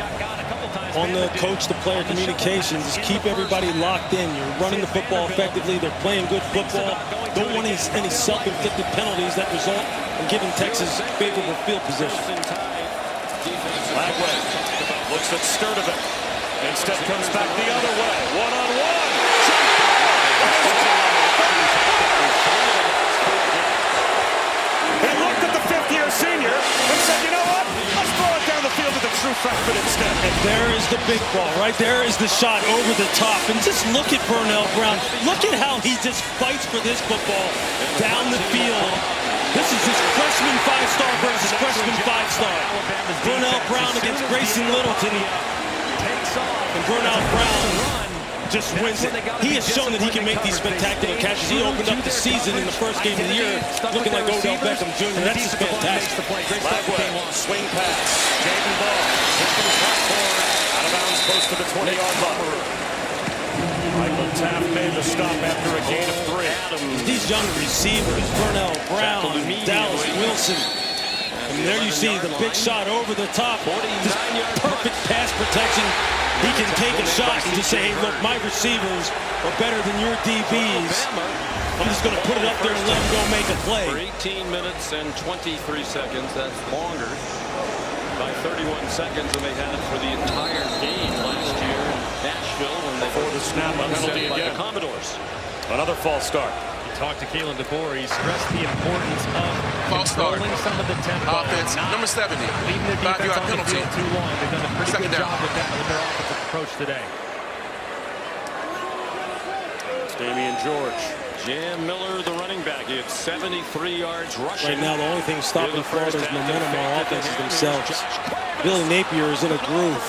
on the coach-to-player communications, just keep everybody locked in. You're running the football effectively. They're playing good football. Don't want any self-inflicted penalties that result in giving Texas favorable field position. Lagway looks at Sturdivant. Instead comes back the other way. One-on-one. He looked at the 5th-year senior and said, you know what? Let's throw it down the field to the true freshman instead. And there is the big ball. Right there is the shot over the top. And just look at Vernell Brown. Look at how he just fights for this football down the field. This is his freshman 5-star versus freshman 5-star. Vernell Brown against Grayson Littleton. And Vernell Brown just wins it. He has shown that he can make these spectacular catches. He opened up the season in the first game of the year looking like Odell Beckham Jr. That's just fantastic. Lagway, swing pass. Jaden Ball. Out of bounds close to the 20-yard line. Michael Tapp made the stop after a gain of 3. These young receivers, Vernell Brown, Dallas Wilson. And there you see the big shot over the top. Just perfect pass protection. He can take a shot and just say, hey, look, my receivers are better than your DBs. I'm just going to put it up there and let him go make a play. For 18 minutes and 23 seconds, that's longer by 31 seconds than they had for the entire game last year in Nashville when they before the snap penalty by the Commodores. Another false start. Talked to Kalen DeBoer. He stressed the importance of controlling some of the tempo. Offense, number 70. Leaving the defense on the field too long. They've done a pretty good job with that with their offensive approach today. It's Damian George. Jam Miller, the running back. He had 73 yards rushing. Right now, the only thing stopping Florida's momentum on offense is themselves. Billy Napier is in a groove.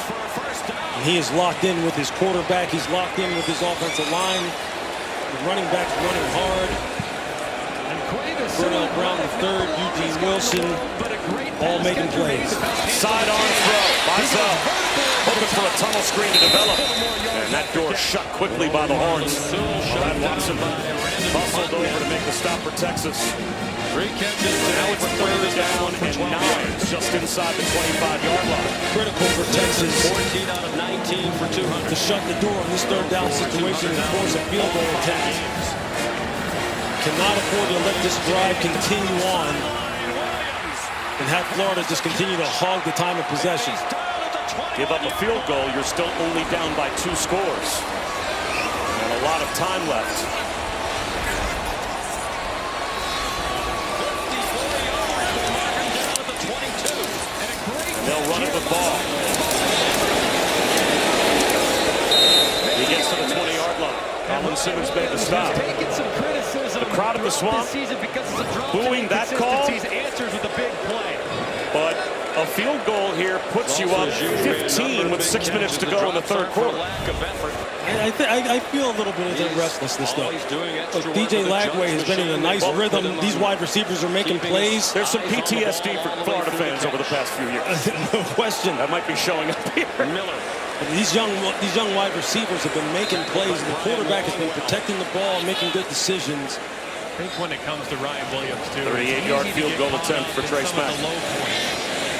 And he is locked in with his quarterback. He's locked in with his offensive line. The running back's running hard. Vernell Brown III, Eugene Wilson, all making plays. Sidearm throw. Mizell hoping for a tunnel screen to develop. And that door shut quickly by the Horns. Brad Watson bustled over to make the stop for Texas. 3 catches. Now it's 3rd down and 9, just inside the 25-yard line. Critical for Texas. 14 out of 19 for 200. To shut the door in this 3rd down situation and force a field goal attempt. Cannot afford to let this drive continue on and have Florida just continue to hog the time of possession. Give up a field goal, you're still only down by 2 scores. And a lot of time left. And they'll run it with ball. He gets to the 20-yard line. Colin Simmons made the stop. The crowd in the swamp booing that call. But a field goal here puts you up 15 with 6 minutes to go in the 3rd quarter. I feel a little bit of that restlessness, though. Look, DJ Lagway has been in a nice rhythm. These wide receivers are making plays. There's some PTSD for Florida fans over the past few years. No question. That might be showing up here. Miller. These young wide receivers have been making plays, and the quarterback has been protecting the ball and making good decisions. I think when it comes to Ryan Williams, too, 38-yard field goal attempt for Trace Mack.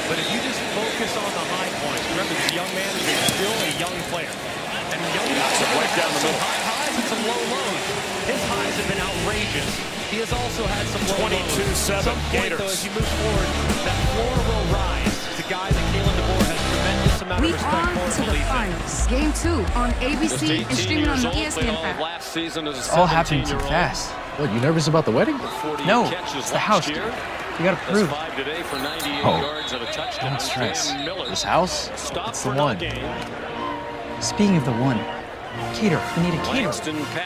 But if you just focus on the high points, remember this young man is still a young player. And young guys have right down the middle. Some high highs and some low lows. His highs have been outrageous. He has also had some low lows. 22-7 Gators. Though, as you move forward, that Florida will rise. It's a guy that Kalen DeBoer has tremendous amount of respect for. To the finals. Game 2 on ABC and streaming on the ESPN app. It's all happening too fast. What, you nervous about the wedding? No, it's the house, dude. You gotta prove it. Oh, don't stress. This house, it's the one. Speaking of the one, caterer, we need a caterer.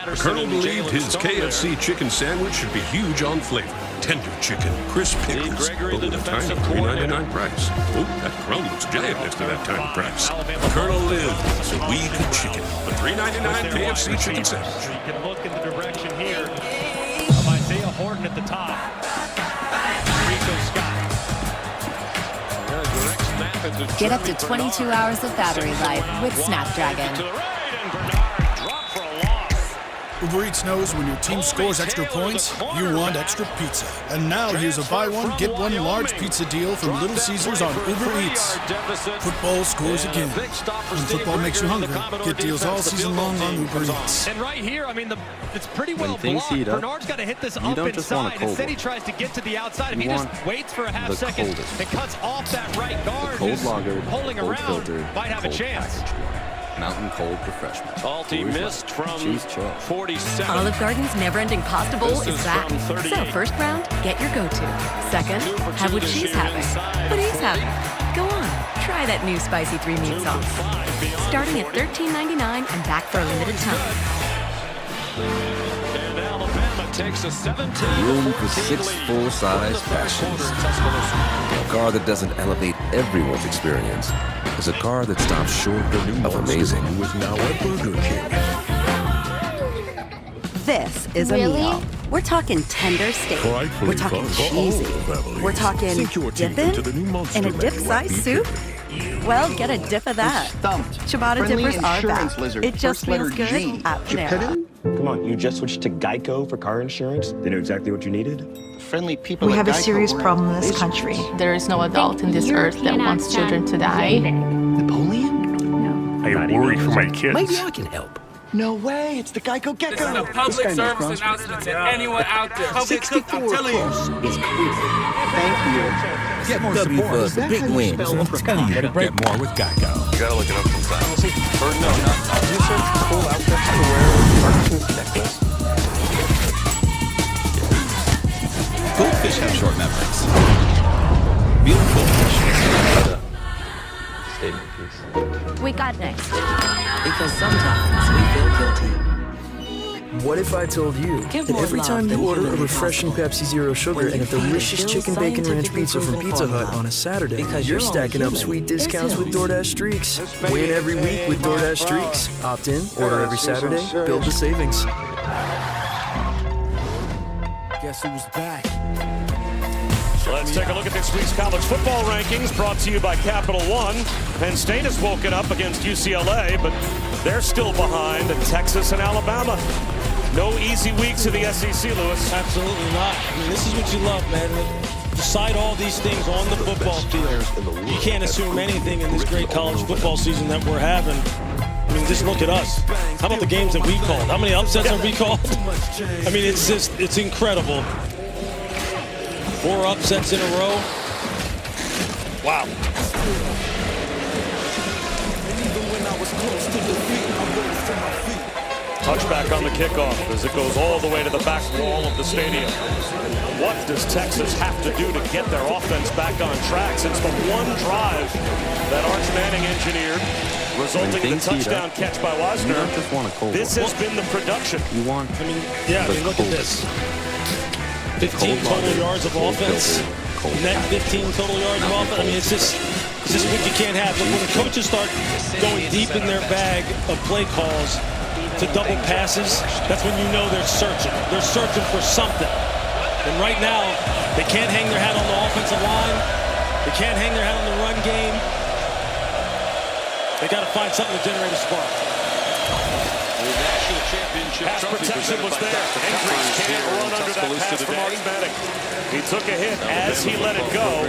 The Colonel believed his KFC chicken sandwich should be huge on flavor. Tender chicken, crisp pickles, but with a tiny $3.99 price. Oh, that crumb looks giant next to that tiny price. The Colonel lived so we could chicken. The $3.99 KFC chicken sandwich. You can look in the direction here of Isaiah Horton at the top. Rico Scott. Get up to 22 hours of battery life with Snapdragon. Uber Eats knows when your team scores extra points, you want extra pizza. And now here's a buy one, get one large pizza deal from Little Caesars on Uber Eats. Football scores again. When football makes you hungry, get deals all season long on Uber Eats. And right here, I mean, it's pretty well blocked. Bernard's got to hit this up inside. Instead, he tries to get to the outside. If he just waits for a half second and cuts off that right guard who's pulling around, might have a chance. Mountain Cold Refreshment. Salty mist from 47. Olive Garden's never-ending pasta bowl is back. So first round, get your go-to. Second, have what she's having. What he's having. Go on, try that new spicy 3-meat sauce. Starting at $13.99 and back for a limited time. And Alabama takes a 17. Room for 6 full-size passions. A car that doesn't elevate everyone's experience. Is a car that stops short of amazing. Was now a Burger King. This is a meal. We're talking tender steak. We're talking cheesy. We're talking dipping in a dip-sized soup. Well, get a dip of that. Ciabatta dippers are back. It just feels good at Panera. Come on, you just switched to Geico for car insurance? They know exactly what you needed? Friendly people. We have a serious problem in this country. There is no adult in this earth that wants children to die. Napoleon? No. I am worried for my kids. Maybe I can help. No way, it's the Geico Gecko. This is a public service announcement to anyone out there. Public 64 I'm telling you. is cool. Thank you. Get more W for the big wins. I'm telling you, get more with Geico. You gotta look it up sometimes. Or no, not. You said cool outfits to wear Parkinson's necklace. Goldfish have short memories. Real goldfish. Statement, please. We got next. Because sometimes we feel guilty. What if I told you that every time you order a refreshing Pepsi Zero Sugar and a delicious chicken bacon ranch pizza from Pizza Hut on a Saturday, you're stacking up sweet discounts with DoorDash Streaks. Win every week with DoorDash Streaks. Opt in, order every Saturday, build the savings. Guess who's back? Let's take a look at this week's college football rankings brought to you by Capital One. Penn State has woken up against UCLA, but they're still behind Texas and Alabama. No easy weeks in the SEC, Lewis. Absolutely not. I mean, this is what you love, man. Decide all these things on the football field. You can't assume anything in this great college football season that we're having. I mean, just look at us. How about the games that we called? How many upsets have we called? I mean, it's incredible. 4 upsets in a row. Wow. Touchback on the kickoff as it goes all the way to the back wall of the stadium. What does Texas have to do to get their offense back on track since the one drive that Arch Manning engineered, resulting in the touchdown catch by Wisner? This has been the production. I mean, look at this. 15 total yards of offense. Net 15 total yards of offense. I mean, it's just what you can't have. But when the coaches start going deep in their bag of play calls to double passes, that's when you know they're searching. They're searching for something. And right now, they can't hang their hat on the offensive line. They can't hang their hat on the run game. They got to find something to generate a spark. Pass protection was there. Hendricks can't run under that pass from Arch Manning. He took a hit as he let it go,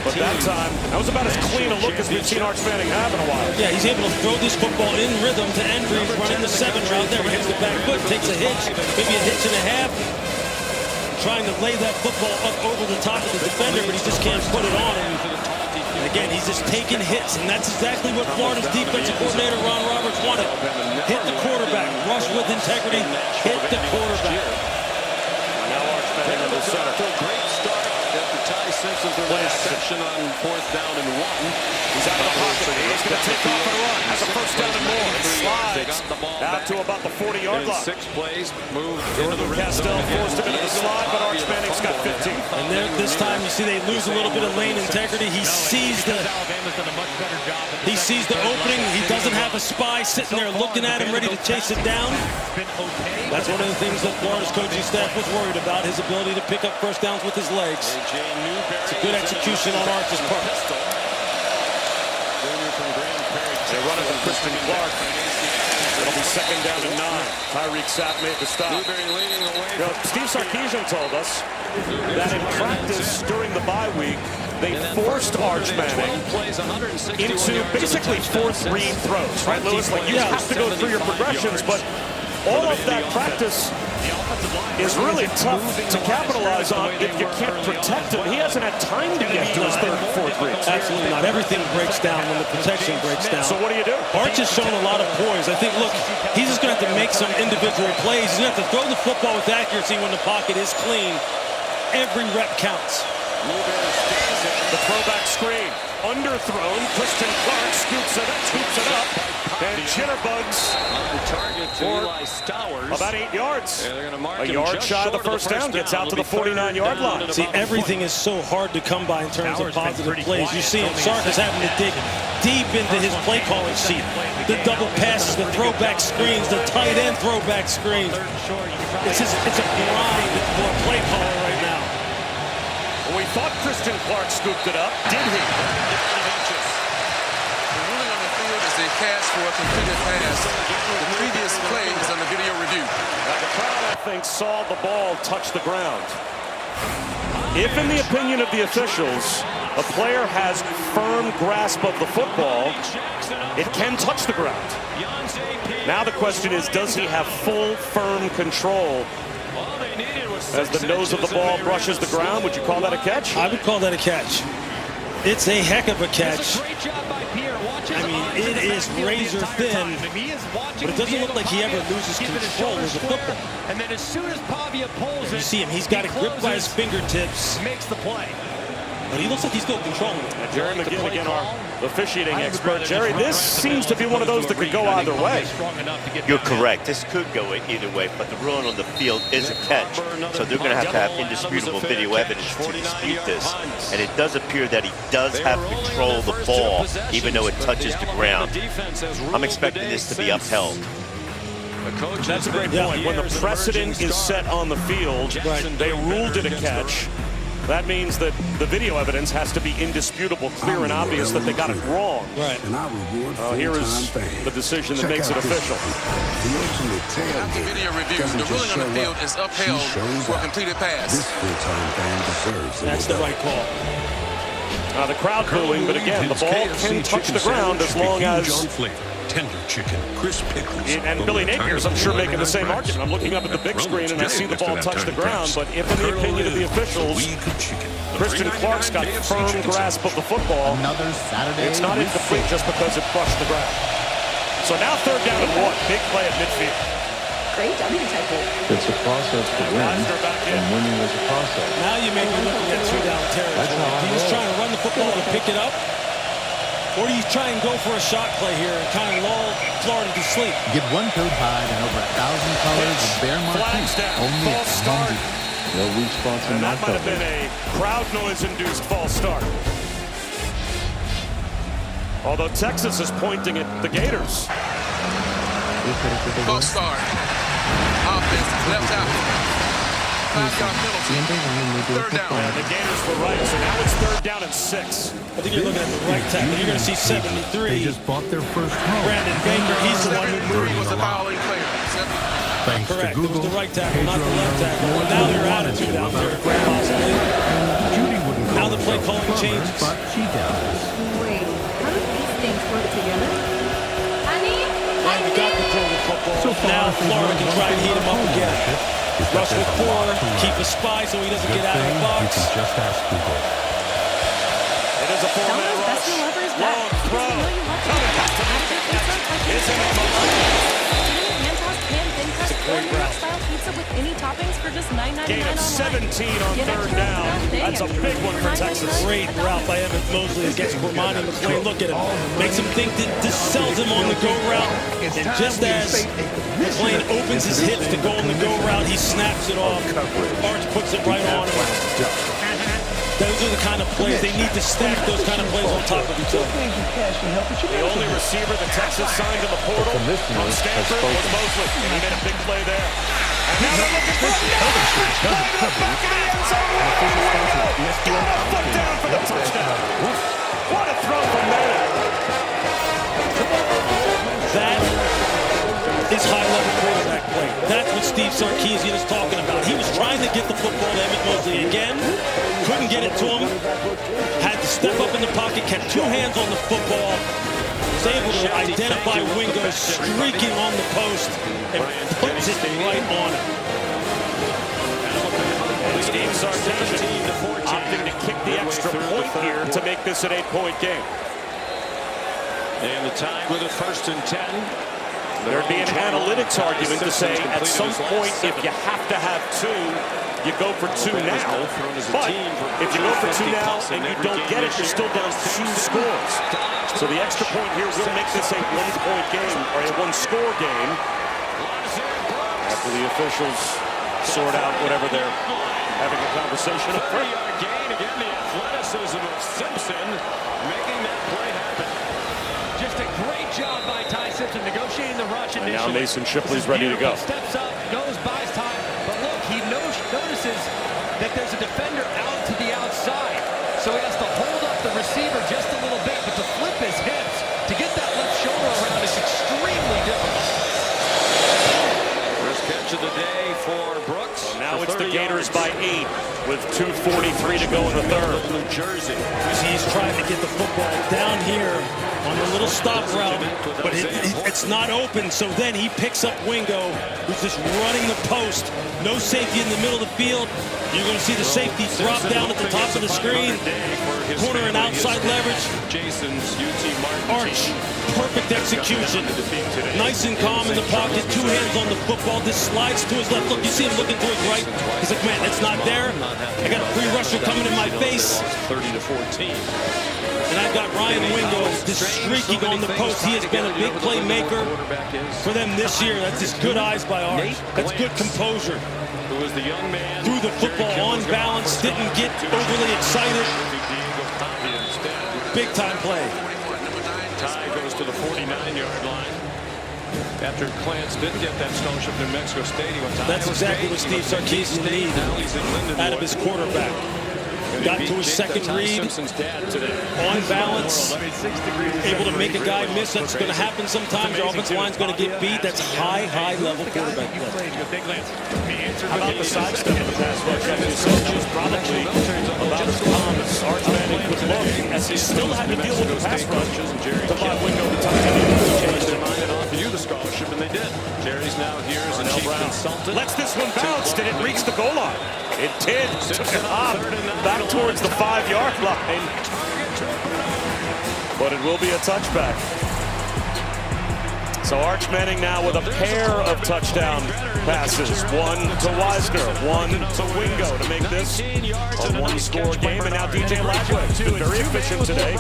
but that time, that was about as clean a look as we've seen Arch Manning have in a while. Yeah, he's able to throw this football in rhythm to Hendricks, running the 7 route there. He hits the back foot, takes a hitch, maybe a hitch and a half. Trying to lay that football up over the top of the defender, but he just can't put it on him. And again, he's just taking hits, and that's exactly what Florida's defensive coordinator, Ron Roberts, wanted. Hit the quarterback, rush with integrity, hit the quarterback. Now Arch Manning in the center. Great start after Ty Simpson's interception on 4th down and 1. He's out of the pocket. He's going to take off and run. Has a first down and more. He slides out to about the 40-yard line. 6 plays, moved into the red Castell forced him into the slide, but Arch Manning's got 15. And there, this time, you see they lose a little bit of lane integrity. He sees the opening. He doesn't have a spy sitting there looking at him, ready to chase it down. That's one of the things that Florida's coaching staff was worried about, his ability to pick up first downs with his legs. It's a good execution on Arch's part. They run it to Kristen Clark. It'll be 2nd down and 9. Tyreek Sapp made the stop. Steve Sarkisian told us that in practice during the bye week, they forced Arch Manning into basically 4th read throws, right, Lewis? Like, you have to go through your progressions, but all of that practice is really tough to capitalize on if you can't protect him. He hasn't had time to get to his 3rd and 4th reads. Absolutely not. Everything breaks down when the protection breaks down. So what do you do? Arch has shown a lot of poise. I think, look, he's just going to have to make some individual plays. He's going to have to throw the football with accuracy when the pocket is clean. Every rep counts. The throwback screen. Underthrown. Kristen Clark scoops it up. And jitterbugs for about 8 yards. A yard shy of the first down, gets out to the 49-yard line. See, everything is so hard to come by in terms of positive plays. You see him, Sark is having to dig deep into his play calling sheet. The double passes, the throwback screens, the tight end throwback screens. It's a grind for a play caller right now. We thought Kristen Clark scooped it up. Did he? They cast for a completed pass. The previous play is on the video review. The crowd, I think, saw the ball touch the ground. If, in the opinion of the officials, a player has firm grasp of the football, it can touch the ground. Now the question is, does he have full, firm control as the nose of the ball brushes the ground? Would you call that a catch? I would call that a catch. It's a heck of a catch. I mean, it is razor thin, but it doesn't look like he ever loses control of the football. And then as soon as Pavia pulls it, you see him, he's got it gripped by his fingertips. Makes the play. But he looks like he's still controlling it. Jerry McGinn, again, our officiating expert. Jerry, this seems to be one of those that could go either way. You're correct. This could go either way, but the ruling on the field is a catch. So they're going to have indisputable video evidence to dispute this. And it does appear that he does have control of the ball, even though it touches the ground. I'm expecting this to be upheld. That's a great point. When the precedent is set on the field, they ruled it a catch. That means that the video evidence has to be indisputable, clear, and obvious that they got it wrong. Right. And I reward here is the decision that makes it official. After video review, the ruling on the field is upheld for a completed pass. This full-time fan deserves it. That's the right call. The crowd booing, but again, the ball can touch the ground as long as... Tender chicken, crisp pickles. And Billy Napier's, I'm sure, making the same argument. I'm looking up at the big screen and I see the ball touch the ground, but if in the opinion of the officials, Christian Clark's got firm grasp of the football, it's not incomplete just because it crushed the ground. So now 3rd down and 1, big play at midfield. Great W type it. It's a process to win, and winning is a process. Now you may be looking at 2-down territory. He was trying to run the football to pick it up, or do you try and go for a shot play here and kind of lull Florida to sleep? Get one coat hide and over 1,000 colors of bear marquee. Only at Home Depot. No weak spots in that might have been a crowd noise-induced false start. Although Texas is pointing at the Gators. False start. Offense left out. 5-yard penalty. 3rd down. And the Gators were right, so now it's 3rd down and 6. I think you're looking at the right tackle. You're going to see 73. They just bought their first home. Brandon Baker, he's the one who moved. Was a fouling player. Thanks Correct. to Google, It was the right tackle, not the left tackle. Well, now they're out of 2-down territory, possibly. Now the play calling changes. But she does. Wait, how do these things work together? Honey? And we got control of the football. So now Florida can try and heat him up again. Rush with 4, keep a spy so he doesn't get out of the box. You can just ask Google. It is a 4-man rush. Long throw. Coming back to Is it great route. Style pizza with any toppings for just $9.99 gain of 17 on 3rd down. That's a big one for Texas. Great route by Evan Mosley against Cormani McClain. Look at him. Makes him think that this sells him on the go route. And just as McClain opens his hips to go on the go route, he snaps it off. Arch puts it right on him. Those are the kind of plays. They need to stack those kind of plays on top of each other. The only receiver that Texas signed in the portal from Stanford was Mosley, and he made a big play there. And now they're looking for the back of the end zone. Got a foot down for the touchdown. What a throw from there. That is high-level quarterback play. That's what Steve Sarkisian is talking about. He was trying to get the football to Emmett Mosley again. Couldn't get it to him. Had to step up in the pocket, kept 2 hands on the football. Was able to identify Wingo streaking on the post and puts it right on him. Steve Sarkisian opting to kick the extra point here to make this an 8-point game. And the tie with a 1st and 10. There'd be an analytics argument to say at some point if you have to have 2, you go for 2 now. But if you go for 2 now and you don't get it, you're still down 2 scores. So the extra point here will make this a 1-point game or a 1-score game. After the officials sort out whatever they're having a conversation over. 3-yard gain again. The athleticism of Simpson making that play happen. Just a great job by Ty Simpson negotiating the rush initially. And now Mason Shipley's ready to go. Steps up, buys time, but look, he notices that there's a defender out to the outside, so he has to hold up the receiver just a little bit, but to flip his hips, to get that left shoulder around is extremely difficult. First catch of the day for Brooks. So now it's the Gators by 8 with 2:43 to go in the 3rd. New Jersey. He's trying to get the football down here on the little stop route, but it's not open, so then he picks up Wingo, who's just running the post. No safety in the middle of the field. You're going to see the safety drop down at the top of the screen. Corner and outside leverage. Arch, perfect execution. Nice and calm in the pocket, 2 hands on the football. This slides to his left. Look, you see him looking to his right. He's like, man, it's not there. I got a free rusher coming in my face. 30-14. And I've got Ryan Wingo just streaking on the post. He has been a big playmaker for them this year. That's just good eyes by Arch. That's good composure. Who was the young man? Threw the football on balance, didn't get overly excited. Big time play. Ty goes to the 49-yard line. After Clance didn't get that scholarship to New Mexico State, he went to That's Iowa exactly State. what Steve Sarkisian needs out of his quarterback. got to his second read, on balance, able to make a guy miss. That's going to happen sometimes. Your offensive line's going to get beat. That's high-level quarterback play. How about the sidestep of the pass rush? That was probably about as calm as Arch Manning could look, as he still had to deal with the pass rush to buy window the touchdown. Changed their mind and offered you the scholarship, and they did. Jerry's now here as a chief consultant. Lets this one bounce. Did it reach the goal line? It did. Took it off back towards the 5-yard line. But it will be a touchback. So Arch Manning now with a pair of touchdown passes. One to Wisner, one to Wingo to make this a one-score game. And now DJ Lagway's been very efficient today,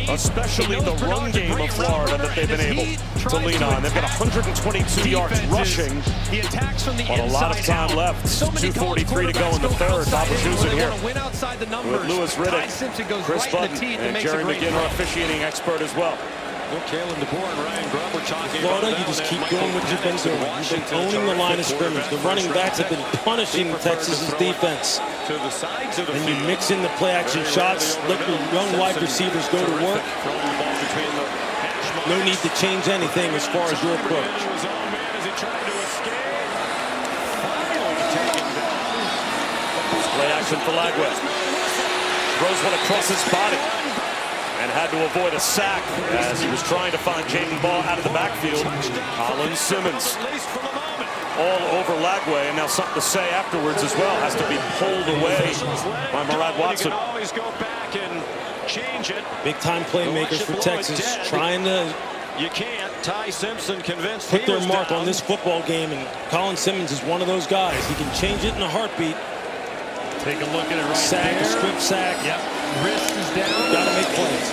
especially the run game of Florida that they've been able to lean on. They've got 122 yards rushing on a lot of time left. 2:43 to go in the third. Bob Ragusa here with Lewis Riddick, Chris Button, and Jerry McGinn, our officiating expert as well. Florida, you just keep doing what you've been doing. You've been owning the line of scrimmage. The running backs have been punishing Texas's defense. And you mix in the play-action shots, let your young wide receivers go to work. No need to change anything as far as your approach. Play action for Lagway. Throws one across his body and had to avoid a sack as he was trying to find Jaden Ball out of the backfield. Colin Simmons all over Lagway, and now something to say afterwards as well. Has to be pulled away by Murad Watson. Big-time playmakers for Texas, trying to put their mark on this football game, and Colin Simmons is one of those guys. He can change it in a heartbeat. Take a look at it right sack, there. Strip sack. Yep. Wrist is down. Got to make plays.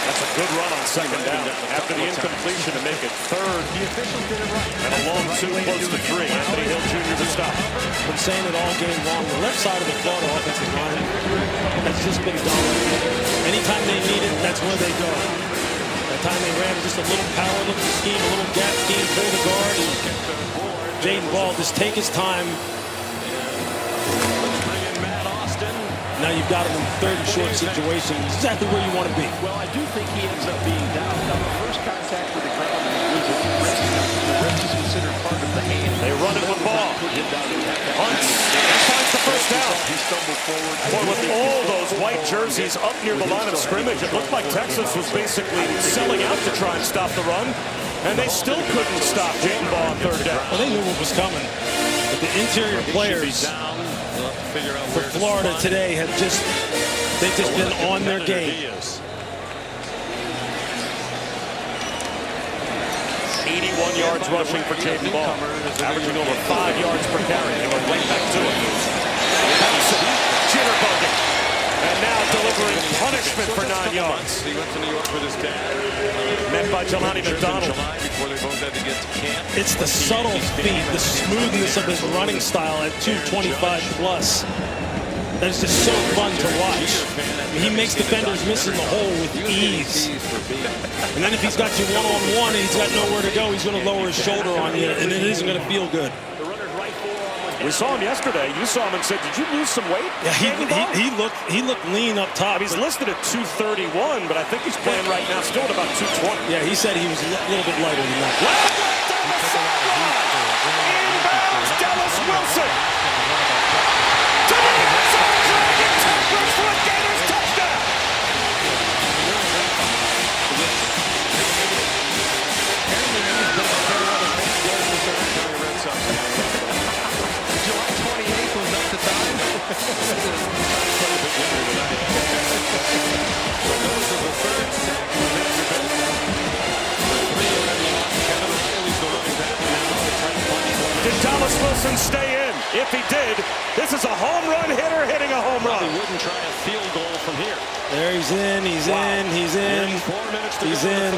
That's a good run on second down. After the incompletion to make it third. The officials did it right. And a long two close to three. Anthony Hill Jr. to stop. Been saying it all game long. The left side of the Florida offensive line has just been dominant. Anytime they need it, that's where they go. That time they ran just a little power looking scheme, a little gap scheme, pull the guard, and Jaden Ball just take his time. Now you've got him in third and short situation. Exactly where you want to be. Well, I do think he ends up being down. Now, the first contact with the ground, the wrist is considered part of the hand. They run it with Ball. Hunts finds the first down. Boy, with all those white jerseys up near the line of scrimmage, it looked like Texas was basically selling out to try and stop the run. And they still couldn't stop Jaden Ball on third down. Well, they knew what was coming. But the interior players for Florida today have they've just been on their game. 81 yards rushing for Jaden Ball, averaging over 5 yards per carry. They went right back to it. Jitterbugging. And now delivering punishment for 9 yards. He went to New York with his dad. Met by Jelani McDonald. It's the subtle feet, the smoothness of his running style at 225 plus. That is just so fun to watch. He makes defenders miss in the hole with ease. And then if he's got you one-on-one and he's got nowhere to go, he's going to lower his shoulder on you, and it isn't going to feel good. We saw him yesterday. You saw him and said, "Did you lose some weight?" Yeah, he looked lean up top. He's listed at 231, but I think he's playing right now still at about 220. Yeah, he said he was a little bit lighter than that. Inbounds Dallas Wilson. To the end zone, dragging tackles for a Gators touchdown. July 28th was not the time. Did Dallas Wilson stay in? If he did, this is a home run hitter hitting a home run. He wouldn't try a field goal from here. There he's in, he's in, he's in, he's in.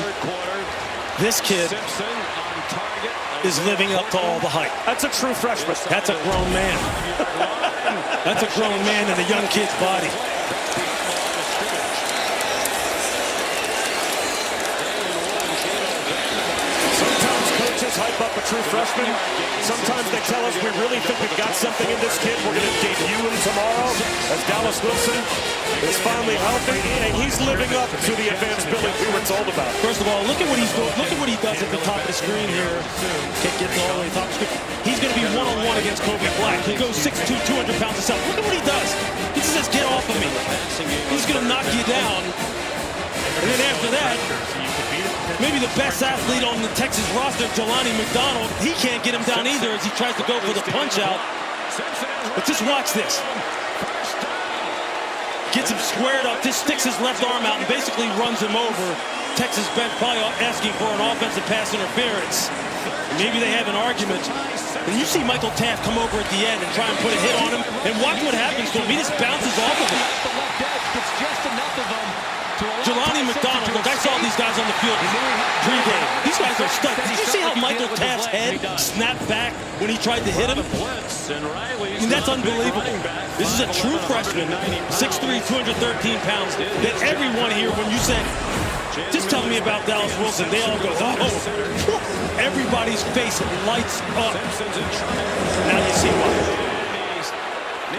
This kid is living up to all the hype. That's a true freshman. That's a grown man. That's a grown man in a young kid's body. Sometimes coaches hype up a true freshman. Sometimes they tell him because we really think we've got something in this kid. We're going to debut him tomorrow as Dallas Wilson is finally healthy, and he's living up to the advanced billing we were told about. First of all, look at what he's doing. Look at what he does at the top of the screen here. Can't get all the way to the top of the screen. He's going to be one-on-one against Kobe Black. He goes 6'2", 200 pounds himself. Look at what he does. He just says, get off of me. He's going to knock you down. And then after that, maybe the best athlete on the Texas roster, Jelani McDonald, he can't get him down either as he tries to go for the punch out. But just watch this. Gets him squared up, just sticks his left arm out and basically runs him over. Texas bench probably asking for an offensive pass interference. Maybe they have an argument. And you see Michael Taft come over at the end and try and put a hit on him. And watch what happens to him. He just bounces off of him. Jelani McDonald, look, I saw these guys on the field pre-game. These guys are stuck. Did you see how Michael Taft's head snapped back when he tried to hit him? I mean, that's unbelievable. This is a true freshman, 6'3", 213 pounds, that everyone here, when you said, just tell me about Dallas Wilson, they all go, oh, everybody's face lights up. Now you see why.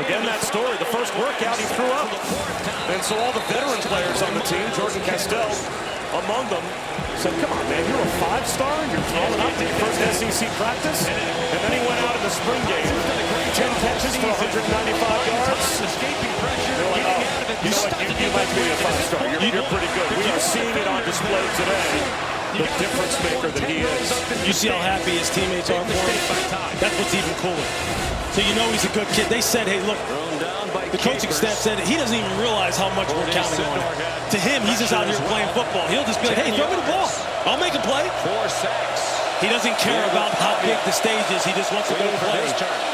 Again, that story, the first workout he threw up. And so all the veteran players on the team, Jordan Castell among them, said, come on, man, you're a five-star? You're throwing up to your first SEC practice? And then he went out in the spring game, 10 catches for 195 yards. They're like, oh, you know what, you might be a five-star. You're pretty good. We are seeing it on display today. The difference maker that he is. You see how happy his teammates are for him? That's what's even cooler. So you know he's a good kid. They said, hey, look, the coaching staff said he doesn't even realize how much we're counting on him. To him, he's just out here playing football. He'll just be like, hey, throw me the ball. I'll make a play. He doesn't care about how big the stage is. He just wants to go play.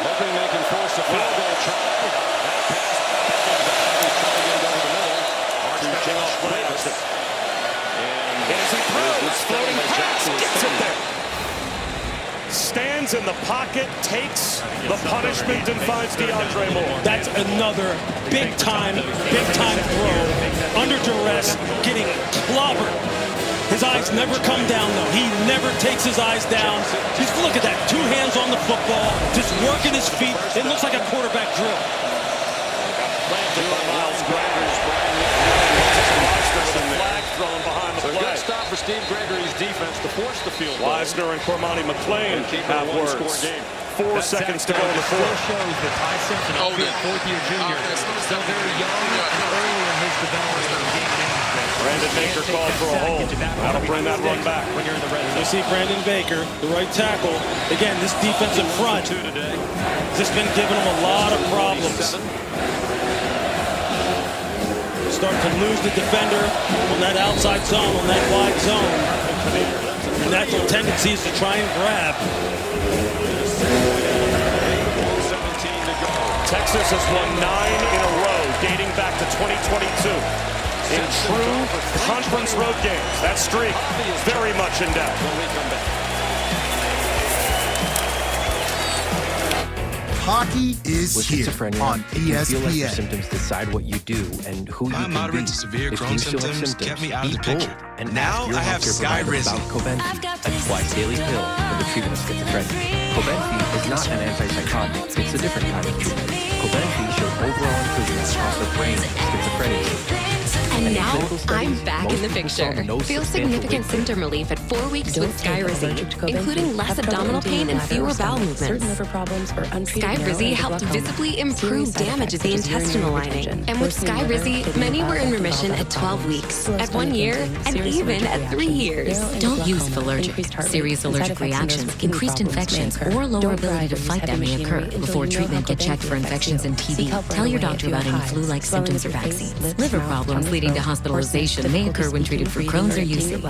Hoping they can force a field goal try. And as he throws, floating pass, gets it there. Stands in the pocket, takes the punishment, and finds DeAndre Moore. That's another big-time throw. Under duress, getting clobbered. His eyes never come down, though. He never takes his eyes down. Just look at that. 2 hands on the football, just working his feet. It looks like a quarterback drill. Thrown behind the play. Good stop for Steve Gregory's defense to force the field goal. Wisner and Cormani McClain have words. 4 seconds to go in the fourth. Shows that Ty Simpson, albeit fourth-year junior, still very young and early in his development. Brandon Baker called for a hold. That'll bring that run back. When you're in the red zone. You see Brandon Baker, the right tackle. Again, this defensive front has just been giving him a lot of problems. Start to lose the defender on that outside zone, on that wide zone. The natural tendency is to try and grab. Texas has won 9 in a row, dating back to 2022. In true conference road games, that streak very much in doubt. Hockey is here on ESPN. Symptoms decide what you do and who you can be. My moderate to severe Crohn's symptoms kept me out of the picture. And now I have Skyrizi. About Cobenfy, a twice-daily pill for the treatment of schizophrenia. Cobenfy is not an antipsychotic. It's a different kind of treatment. Cobenfy showed overall improvement across the brain of schizophrenia. And now I'm back in the picture. Feel significant symptom relief at 4 weeks with Skyrizi, including less abdominal pain and fewer bowel movements. Skyrizi helped visibly improve damage at the intestinal lining. And with Skyrizi, many were in remission at 12 weeks, at 1 year, and even at 3 years. Don't use if allergic. Serious allergic reactions, increased infections, or lower ability to fight them may occur. Before treatment, get checked for infections and TB. Tell your doctor about any flu-like symptoms or vaccines. Liver problems leading to hospitalization may occur when treated for Crohn's or UC.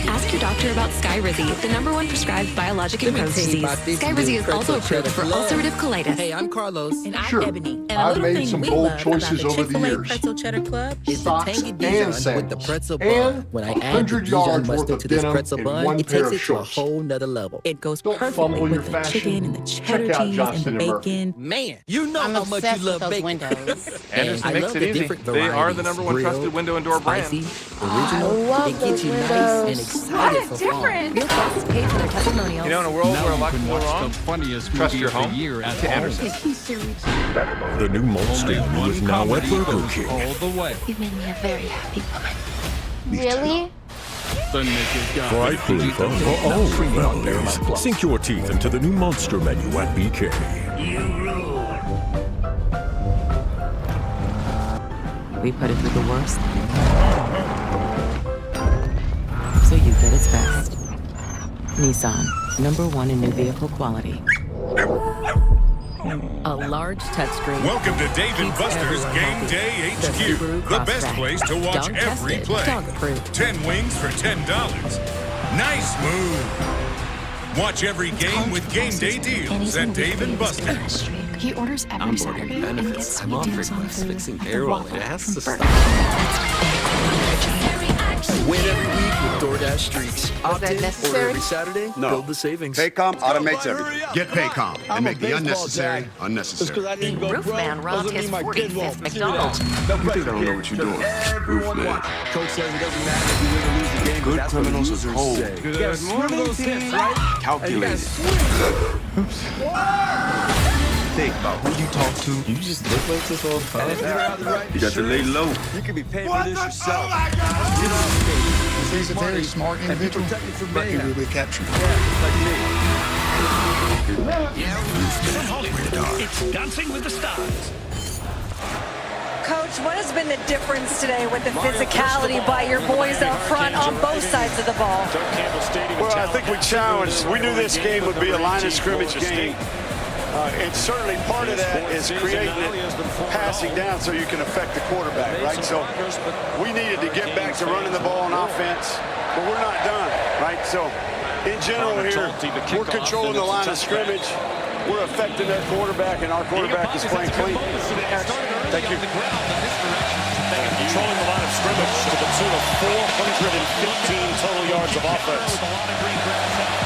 Ask your doctor about Skyrizi, the #1 prescribed biologic in Crohn's disease. Skyrizi is also approved for ulcerative colitis. Hey, I'm Carlos. And I'm Ebony. And I've made some bold choices over the years. Pretzel Cheddar Club is Stocks the tangy and Dijon with the sandals. pretzel And bun. When I add the 100 Dijon yards worth mustard of to this denim pretzel in bun, one it pair takes of it to a shorts. whole nother level. It goes Don't perfectly fumble your with the fashion. chicken and the cheddar Check out cheese Johnston and and Murphy. bacon. Man, you know I'm how much obsessed you love with those bacon. windows. Anderson makes it easy. They are the #1 trusted window and door brand. Original, love it gets you those nice and windows. excited. got it different. Real guests paid for their testimonials. You know, in a world where a lot can go wrong, Trust your home to Anderson. The new Monster is now at Burger King. All the way. You made me a very happy woman. Really? Fried food for all families. Sink your teeth into the new Monster menu at BK. We put it through the worst, so you get its best. Nissan, #1 in new vehicle quality. A large touchscreen. Welcome to Dave & Buster's Game Day HQ, the best place to watch every play. 10 wings for $10. Nice move. Watch every game with Game Day deals at Dave & Buster's. He orders every Saturday and gets sweet deals on food. Fixing payroll and asks to stop. Win every week with DoorDash Streaks. Opt in, order necessary? every Saturday, No. build the savings. Paycom automates everything. Get Paycom and make the unnecessary unnecessary. The Roofman robbed his 45th McDonald's. You think I don't know what you're doing, Roofman? Coach says it doesn't matter if you win or lose the game. Good That's what criminals is users cold. say. You gotta swim in those hits, right? Calculated. Think about who you talk to. You just look like this all the time. You got to lay low. You could be paying for this yourself. He's a very smart individual, but he really captured. It's Dancing with the Stars. Coach, what has been the difference today with the physicality by your boys up front on both sides of the ball? Well, I think we challenged. We knew this game would be a line of scrimmage game. And certainly part of that is creating it, passing down so you can affect the quarterback, right? So we needed to get back to running the ball on offense, but we're not done, right? So in general here, we're controlling the line of scrimmage. We're affecting their quarterback, and our quarterback is playing clean. Thank you. Controlling the line of scrimmage to the tune of 415 total yards of offense.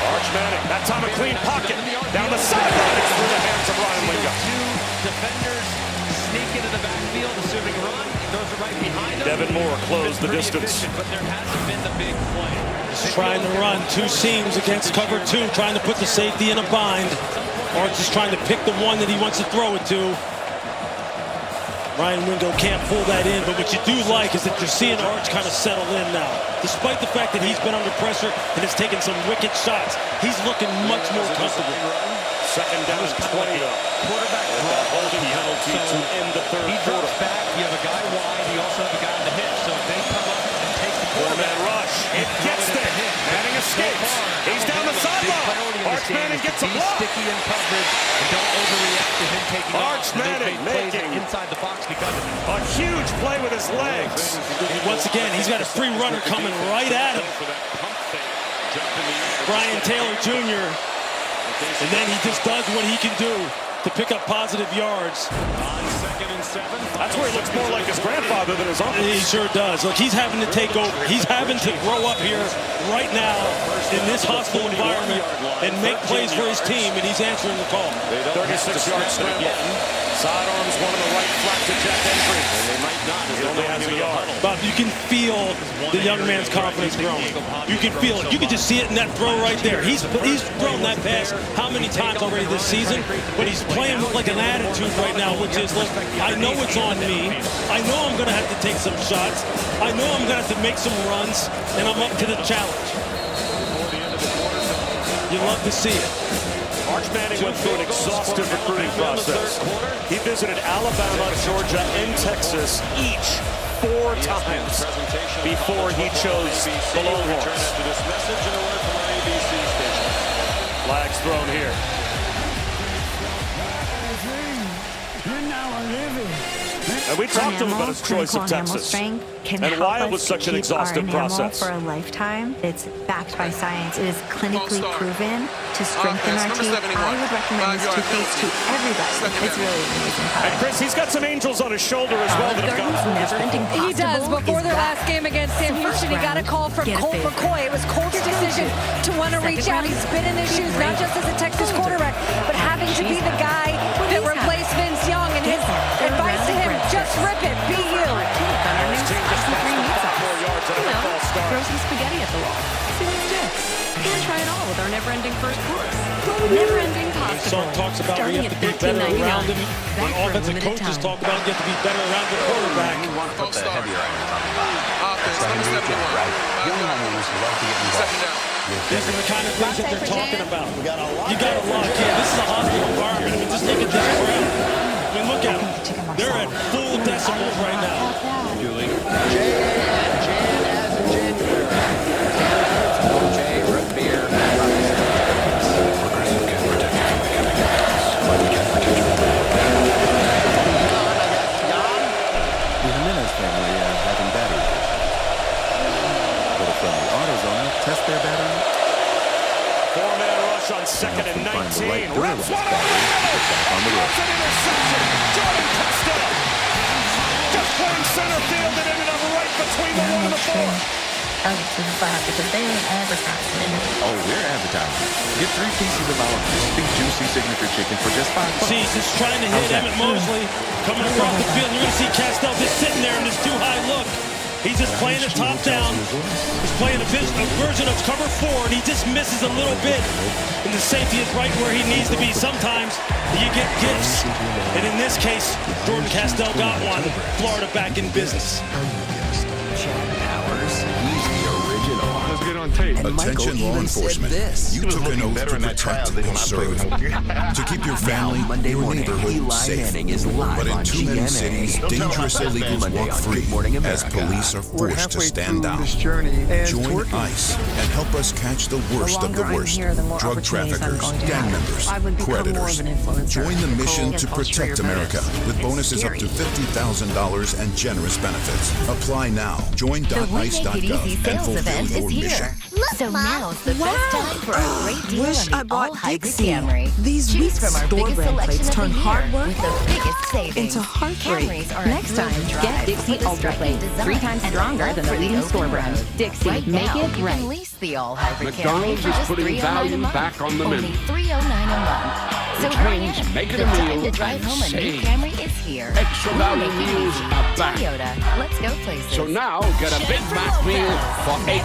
Arch Manning, that time a clean pocket. Down the sideline, it's through the hands of Ryan Wingo. Two defenders sneak into the backfield, assuming run. Those are right behind them. Devin Moore closed the distance. But there hasn't been the big play. Trying to run two seams against cover two, trying to put the safety in a bind. Arch is trying to pick the one that he wants to throw it to. Ryan Wingo can't pull that in, but what you do like is that you're seeing Arch kind of settle in now. Despite the fact that he's been under pressure and has taken some wicked shots, he's looking much more comfortable. Second down and 20. Quarterback holding penalty to end the third he quarter. drops back. You have a guy wide. You also have a guy on the hitch. So if they come up and take the quarterback. Four-man rush. It gets there. Manning escapes. He's down the sideline. Arch Manning gets a block. Sticky in coverage and don't overreact to him taking Arch off. Manning making inside the box because of it. a huge play with his legs. Once again, he's got a free runner coming right at him. Brian Taylor Jr. And then he just does what he can do to pick up positive yards. On 2nd and 7. That's where he looks more like his grandfather than his uncle. He sure does. Look, he's having to take over. He's having to grow up here right now in this hostile environment and make plays for his team, and he's answering the call. 36-yard scramble. Sidearms one on the right, flat to Jack Entry. And they might not. He only has a yard. Bob, you can feel the young man's confidence growing. You can feel it. You can just see it in that throw right there. He's thrown that pass how many times already this season, but he's playing with like an attitude right now, which is, look, I know it's on me. I know I'm going to have to take some shots. I know I'm going to have to make some runs, and I'm up to the challenge. You love to see it. Arch Manning went through an exhaustive recruiting process. He visited Alabama, Georgia, and Texas each 4 times before he chose the Longhorns. Flags thrown here. And we talked to him about his choice of Texas and why it was such an exhaustive process. For a lifetime. It's backed by science. It is clinically proven to strengthen our teeth. I would recommend this toothpaste to everybody. It's really amazing. And Chris, he's got some angels on his shoulder as well that have gone. He does. Before their last game against Sam Houston, he got a call from Colt McCoy. It was Colt's decision to want to reach out. He's been in his shoes, not just as a Texas quarterback, but having to be the guy that replaced Vince Young. And his advice to him, just rip it, be you. Throw some spaghetti at the wall. See what he's doing. all with our never-ending first course. Never-ending possible. The song talks about we have to be better around him. When offensive coaches talk about you have to be better around the quarterback. You want to put the heavier items on the box. Offense, number 71. Right? The only one who love to get involved. These are the kind of things that they're talking about. You got to lock in. This is a hostile environment. I mean, just look at this crowd. I mean, look at them. They're at full decibels right now. Julie. Jay as in January. Jay, root beer. Progressive can protect you from becoming dangerous. But we can protect you from The Jimenez family having battery. But from the AutoZone, test their battery. Four-man rush on second and 19. Rips one on the road. An interception. Jordan Castell. Just playing center field and ended up right between the 1 and the 4. Because they ain't advertising. Oh, we're advertising. Get 3 pieces of our crispy, juicy signature chicken for just $5. See, he's trying to hit Emmett Mosley. Coming across the field, you're going to see Castell just sitting there in this too high look. He's just playing it top down. He's playing a version of cover 4, and he just misses a little bit. And the safety is right where he needs to be. Sometimes you get gifts. And in this case, Jordan Castell got one. Florida back in business. Let's get on tape. Attention law enforcement. You took an oath to protect or serve. To keep your family, your neighborhood safe. But in too many cities, dangerous illegals walk free as police are forced to stand down. Join ICE and help us catch the worst of the worst. Drug traffickers, gang members, predators. Join the mission to protect America with bonuses up to $50,000 and generous benefits. Apply now. Join.ice.gov and fulfill your mission. So now's the best time for a great deal Wish on the I bought all-hybrid Dixie. Camry. These Choose weak from our store biggest brand selection plates of turn the hard year work with the biggest savings. into heartbreak. Camrys are Next time, get Dixie Ultra Plate. 3 times stronger than the leading store brand. Dixie, right make now, it you right. can lease the all-hybrid Camry McDonald's for is just putting $309 a value month. back on the Only menu. $309 a month. So Which hurry means in. make it The a time meal to drive and home a new save. Camry is here. Extra We'll value make it meals easy. are back. Toyota. Let's go places. So now get a Big Mac meal for $8.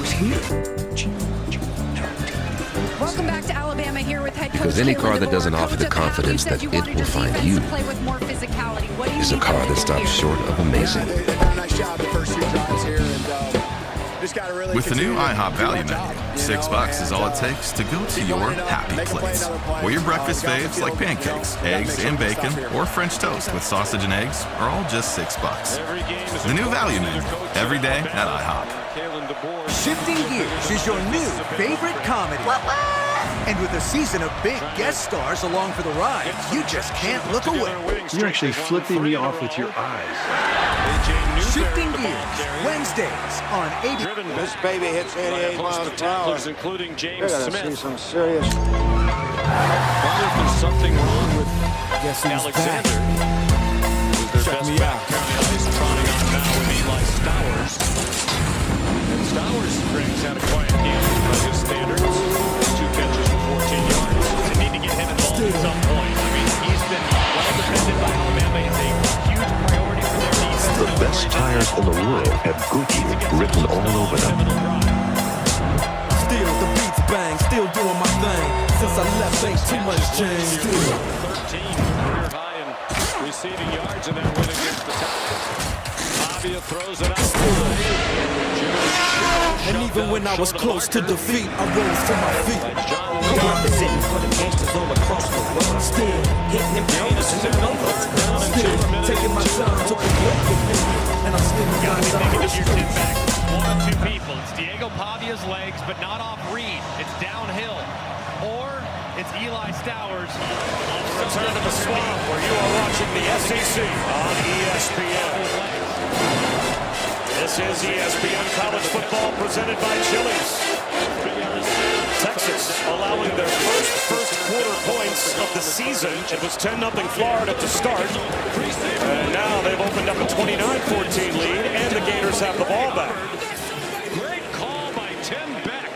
Who's here? Welcome back to Alabama here with head coach. Because any Kalen car that DeBoer. doesn't offer Coach, the at halftime, confidence you said that you it wanted will your find defense you to play with more physicality. What do you is a need car them to that do stops here? short of amazing. They've done a nice job the first 2 drives here, and just got to really. With the new IHOP value menu, $6 is all it takes to go to your happy place. Where your breakfast faves like pancakes, eggs, and bacon, or French toast with sausage and eggs are all just $6. The new value menu, every day at IHOP. Shifting Gears is your new favorite comedy. And with a season of big guest stars along for the ride, you just can't look away. You're actually flipping me off with your eyes. Shifting Gears, Wednesdays on 80. This baby hits 88 miles per hour. Including James You're gonna Smith. see some serious. I wonder if there's something wrong with Alexander. Who's their best back. Apparently he's trotting on now with Eli Stowers. And Stowers brings out a quiet game by his standards. 2 catches for 14 yards. They need to get him involved at some point. I mean, he's been well defended by Alabama. He's a huge priority for their defense. The best tires in the world have Gucci written all over them. Still the beats bang, still doing my thing. Since I left, ain't too much change. 13 career high in receiving yards in that win against the Tigers. Fabia throws it out. And even when I was close to defeat, I rose to my feet. Representing for the gangsters all across the world. Still hitting them corners and numbers. Still taking my time to work with me. And I'm still Gotta be thinking of your tip back. 1 of 2 people. It's Diego Pavia's legs, but not off read. It's downhill. Or it's Eli Stowers. Return to the swamp where you are watching the SEC on ESPN. This is ESPN College Football presented by Chili's. Texas allowing their first quarter points of the season. It was 10-0 Florida to start. And now they've opened up a 29-14 lead, and the Gators have the ball back. Great call by Tim Beck.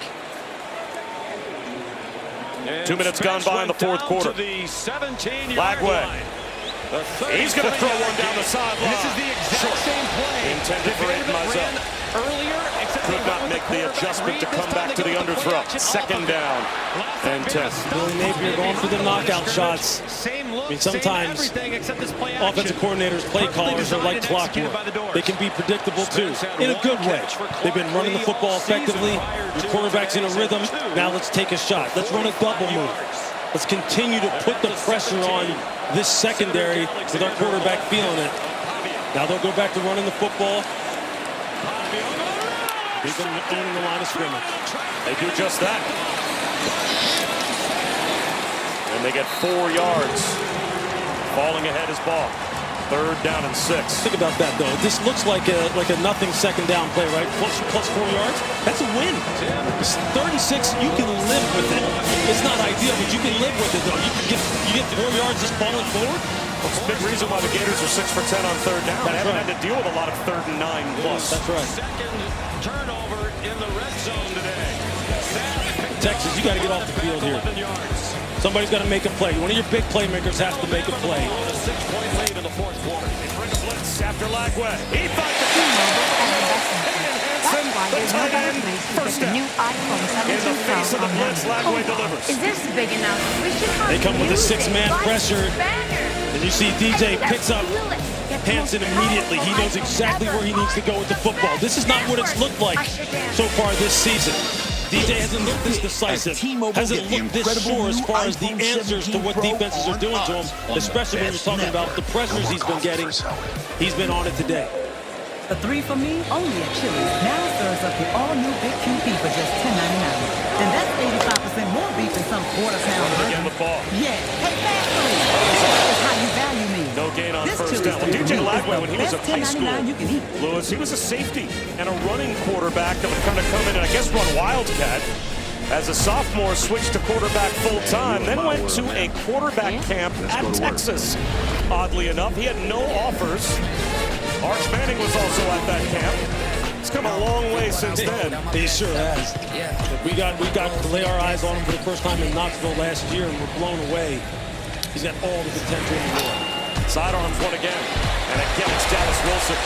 2 minutes gone by in the fourth quarter. Lagway. He's going to throw one down the sideline. This is the exact same play intended for Aiden Mizell. earlier, could not make the adjustment to come back to the underthrow. 2nd down and 10. Billy Napier going for the knockout shots. I mean, sometimes offensive coordinators, play callers are like clockwork. They can be predictable too, in a good way. They've been running the football effectively. Your quarterback's in a rhythm. Now let's take a shot. Let's run a double move. Let's continue to put the pressure on this secondary with our quarterback feeling it. Now they'll go back to running the football. They've been owning the line of scrimmage. They do just that. And they get 4 yards. Falling ahead is ball. 3rd down and 6. Think about that, though. This looks like a nothing 2nd down play, right? Plus 4 yards. That's a win. It's 3rd and 6. You can live with it. It's not ideal, but you can live with it, though. You get 4 yards just falling forward. That's a big reason why the Gators are 6 for 10 on 3rd down. They haven't had to deal with a lot of 3rd and 9 plus. That's right. 2nd turnover in the red zone today. Texas, you got to get off the field here. Somebody's got to make a play. One of your big playmakers has to make a play. On a 6-point lead in the 4th quarter. They bring a blitz after Lagway. He finds the tight end. First down. New iPhone 17 in the face of the blitz, Lagway delivers. Is this big enough? We should have They come with a 6-man pressure. And you see DJ picks up Hansen immediately. He knows exactly where he needs to go with the football. This is not what it's looked like so far this season. DJ hasn't looked this decisive, hasn't looked this sure as far as the answers to what defenses are doing to him, especially when you're talking about the pressures he's been getting. He's been on it today. The 3 for me, only at Chili's. Now serves up the all-new Big QP for just $10.99. And that's 85% more beef than some quarter-pound burger. Yeah, hey, fast food. That's how you value me. No gain on first down. Well, DJ Lagway, when he was in high school, Lewis, he was a safety and a running quarterback that would kind of come in and I guess run Wildcat. As a sophomore, switched to quarterback full-time, then went to a quarterback camp at Texas. Oddly enough, he had no offers. Arch Manning was also at that camp. He's come a long way since then. He sure has. We got to lay our eyes on him for the first time in Knoxville last year, and we're blown away. He's got all the potential in the world. Sidearms one again. And again, it's Dallas Wilson.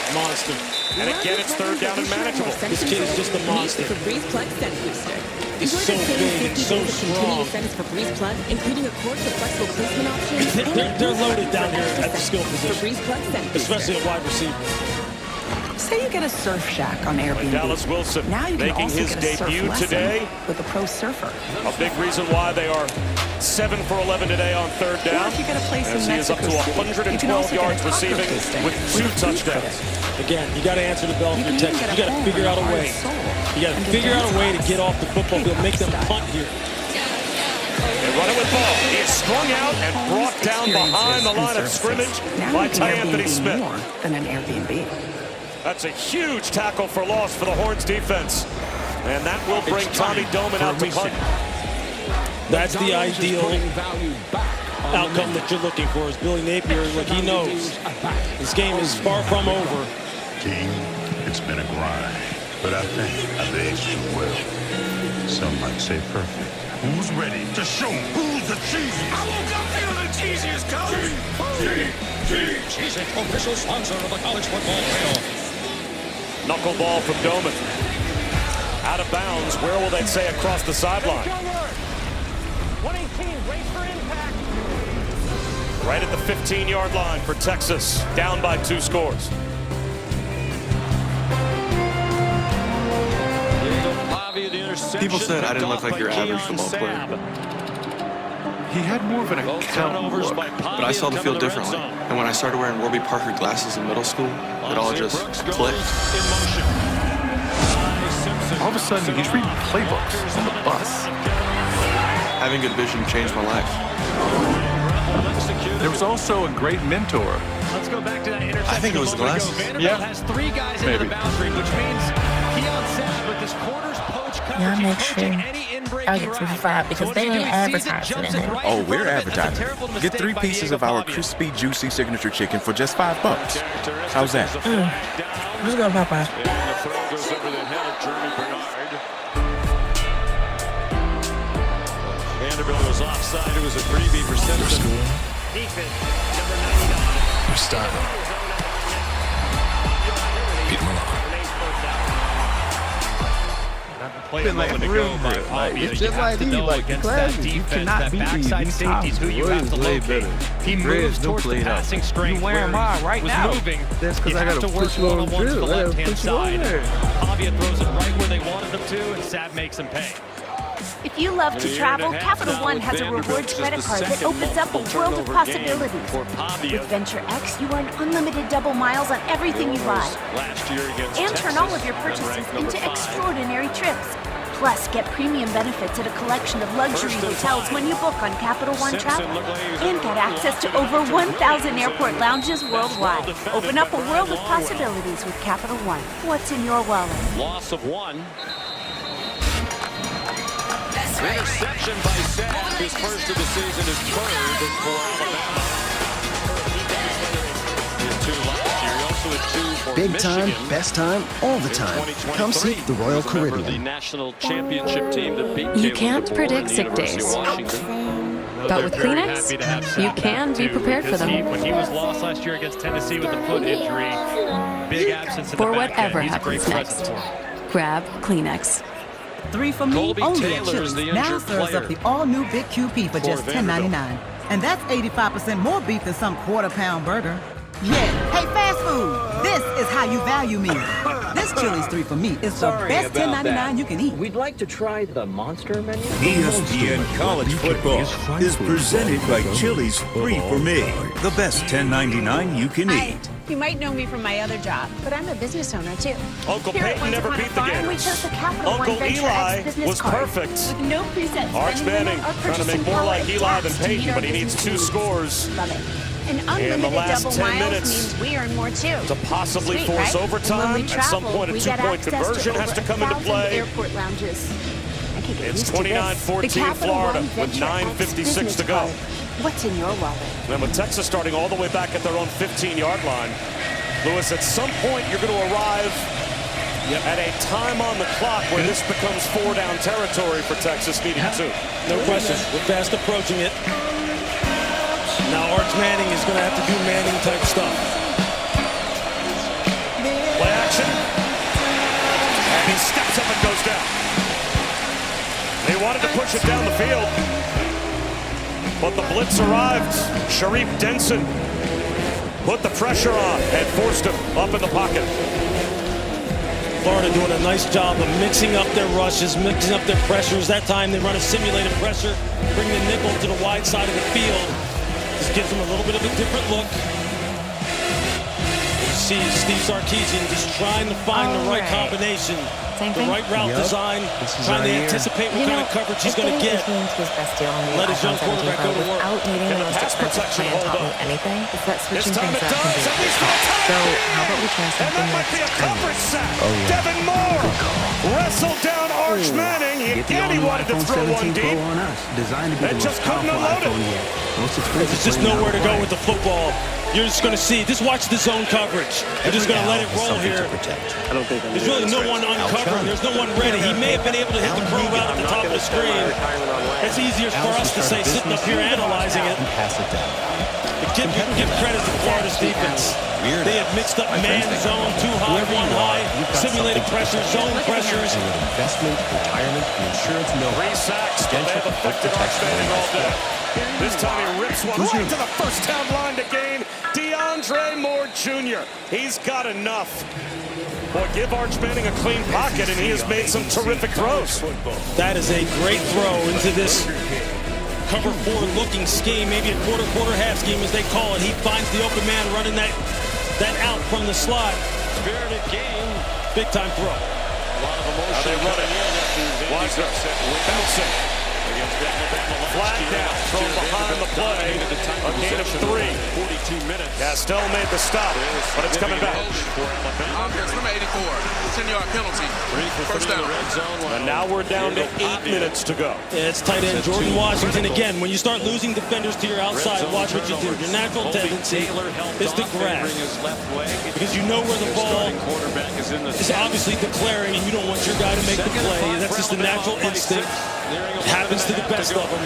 Monster. And again, it's 3rd down and manageable. This kid is just a monster. He's so big and so strong. Including a cord for flexible placement options. They're loaded down here at the skill position, especially at wide receiver. Say you get a surf shack on Airbnb. Dallas Wilson now you can making also his get a debut surf today with a pro surfer. A big reason why they are 7 for 11 today on 3rd down. Or if you get a place as in he is up to Mexico 112 yards receiving with 2 touchdowns. Again, you got to answer the bell for your Texas. You got to figure out a way. You got to figure out a way to get off the football field, make them punt here. They run it with ball. He is strung out and brought down behind the line of scrimmage by Ty Anthony Smith. More than an Airbnb. That's a huge tackle for loss for the Horns defense. And that will bring Tommy Doman out to punt. That's the ideal outcome that you're looking for. Is Billy Napier, like he knows, this game is far from over. Team, it's been a grind, but I think I've aged too well. Some might say perfect. Who's ready to show who's the cheesiest? I woke up feeling the cheesiest, coach. Cheesy, official sponsor of the college football playoff. Knuckleball from Doman. Out of bounds. Where will they say across the sideline? 118, race for impact. Right at the 15-yard line for Texas. Down by 2 scores. People said I didn't look like your average football player. He had more of an accountant look, but I saw the field differently. And when I started wearing Warby Parker glasses in middle school, it all just clicked. All of a sudden, he's reading playbooks on the bus. Having good vision changed my life. There was also a great mentor. Let's go back to that interception. I think it was the glasses. Vanderbilt has 3 guys into the boundary, which means Keon Sabb with this quarter's poach Y'all make sure y'all get 55 because they ain't advertising in it. Oh, we're advertising. Get 3 pieces of our crispy, juicy signature chicken for just $5. How's that? Let's go, Papa. Vanderbilt was offside. It was a freebie for Simpson. Defense, number 99. We're starting. Pete Malone. Been like real good. Like, it's just like these, like the classics. You cannot beat these. These times who you have to locate. He moves towards the passing straight. You wear him out right now. Moving. That's because I got to push you on to the left-hand side. Pavia throws it right where they wanted him to, and Sav makes him pay. If you love to travel, Capital One has a rewards credit card that opens up a world of possibilities. With Venture X, you earn unlimited double miles on everything you buy. And turn all of your purchases into extraordinary trips. Plus, get premium benefits at a collection of luxury hotels when you book on Capital One Travel. And get access to over 1,000 airport lounges worldwide. Open up a world of possibilities with Capital One. What's in your wallet? Loss of one. Interception by Sav. His first of the season is third for Alabama. Big time, best time, all the time. Come see the Royal Caribbean. The national championship team that beat You can't predict sick days. But with Kleenex, you can be prepared for them. When he was lost last year against Tennessee with the foot injury, big absence in the For back whatever end. happens next, grab Kleenex. 3 for me, Colby only at Taylor's Chili's. the Now injured serves player up the all-new Big QP for just Vanderbilt. $10.99. And that's 85% more beef than some quarter-pound burger. Yeah, hey, fast food, this is how you value me. This Chili's 3 for me is the best $10.99 you can eat. We'd like to try the Monster menu. ESPN College Football is presented by Chili's 3 for Me, the best $10.99 you can eat. You might know me from my other job, but I'm a business owner too. Uncle Here at Peyton Once never Upon a beat the Farm, we Gators. chose the Capital Uncle One Venture Eli X business was card perfect. with no preset Arch spending Manning limit or trying to make purchasing more power like and Eli tax than to meet Peyton, our but he needs business 2 needs. scores. Love it. And In the unlimited last double 10 miles minutes means we earn more too. to possibly Sweet, force right? overtime. And when we At some travel, point, a we get two-point access conversion has to come into 1,000 play. airport lounges. I can get It's used to this. 29-14 The Capital Florida One with Venture X 9:56 business to go. card. What's in your wallet? And with Texas starting all the way back at their own 15-yard line, Lewis, at some point you're going to arrive at a time on the clock where this becomes 4-down territory for Texas, needing 2. No question. We're fast approaching it. Now Arch Manning is going to have to do Manning-type stuff. Play action. And he steps up and goes down. They wanted to push it down the field, but the blitz arrived. Sharif Denson put the pressure on and forced him up in the pocket. Florida doing a nice job of mixing up their rushes, mixing up their pressures. That time they run a simulated pressure, bring the nickel to the wide side of the field. This gives them a little bit of a different look. You see Steve Sarkisian just trying to find the right combination, the right route design, trying to anticipate what kind of coverage he's going to get. Let his young quarterback go to work. Without needing the most expensive plan taught me anything, it's that switching things up can be tough. So how about we try something that's Devin Moore wrestled down Arch Manning. Again, he wanted to throw one deep. And just couldn't unload it. There's just nowhere to go with the football. You're just going to see, just watch the zone coverage. You're just going to let it roll here. There's really no one uncovering. There's no one ready. He may have been able to hit the pro route at the top of the screen. It's easier for us to say sitting up here analyzing it. But give credit to Florida's defense. They have mixed up man zone, 2 high, 1 high, simulated pressure, zone pressures. Investment, retirement, and insurance know. 3 sacks, but they have affected Arch Manning all day. This time he rips one right to the first down line to gain. DeAndre Moore Jr. He's got enough. Boy, give Arch Manning a clean pocket, and he has made some terrific throws. That is a great throw into this cover 4 looking scheme, maybe a quarter half scheme as they call it. He finds the open man running that out from the slot. Spirited game. Big time throw. A lot of emotion. They run it. Watch this. Bouncing. Flag down from behind the play. A gain of 3. 42 minutes. Castell made the stop, but it's coming back. Offense number 84. 10-yard penalty. First down. And now we're down to 8 minutes to go. Yeah, it's tight end Jordan Washington. Again, when you start losing defenders to your outside, watch what you do. Your natural tendency is to grab. Because you know where the ball is obviously declaring, and you don't want your guy to make the play. That's just the natural instinct. It happens to the best of them.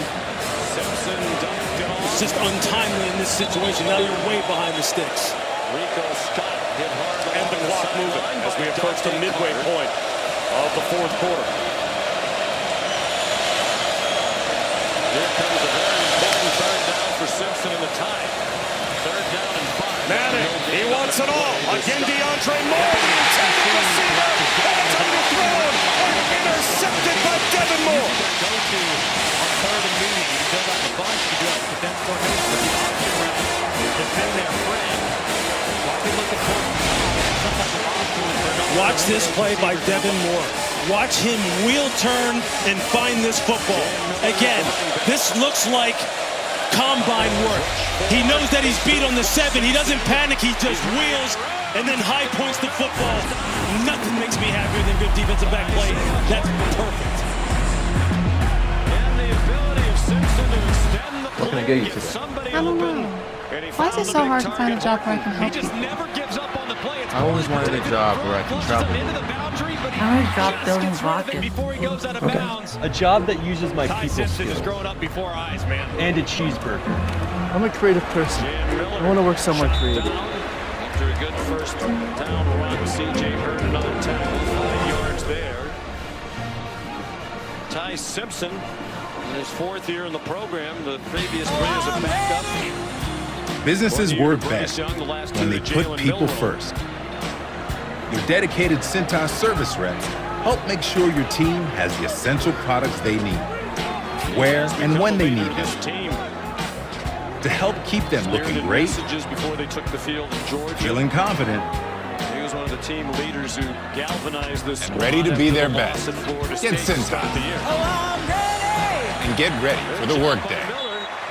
It's just untimely in this situation. Now you're way behind the sticks. And the clock moving as we approach the midway point of the fourth quarter. Here comes a very important third down for Simpson in the tie. Third down and 5. Manning, he wants it all. Again, DeAndre Moore, the intended receiver, and it's underthrown and intercepted by Devin Moore. Go to on third and medium. You build out the bunch, you do it with that formation, but the option route has been their friend. While we look at some type of option. Watch this play by Devin Moore. Watch him wheel turn and find this football. Again, this looks like combine work. He knows that he's beat on the 7. He doesn't panic. He just wheels and then high points the football. Nothing makes me happier than good defensive back play. That's perfect. And the ability of Simpson to extend the What can I get you today? I don't know. Why is it so hard to find a job where I can help you? I always wanted a job where I can travel. I want a job building rockets. Okay. A job that uses my people skills. Growing up before our eyes, man. And a cheeseburger. I'm a creative person. I want to work somewhere creative. After a good first down run, C.J. Herndon on tackle, 5 yards there. Ty Simpson, in his 4th year in the program, the previous 3 as a backup. Businesses work best when they put people first. Your dedicated Cintas service reps help make sure your team has the essential products they need, where and when they need them, to help keep them looking great, feeling confident, He was one of the team leaders who galvanized this and ready to be their best. Get Cintas and get ready for the workday.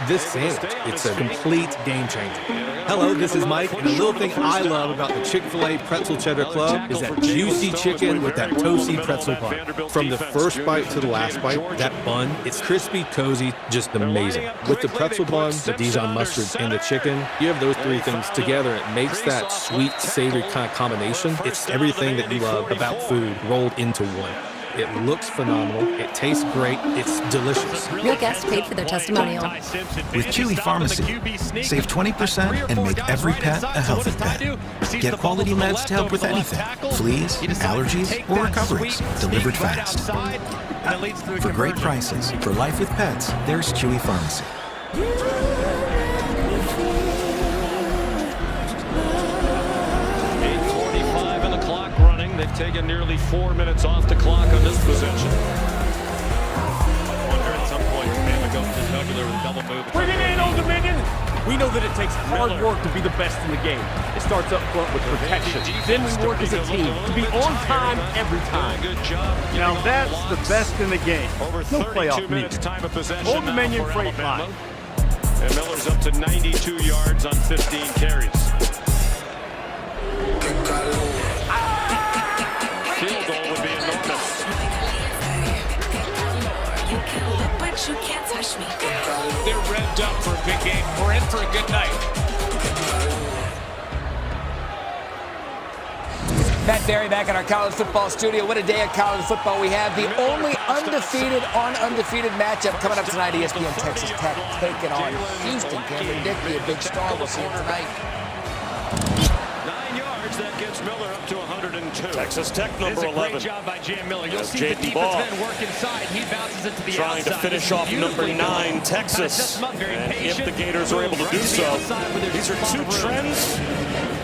This sandwich, it's a complete game changer. Hello, this is Mike, and a little thing I love about the Chick-fil-A Pretzel Cheddar Club is that juicy chicken with that toasty pretzel bun. From the first bite to the last bite, that bun, it's crispy, cozy, just amazing. With the pretzel bun, the Dijon mustard, and the chicken, you have those 3 things together. It makes that sweet, savory kind of combination. It's everything that you love about food rolled into one. It looks phenomenal. It tastes great. It's delicious. Real guests paid for their testimonial. With Chewy Pharmacy, save 20% and make every pet a healthy pet. Get quality meds to help with anything, fleas, allergies, or recoveries, delivered fast. For great prices, for life with pets, there's Chewy Pharmacy. They've taken nearly 4 minutes off the clock on this possession. I wonder at some point Bama goes to jugular with a double move. Bring it in, Old Dominion! We know that it takes hard work to be the best in the game. It starts up front with protection. Then we work as a team to be on time every time. Good job. Now that's the best in the game. No playoff needed. Old Dominion Freight Line. And Miller's up to 92 yards on 15 carries. Field goal would be enormous. You can't touch me. They're revved up for a big game. We're in for a good night. Matt Berry back in our college football studio. What a day of college football we have. The only undefeated on undefeated matchup coming up tonight. ESPN Texas Tech taking on Houston. Cameron Dickey, a big star. We'll see him tonight. 9 yards, that gets Miller up to 102. Texas Tech number 11. Great job by Jam Miller. You'll see J.D. the defense men work inside. He bounces it to the trying outside. to finish off number 9, Texas. And if the Gators are able to do so, these are 2 trends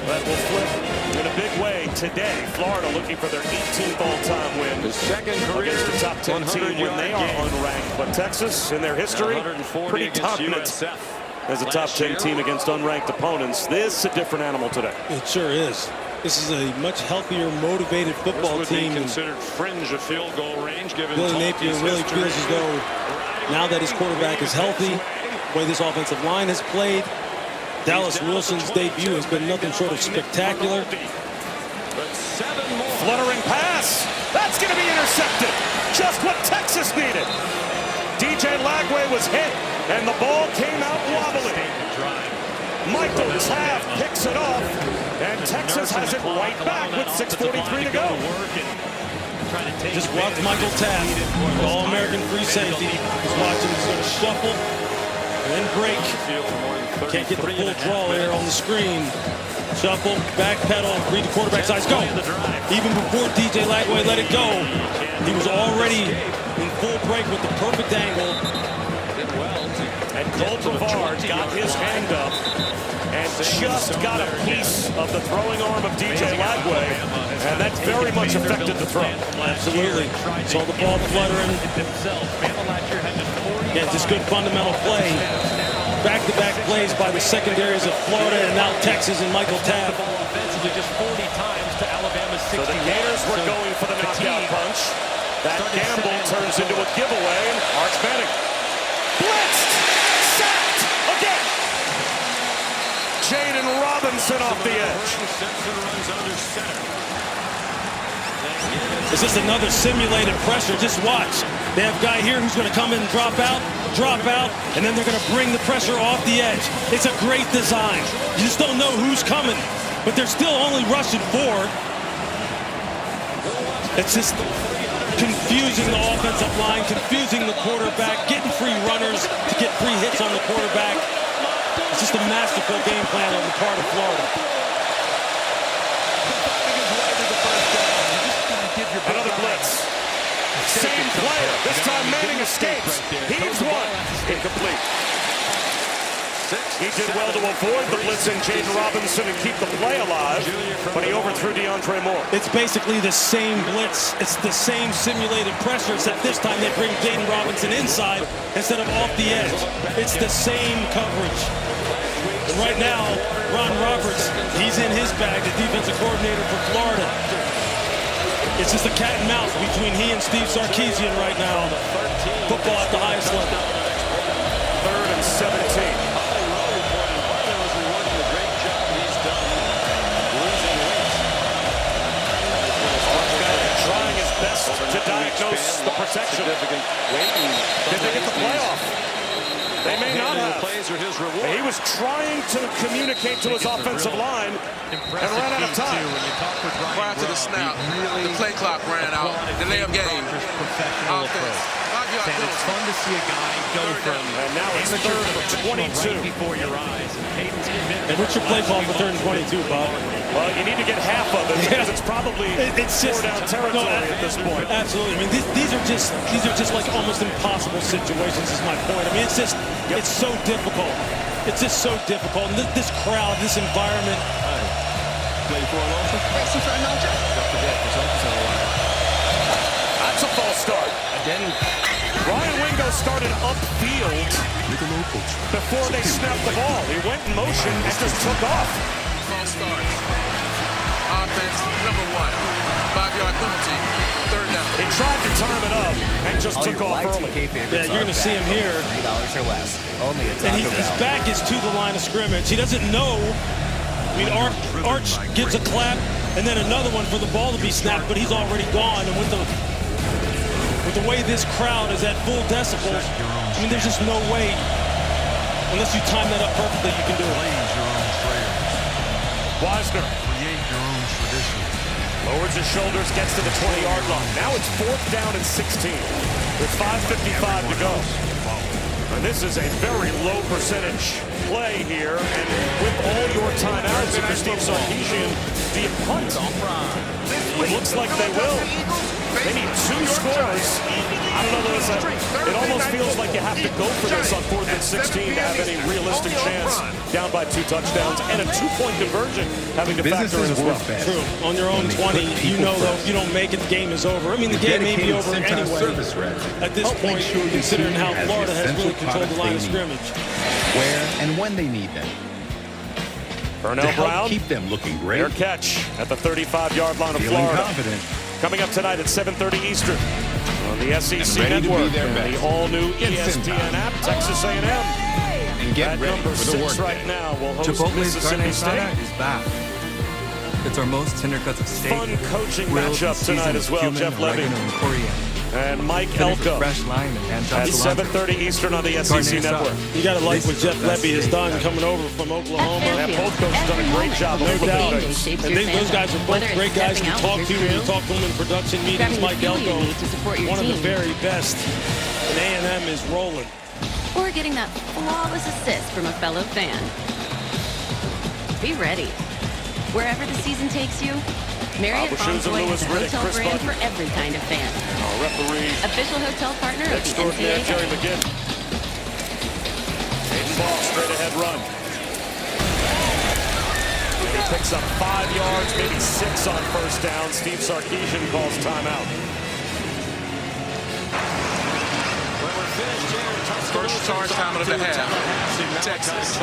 that will flip in a big way today. Florida looking for their 18th all-time win. The second career against the top 10 team when they are unranked. But Texas, in their history, pretty dominant as a top 10 team against unranked opponents. This is a different animal today. It sure is. This is a much healthier, motivated football team. Be considered fringe of field goal range. Given Billy Napier really feels as though now that his quarterback is healthy, the way this offensive line has played, Dallas Wilson's debut has been nothing short of spectacular. Fluttering pass. That's going to be intercepted. Just what Texas needed. DJ Lagway was hit, and the ball came out wobbly. Michael Taft picks it off, and Texas has it right back with 6:43 to go. Just watch Michael Taft, the All-American free safety. He's watching him sort of shuffle and then break. Can't get the full draw there on the screen. Shuffle, back pedal, read the quarterback's eyes, go. Even before DJ Lagway let it go, he was already in full break with the perfect angle. And Cole Brevard got his hand up and just got a piece of the throwing arm of DJ Lagway, and that very much affected the throw. Absolutely. Saw the ball fluttering. Yeah, just good fundamental play. Back-to-back plays by the secondaries of Florida and now Texas and Michael Tabb. Offensively, just 40 times to Alabama's 60. So the Gators were going for the knockout punch. That gamble turns into a giveaway, and Arch Manning blitzed, sacked again. Jaden Robinson off the edge. It's just another simulated pressure. Just watch. They have a guy here who's going to come in and drop out, and then they're going to bring the pressure off the edge. It's a great design. You just don't know who's coming, but they're still only rushing forward. It's just confusing the offensive line, confusing the quarterback, getting free runners to get free hits on the quarterback. It's just a masterful game plan on the part of Florida. Another blitz. Same player. This time Manning escapes. Heaves one. Incomplete. He did well to avoid the blitz in Jaden Robinson and keep the play alive, but he overthrew DeAndre Moore. It's basically the same blitz. It's the same simulated pressure, except this time they bring Jaden Robinson inside instead of off the edge. It's the same coverage. And right now, Ron Roberts, he's in his bag, the defensive coordinator for Florida. It's just a cat and mouse between he and Steve Sarkisian right now. Football at the highest level. 3rd and 17. Trying his best to diagnose the protection. Did they get the playoff? They may not have. He was trying to communicate to his offensive line and ran out of time. Prior to the snap, the play clock ran out. Delay of game. Offense. It's fun to see a guy go from, and now it's 3rd and 22 before your eyes. And what's your play call for 3rd and 22, Bob? Well, you need to get half of it because it's probably four down territory at this point. Absolutely. I mean, these are just like almost impossible situations. Is my point. I mean, it's just it's so difficult. It's just so difficult. And this crowd, this environment. Play for an offer. Don't forget, results on the line. That's a false start. Again. Ryan Wingo started upfield before they snapped the ball. He went in motion and just took off. False start. Offense, number 1. 5-yard penalty. 3rd down. He tried to time it up and just took off early. Yeah, you're going to see him here. $3 or less. Only a and his back is to the line of scrimmage. He doesn't know. I mean, Arch gives a clap and then another one for the ball to be snapped, but he's already gone. And with the way this crowd is at full decibels, I mean, there's just no way, unless you time that up perfectly, you can do it. Wisner lowers his shoulders, gets to the 20-yard line. Now it's 4th down and 16 with 5:55 to go. And this is a very low percentage play here. And with all your timeouts, if you're Steve Sarkisian, do you punt? It looks like they will. They need 2 scores. I don't know, it almost feels like you have to go for this on 4th and 16 to have any realistic chance. Down by 2 touchdowns and a 2-point conversion having to factor in as well. True. On your own 20, you know though if you don't make it, the game is over. I mean, the game may be over anyway at this point, considering how Florida has really controlled the line of scrimmage. Where and when they need them. Burnell Brown, keep them looking great. Their catch at the 35-yard line of Florida. Confident. Coming up tonight at 7:30 Eastern on the SEC Network and the all-new ESPN app, Texas A&M. And get ready number for the 6 right now will host Chipotle's Mississippi State. is back. It's our most tender cuts of steak. Fun coaching matchup tonight as well. Jeff Levy and Mike Elko at 7:30 Eastern on the SEC Network. You got to like what Jeff Levy has done coming over from Oklahoma. And both coaches have done a great job. No doubt. And those guys are both great guys to talk to when you talk to them in production meetings. Mike Elko, one of the very best. And A&M is rolling. Or getting that flawless assist from a fellow fan. Be ready. Wherever the season takes you, Marriott Bonvoy is a hotel brand for every kind of fan. Referee. Official hotel partner of the NCAA. Jerry McGinn. Ball, straight ahead run. And he picks up 5 yards, maybe 6 on first down. Steve Sarkisian calls timeout. First charge time of the half. Texas.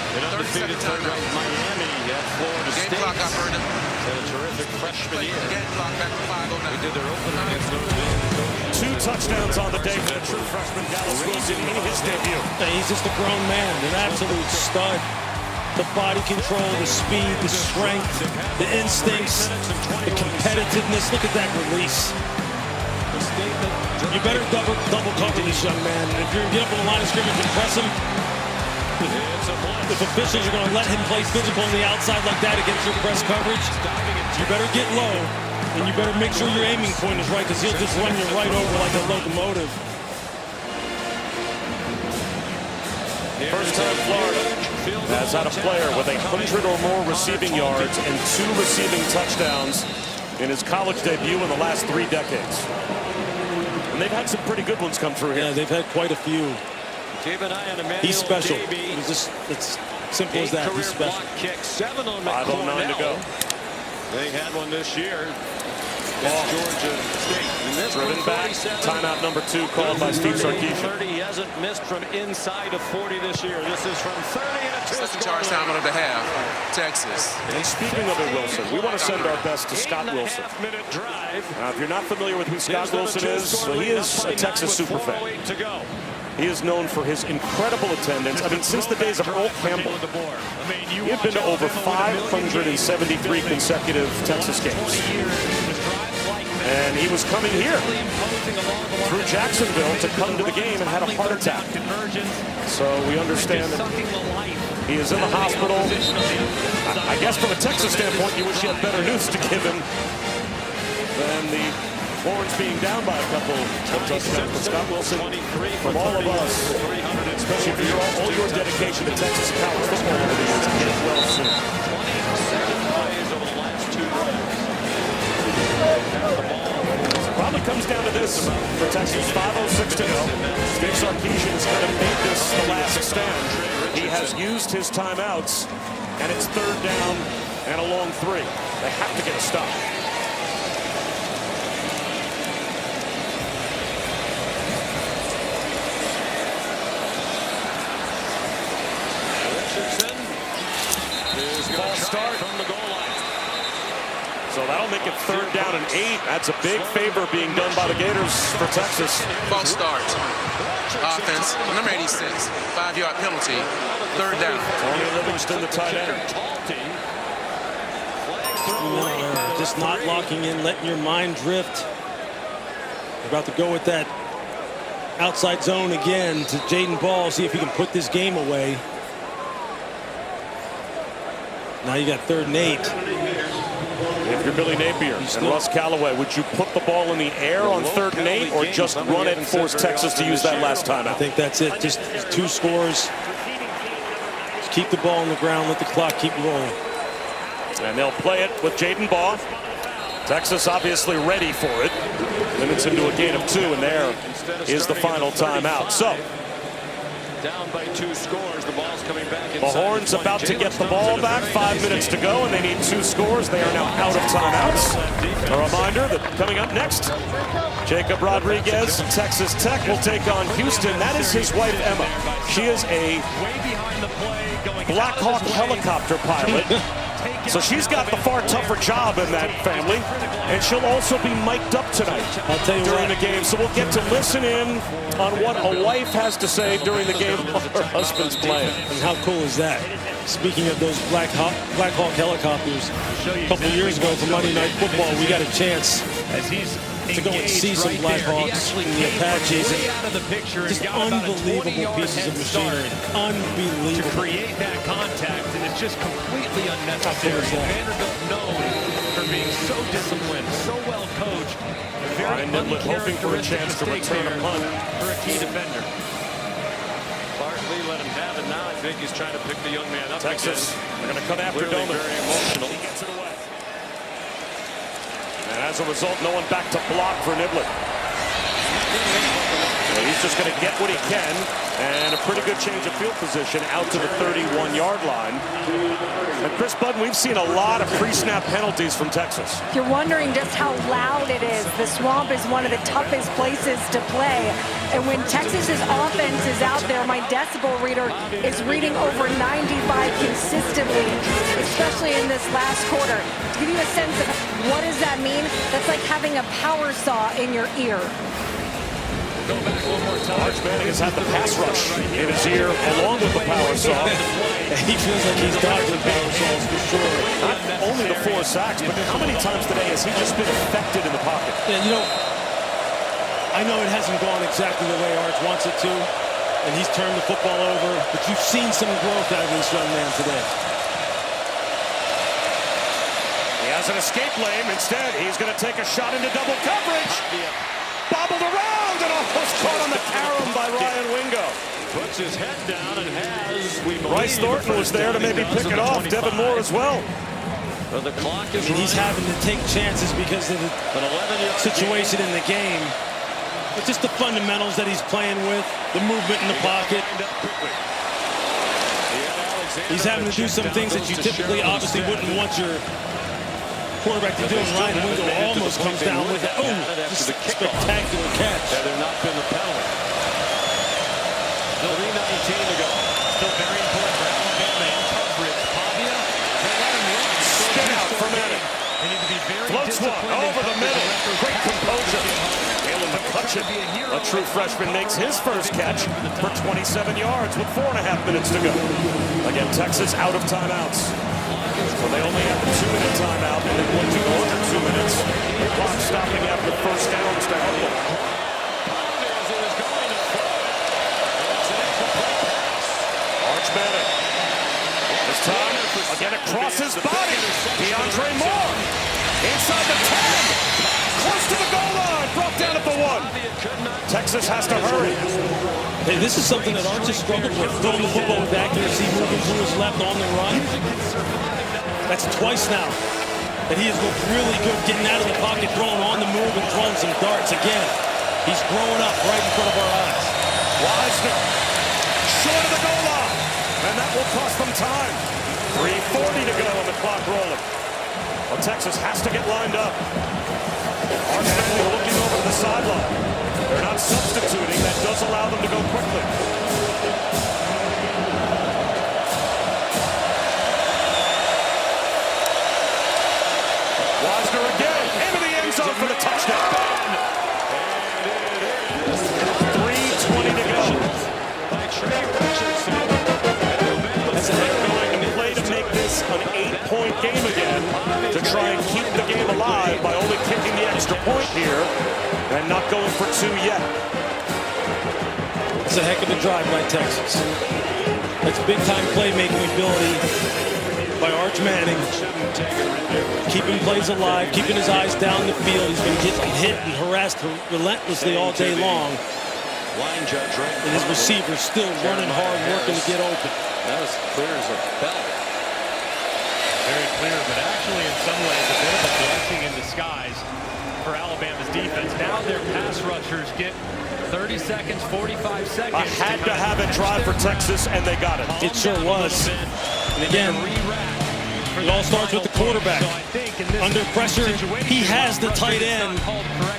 30-second timeout. Miami at Florida State. Game clock operator. A terrific freshman year. Game clock back to 5:09. We did their opener against Notre Dame. 2 touchdowns on the day for the true freshman Dallas Wilson in his debut. He's just a grown man, an absolute stud. The body control, the speed, the strength, the instincts, the competitiveness. Look at that release. You better double cover this young man. If you're going to get up on the line of scrimmage and press him, if officials are going to let him play physical on the outside like that against your press coverage, you better get low, and you better make sure your aiming point is right, because he'll just run you right over like a locomotive. First time Florida has had a player with 100 or more receiving yards and 2 receiving touchdowns in his college debut in the last 3 decades. And they've had some pretty good ones come through here. Yeah, they've had quite a few. Keep an eye on Emmanuel He's special. Davey. It's simple as that. He's special. Kick 7 on 5:09 to go. They had one this year. Georgia State. Driven back. Timeout number 2 called by Steve Sarkisian. 30. He hasn't missed from inside of 40 this year. This is from 30 and a 2. Second charge time of the half. Texas. And speaking of it, Wilson, we want to send our best to Scott Wilson. 8.5-minute drive. Now, if you're not familiar with who Scott Wilson is, well, he is a Texas superfan. He is known for his incredible attendance. I mean, since the days of Earl Campbell, he had been to over 573 consecutive Texas games. And he was coming here through Jacksonville to come to the game and had a heart attack. So we understand that he is in the hospital. I guess from a Texas standpoint, you wish you had better news to give him than the Horns being down by a couple of touchdowns. But Scott Wilson, from all of us, especially for all your dedication to Texas college football over the years, get well soon. 27 plays over the last 2 drives. Probably comes down to this for Texas. 5:06 to go. Steve Sarkisian has kind of made this the last stand. He has used his timeouts, and it's 3rd down and a long 3. They have to get a stop. Ball start from the goal line. So that'll make it 3rd down and 8. That's a big favor being done by the Gators for Texas. False start. Offense, number 86, 5-yard penalty. 3rd down. Tony Livingston, the tight end. Just not locking in, letting your mind drift. About to go with that outside zone again to Jaden Ball, see if he can put this game away. Now you got 3rd and 8. If you're Billy Napier and Russ Callaway, would you put the ball in the air on 3rd and 8 or just run it and force Texas to use that last timeout? I think that's it. Just 2 scores. Just keep the ball on the ground. Let the clock keep rolling. And they'll play it with Jaden Ball. Texas obviously ready for it. Limits into a gain of 2, and there is the final timeout. So down by 2 scores. The ball's coming back. The Horns about to get the ball back. 5 minutes to go, and they need 2 scores. They are now out of timeouts. A reminder that coming up next, Jacob Rodriguez, Texas Tech, will take on Houston. That is his wife, Emma. She is a Black Hawk helicopter pilot. So she's got the far tougher job in that family, and she'll also be mic'd up tonight during the game. So we'll get to listen in on what a wife has to say during the game while her husband's playing. And how cool is that? Speaking of those Black Hawk helicopters, a couple of years ago for Monday Night Football, we got a chance to go and see some Black Hawks and the Apaches. Just unbelievable pieces of machinery. Unbelievable. To create that contact, and it's just completely unnecessary. Vanderbilt known for being so disciplined, so well coached. Very hoping for a chance to return a punt for a key defender. Clark Lee let him have it. Now I think he's trying to pick the young man up. Texas, they're going to come after Doman. Very emotional. He gets it away. And as a result, no one back to block for Niblett. So he's just going to get what he can, and a pretty good change of field position out to the 31-yard line. And Chris Budden, we've seen a lot of pre-snap penalties from Texas. You're wondering just how loud it is. The Swamp is one of the toughest places to play. And when Texas's offense is out there, my decibel reader is reading over 95 consistently, especially in this last quarter. To give you a sense of what does that mean, that's like having a power saw in your ear. Go back one more time. Arch Manning has had the pass rush in his ear along with the power saw. He feels like he's dodging power saws for sure. Not only the 4 sacks, but how many times today has he just been affected in the pocket? Yeah, you know, I know it hasn't gone exactly the way Arch wants it to, and he's turned the football over, but you've seen some growth out of this young man today. He has an escape lane. Instead, he's going to take a shot into double coverage. Bobbled around and almost caught on the carom by Ryan Wingo. Puts his head down and has, we believe, Bryce Thornton was there to maybe pick it off. Devin Moore as well. But the clock is he's having to take chances because of the situation in the game. But just the fundamentals that he's playing with, the movement in the pocket. He's having to do some things that you typically obviously wouldn't want your quarterback to do. Ryan Wingo almost comes down with it. Oh, just a spectacular catch. Had there not been the penalty. 3:19 to go. Still very important for Alabama in coverage. Pavia, they let him run. Spin out for Manning. They need to be very floats one over the middle. Great composure. Galen McCutcheon, a true freshman, makes his first catch for 27 yards with 4.5 minutes to go. Again, Texas out of timeouts. So they only have a 2-minute timeout, and they want to go under 2 minutes. The clock stopping after first downs to help them. Arch Manning. This time, again across his body. DeAndre Moore. Inside the 10. Close to the goal line. Brought down at the 1. Texas has to hurry. Hey, this is something that Arch has struggled with. Throwing the football with accuracy, moving to his left on the run. That's twice now that he has looked really good getting out of the pocket, throwing on the move and throwing some darts. Again, he's growing up right in front of our eyes. Wisner, short of the goal line, and that will cost them time. 3:40 to go on the clock rolling. Well, Texas has to get lined up. Arch Manning looking over to the sideline. They're not substituting. That does allow them to go quickly. Wisner again, into the end zone for the touchdown. 3:20 to go. As they're going to play to make this an 8-point game again, to try and keep the game alive by only kicking the extra point here and not going for 2 yet. It's a heck of a drive by Texas. That's big-time playmaking ability by Arch Manning. Keeping plays alive, keeping his eyes down the field. He's been getting hit and harassed relentlessly all day long. And his receivers still running hard, working to get open. That was clear as a bell. Very clear, but actually in some ways a bit of a blessing in disguise for Alabama's defense. Now their pass rushers get 30 seconds, 45 seconds. I had to have it drive for Texas, and they got it. It sure was. And again, it all starts with the quarterback. Under pressure, he has the tight end,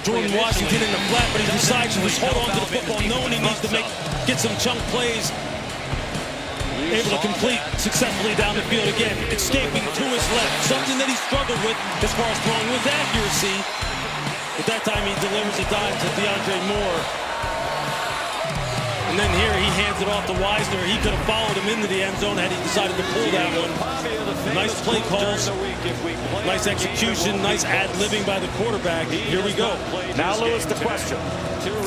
Jordan Washington, in the flat, but he decides to just hold on to the football, knowing he needs to get some chunk plays. Able to complete successfully down the field again, escaping to his left, something that he struggled with as far as throwing with accuracy. But that time he delivers a dime to DeAndre Moore. And then here he hands it off to Wisner. He could have followed him into the end zone had he decided to pull that one. Nice play calls, nice execution, nice ad-libbing by the quarterback. Here we go. Now, Lewis, the question.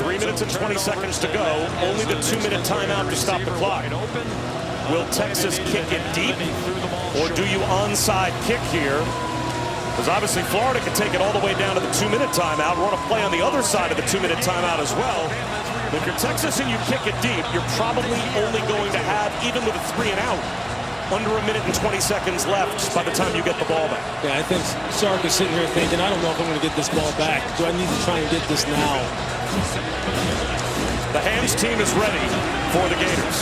3 minutes and 20 seconds to go. Only the 2-minute timeout to stop the clock. Will Texas kick it deep, or do you onside kick here? Because obviously Florida can take it all the way down to the 2-minute timeout. Run a play on the other side of the 2-minute timeout as well. If you're Texas and you kick it deep, you're probably only going to have, even with a 3 and out, under 1 minute and 20 seconds left by the time you get the ball back. Yeah, I think Sark is sitting here thinking, I don't know if I'm going to get this ball back. Do I need to try and get this now? The Hams team is ready for the Gators.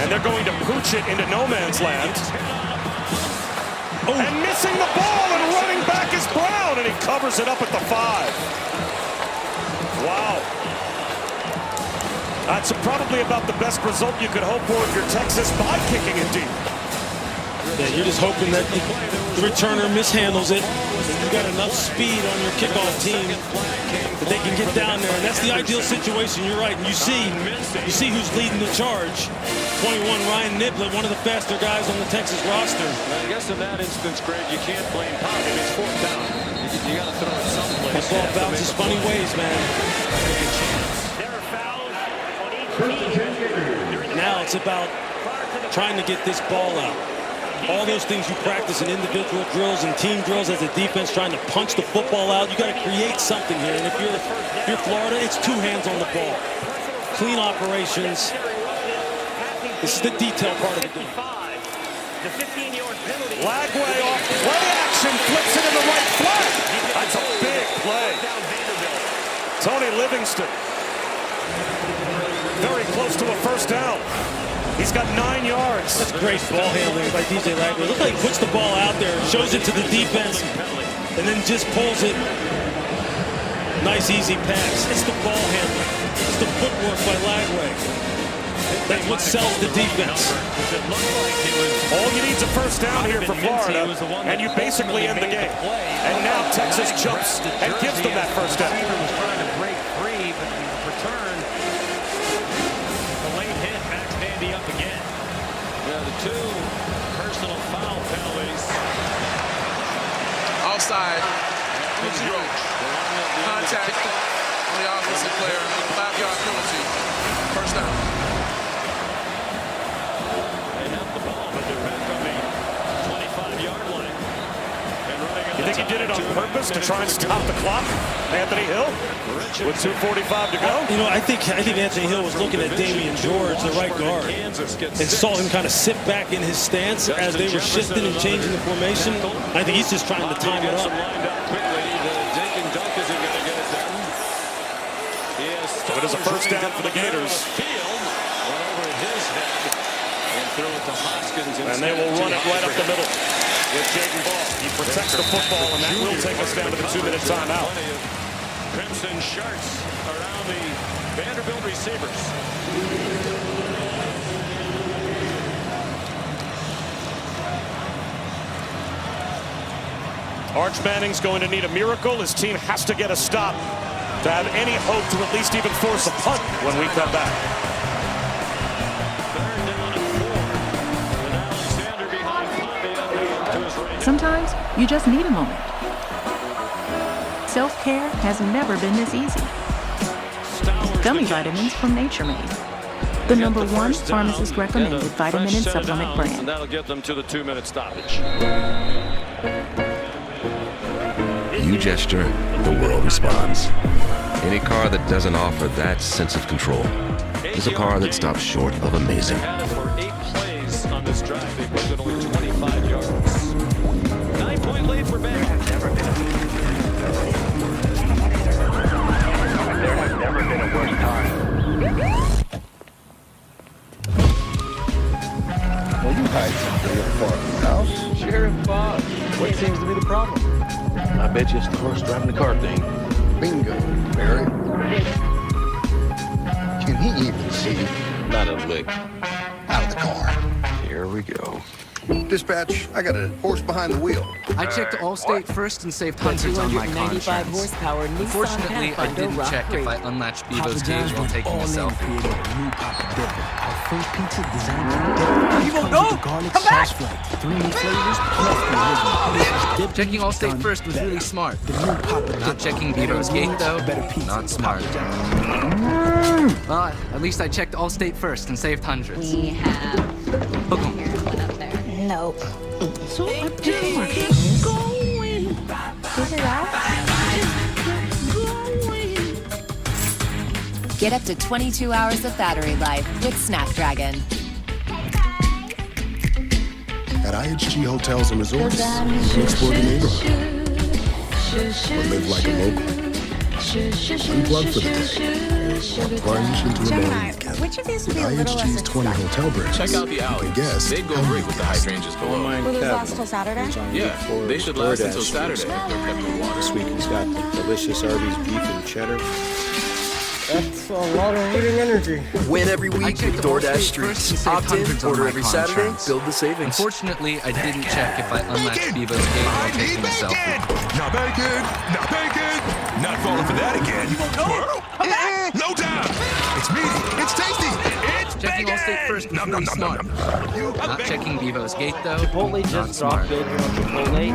And they're going to pooch it into no man's land. And missing the ball and running back is Brown, and he covers it up at the 5. Wow. That's probably about the best result you could hope for if you're Texas by kicking it deep. Yeah, you're just hoping that the returner mishandles it. You got enough speed on your kickoff team that they can get down there, and that's the ideal situation. You're right, and you see who's leading the charge. 21, Ryan Niblett, one of the faster guys on the Texas roster. I guess in that instance, Greg, you can't blame Pop. If it's 4th down, you got to throw it someplace. That ball bounces funny ways, man. Now it's about trying to get this ball out. All those things you practice in individual drills and team drills as a defense, trying to punch the football out. You got to create something here. And if you're Florida, it's 2 hands on the ball. Clean operations. This is the detail part of the game. Lagway off play action, flips it in the right flat. That's a big play. Tony Livingston. Very close to a 1st down. He's got 9 yards. That's great ball handling by DJ Lagway. Look like he puts the ball out there, shows it to the defense, and then just pulls it. Nice, easy pass. It's the ball handling. It's the footwork by Lagway. That's what sells the defense. All you need is a 1st down here for Florida, and you basically end the game. And now Texas jumps and gives them that 1st down. Was trying to break free, but in return, the late hit backs Vandy up again. Yeah, the 2 personal foul penalties. Offside. Contact on the offensive player. 5-yard penalty. 1st down. You think he did it on purpose to try and stop the clock? Anthony Hill with 2:45 to go. You know, I think Anthony Hill was looking at Damian George, the right guard, and saw him kind of sit back in his stance as they were shifting and changing the formation. I think he's just trying to time it up. It is a 1st down for the Gators. And they will run it right up the middle with Jaden Ball. He protects the football, and that will take us down to the 2-minute timeout. Crimson shirts around the Vanderbilt receivers. Arch Manning's going to need a miracle. His team has to get a stop to have any hope to at least even force a punt when we come back. Sometimes you just need a moment. Self-care has never been this easy. Gummy vitamins from Nature Made. The #1 pharmacist recommended vitamin and supplement brand. And that'll get them to the 2-minute stoppage. You gesture, the world responds. Any car that doesn't offer that sense of control is a car that stops short of amazing. For 8 plays on this drive, they put it only 25 yards. 9-point lead for Ben. There has never been a worse time. Well, you hide something in Farmer's house. Sheriff Bob, what seems to be the problem? I bet you it's the horse driving the car thing. Bingo, Barry. Can he even see? Not a lick. Out of the car. Here we go. Dispatch, I got a horse behind the wheel. I checked Allstate first and saved hundreds on my car insurance. horsepower Unfortunately, I didn't check if I unlatched Bevo's cage while taking a selfie. First pizza designed Bevo, no! Come back! 3 new flavors plus Checking Allstate first was really smart. Not checking Bevo's gate, though, not smart. Well, at least I checked Allstate first and saved hundreds. We have Hook 'em. one up there. Nope. So what do you want? Get it out. Get up to 22 hours of battery life with Snapdragon. At IHG Hotels and Resorts, you can explore the neighborhood or live like a local. Unplug for the day or plunge into a morning weekend. Which of these would With be a little less IHG's 20 exciting? hotel bridges, Check out the you alleys. can guess They'd go how great you with the guessed. hydrangeas below. Will those last till Saturday? Yeah, they should last until Saturday if they're kept in water. This week he's got delicious Arby's beef and cheddar. That's a lot of eating energy. Win every week with DoorDash Streaks. Opt in, order every Saturday, build the savings. Unfortunately, I didn't check if I unlatched Bevo's gate while taking a selfie. Not bacon, not bacon, not falling for that again. Squirrel? No doubt. It's meaty, it's tasty, it's Checking Allstate first was really smart. Not checking Bevo's gate though. Chipotle not just smart. dropped it. Chipotle.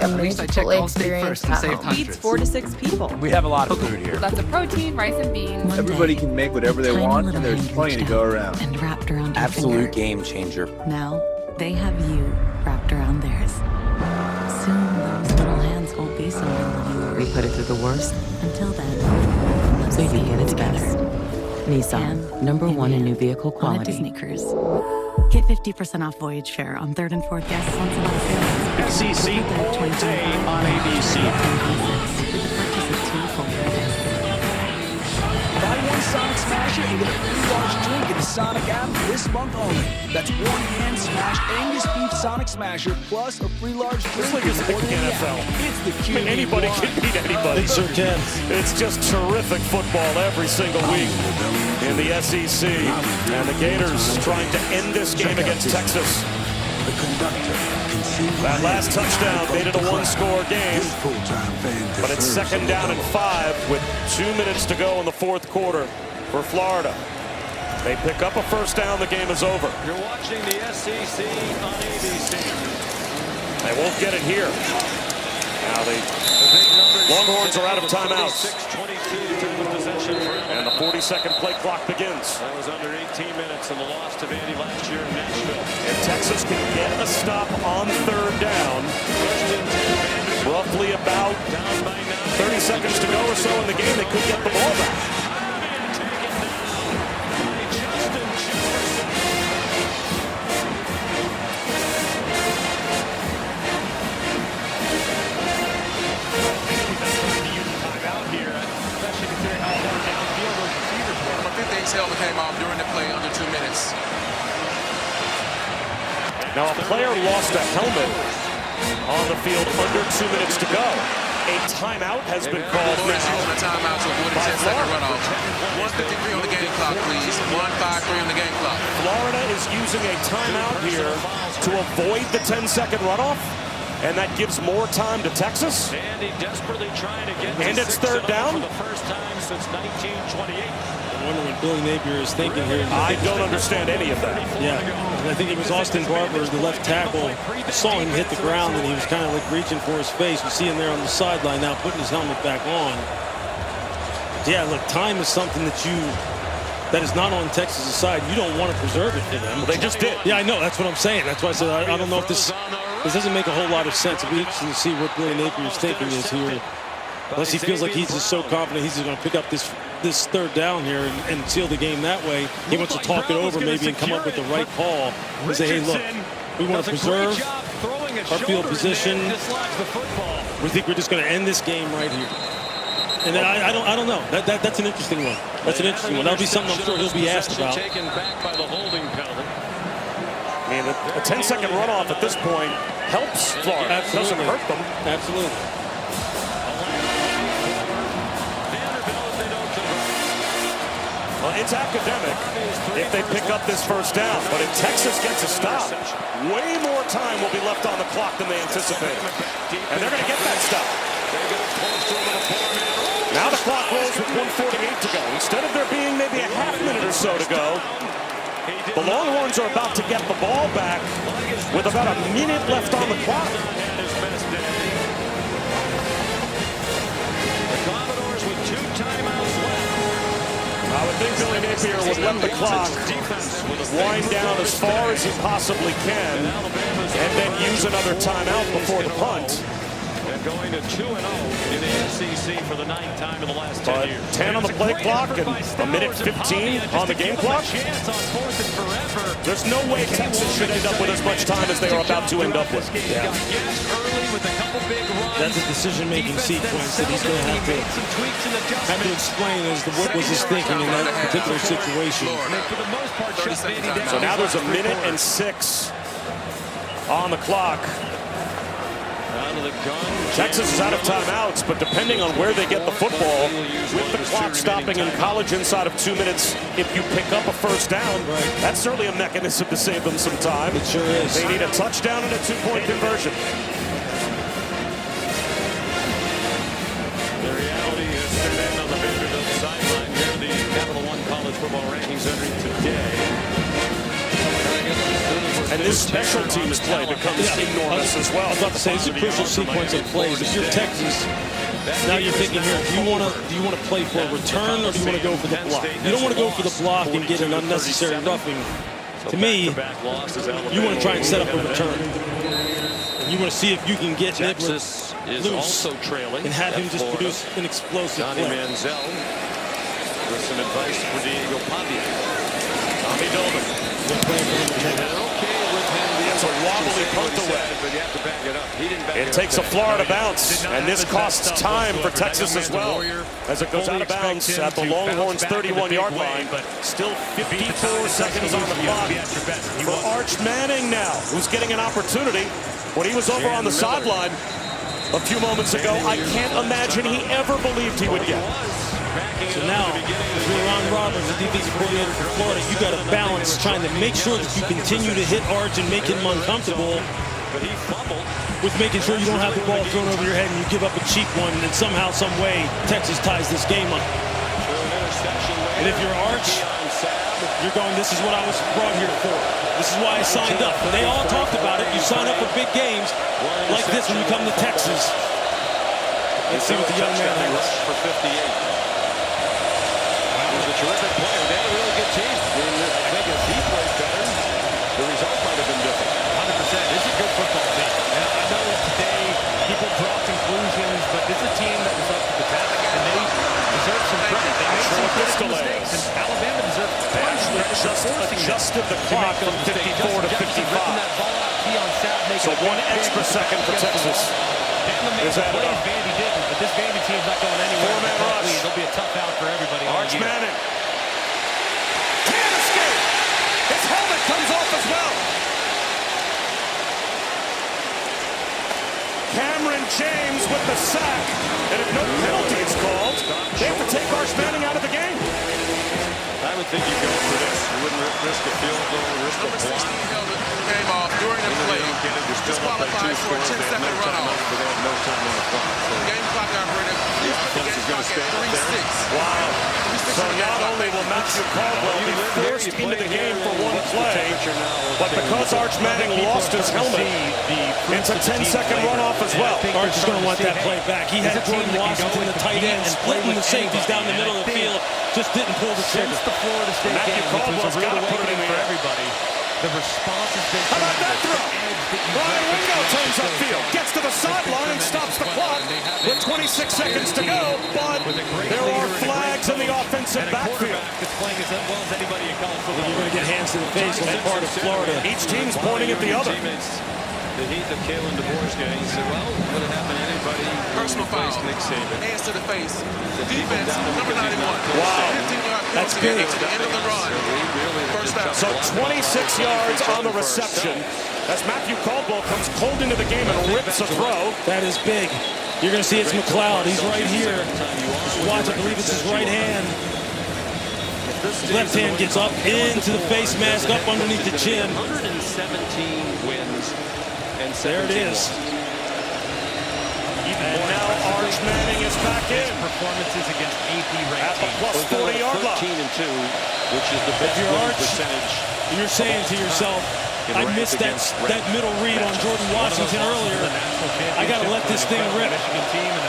At least I checked Allstate first and saved Feeds hundreds. 4 to 6 people. We have a lot of food here. That's a protein, rice and beans. Everybody can make whatever they want, and there's plenty to go around. And wrapped around your Absolute finger. game changer. Now, they have you wrapped around theirs. Soon, those little hands won't be so little. We put it through the worst Until then, let's so you see can get it its together. best. Nissan, #1 in new vehicle On a quality. Disney cruise. Get 50% off voyage fare on 3rd and 4th guests once a month. SEC all day on ABC. With the purchase of 2 full packages. Buy one Sonic Smasher and get a free large drink in the Sonic app this month only. That's one hand-smashed Angus beef Sonic Smasher plus a free large drink. This league is like the NFL. It's the QB1. Anybody can beat anybody. They sure can. It's just terrific football every single week in the SEC. And the Gators trying to end this game against Texas. That last touchdown made it a one-score game. But it's 2nd down and 5 with 2 minutes to go in the 4th quarter for Florida. They pick up a first down, the game is over. You're watching the SEC on ABC. They won't get it here. Now the Longhorns are out of timeouts. And the 40-second play clock begins. That was under 18 minutes in the loss to Vandy last year in Nashville. If Texas can get a stop on 3rd down, roughly about 30 seconds to go or so in the game, they could get the ball back. Helmet came off during the play under 2 minutes. Now a player lost a helmet on the field under 2 minutes to go. A timeout has been called now. Using a timeout to avoid a 10-second runoff. 1:53 on the game clock, please. 1:53 on the game clock. Florida is using a timeout here to avoid the 10-second runoff, and that gives more time to Texas. Vandy desperately trying to get and it's 3rd down. for the first time since 1928. I wonder what Billy Napier is thinking here. I don't understand any of that. Yeah, I think it was Austin Barber, the left tackle. I saw him hit the ground, and he was kind of like reaching for his face. You see him there on the sideline now, putting his helmet back on. Yeah, look, time is something that is not on Texas' side. You don't want to preserve it for them. Well, they just did. Yeah, I know. That's what I'm saying. That's why I said I don't know if this doesn't make a whole lot of sense. It'll be interesting to see what Billy Napier's thinking is here. Unless he feels like he's just so confident he's just going to pick up this 3rd down here and seal the game that way. He wants to talk it over maybe and come up with the right call and say, hey, look, we want to preserve our field position. We think we're just going to end this game right here. And then I don't know. That's an interesting one. That's an interesting one. That'll be something I'm sure he'll be asked about. Taken back by the holding penalty. I mean, a 10-second runoff at this point helps Florida. Absolutely. Doesn't hurt them. Absolutely. Well, it's academic if they pick up this first down, but if Texas gets a stop, way more time will be left on the clock than they anticipated. And they're going to get that stop. Now the clock rolls with 1:48 to go. Instead of there being maybe a half minute or so to go, the Longhorns are about to get the ball back with about a minute left on the clock. The Commodores with 2 timeouts left. I would think Billy Napier would let the clock wind down as far as he possibly can and then use another timeout before the punt. going to 2-0 in the SEC for the 9th time in the last 10 years. 10 on the play clock and a minute 15 on the game clock. There's no way Texas should end up with as much time as they are about to end up with. Yeah. That's a decision-making sequence that he's going to have to explain as to what was his thinking in that particular situation. So now there's a minute and 6 on the clock. Texas is out of timeouts, but depending on where they get the football, with the clock stopping in college inside of 2 minutes, if you pick up a first down, that's certainly a mechanism to save them some time. It sure is. They need a touchdown and a 2-point conversion. The reality is turned on the Vanderbilt sideline here. The Capital One College Football Rankings entering today. And this special teams play becomes enormous as well. I was about to say, it's a crucial sequence of plays. If you're Texas, now you're thinking here, do you want to play for a return or do you want to go for the block? You don't want to go for the block and get an unnecessary roughing. To me, you want to try and set up a return. You want to see if you can get Texas is also trailing and have him just produce an explosive Johnny play. Manziel with some advice for Diego Pavia. Tommy Dolman. It's a wobbly punt away. It takes a Florida bounce, and this costs time for Texas as well, as it goes out of bounds at the Longhorns' 31-yard line. But still 54 seconds on the clock for Arch Manning now, who's getting an opportunity. When he was over on the sideline a few moments ago, I can't imagine he ever believed he would get. So now, if you're Ron Roberts, the defensive coordinator for Florida, you got to balance trying to make sure that you continue to hit Arch and make him uncomfortable with making sure you don't have the ball thrown over your head and you give up a cheap one, and somehow, some way, Texas ties this game up. And if you're Arch, you're going, this is what I was brought here for. This is why I signed up. They all talked about it. You sign up for big games like this when you come to Texas. Let's see what the young man has. For 58. He's a terrific player. They had a really good team. I think if he played better, the result might have been different. 100%. This is a good football team. And I know today people draw conclusions, but this is a team that was up to the task, and they deserve some credit. They made some critical mistakes, and Alabama deserves credit. Adjusted the clock from 54 to 55. So 1 extra second for Texas. Is that plays Vandy didn't, but this Vandy team's not going anywhere. Four-man rush. It'll be a tough out for everybody. Arch Manning can't escape. His helmet comes off as well. Cameron James with the sack, and if no penalty is called, they have to take Arch Manning out of the game. I would think you'd go for this. You wouldn't risk a field goal, risk a block. Came off during the play. Disqualified for a 10-second runoff. They have no time on the clock. Game clock operator. The offense is going to stay out there. Wow. So not only will Matthew Caldwell be forced into the game for one play, but because Arch Manning lost his helmet, it's a 10-second runoff as well. Arch is going to want that play back. He had Jordan Washington, the tight end, splitting the safeties down the middle of the field. Just didn't pull the trigger. Since the Florida State game, Caldwell's got to put it in for everybody. The response has been how about that throw? Ryan Wingo turns upfield, gets to the sideline and stops the clock with 26 seconds to go, but there are flags in the offensive backfield. It's playing as well as anybody in college football. You're going to get hands to the face on that part of Florida. Each team's pointing at the other. The heat of Kalen DeBoer's game. He said, well, what would happen to anybody? Personal foul. Nick Saban. Hands to the face. Defense, number 91. Wow. 15-yard That's big. to the end of the run. First down. So 26 yards on the reception as Matthew Caldwell comes cold into the game and rips a throw. That is big. You're going to see it's McLeod. He's right here. Watch, I believe it's his right hand. His left hand gets up into the face mask, up underneath the chin. 117 wins. And there it is. And now Arch Manning is back in. Performances against AP ranked at the plus 40-yard line. 13-2, which is the best winning percentage. You're saying to yourself, I missed that middle read on Jordan Washington earlier. I got to let this thing rip.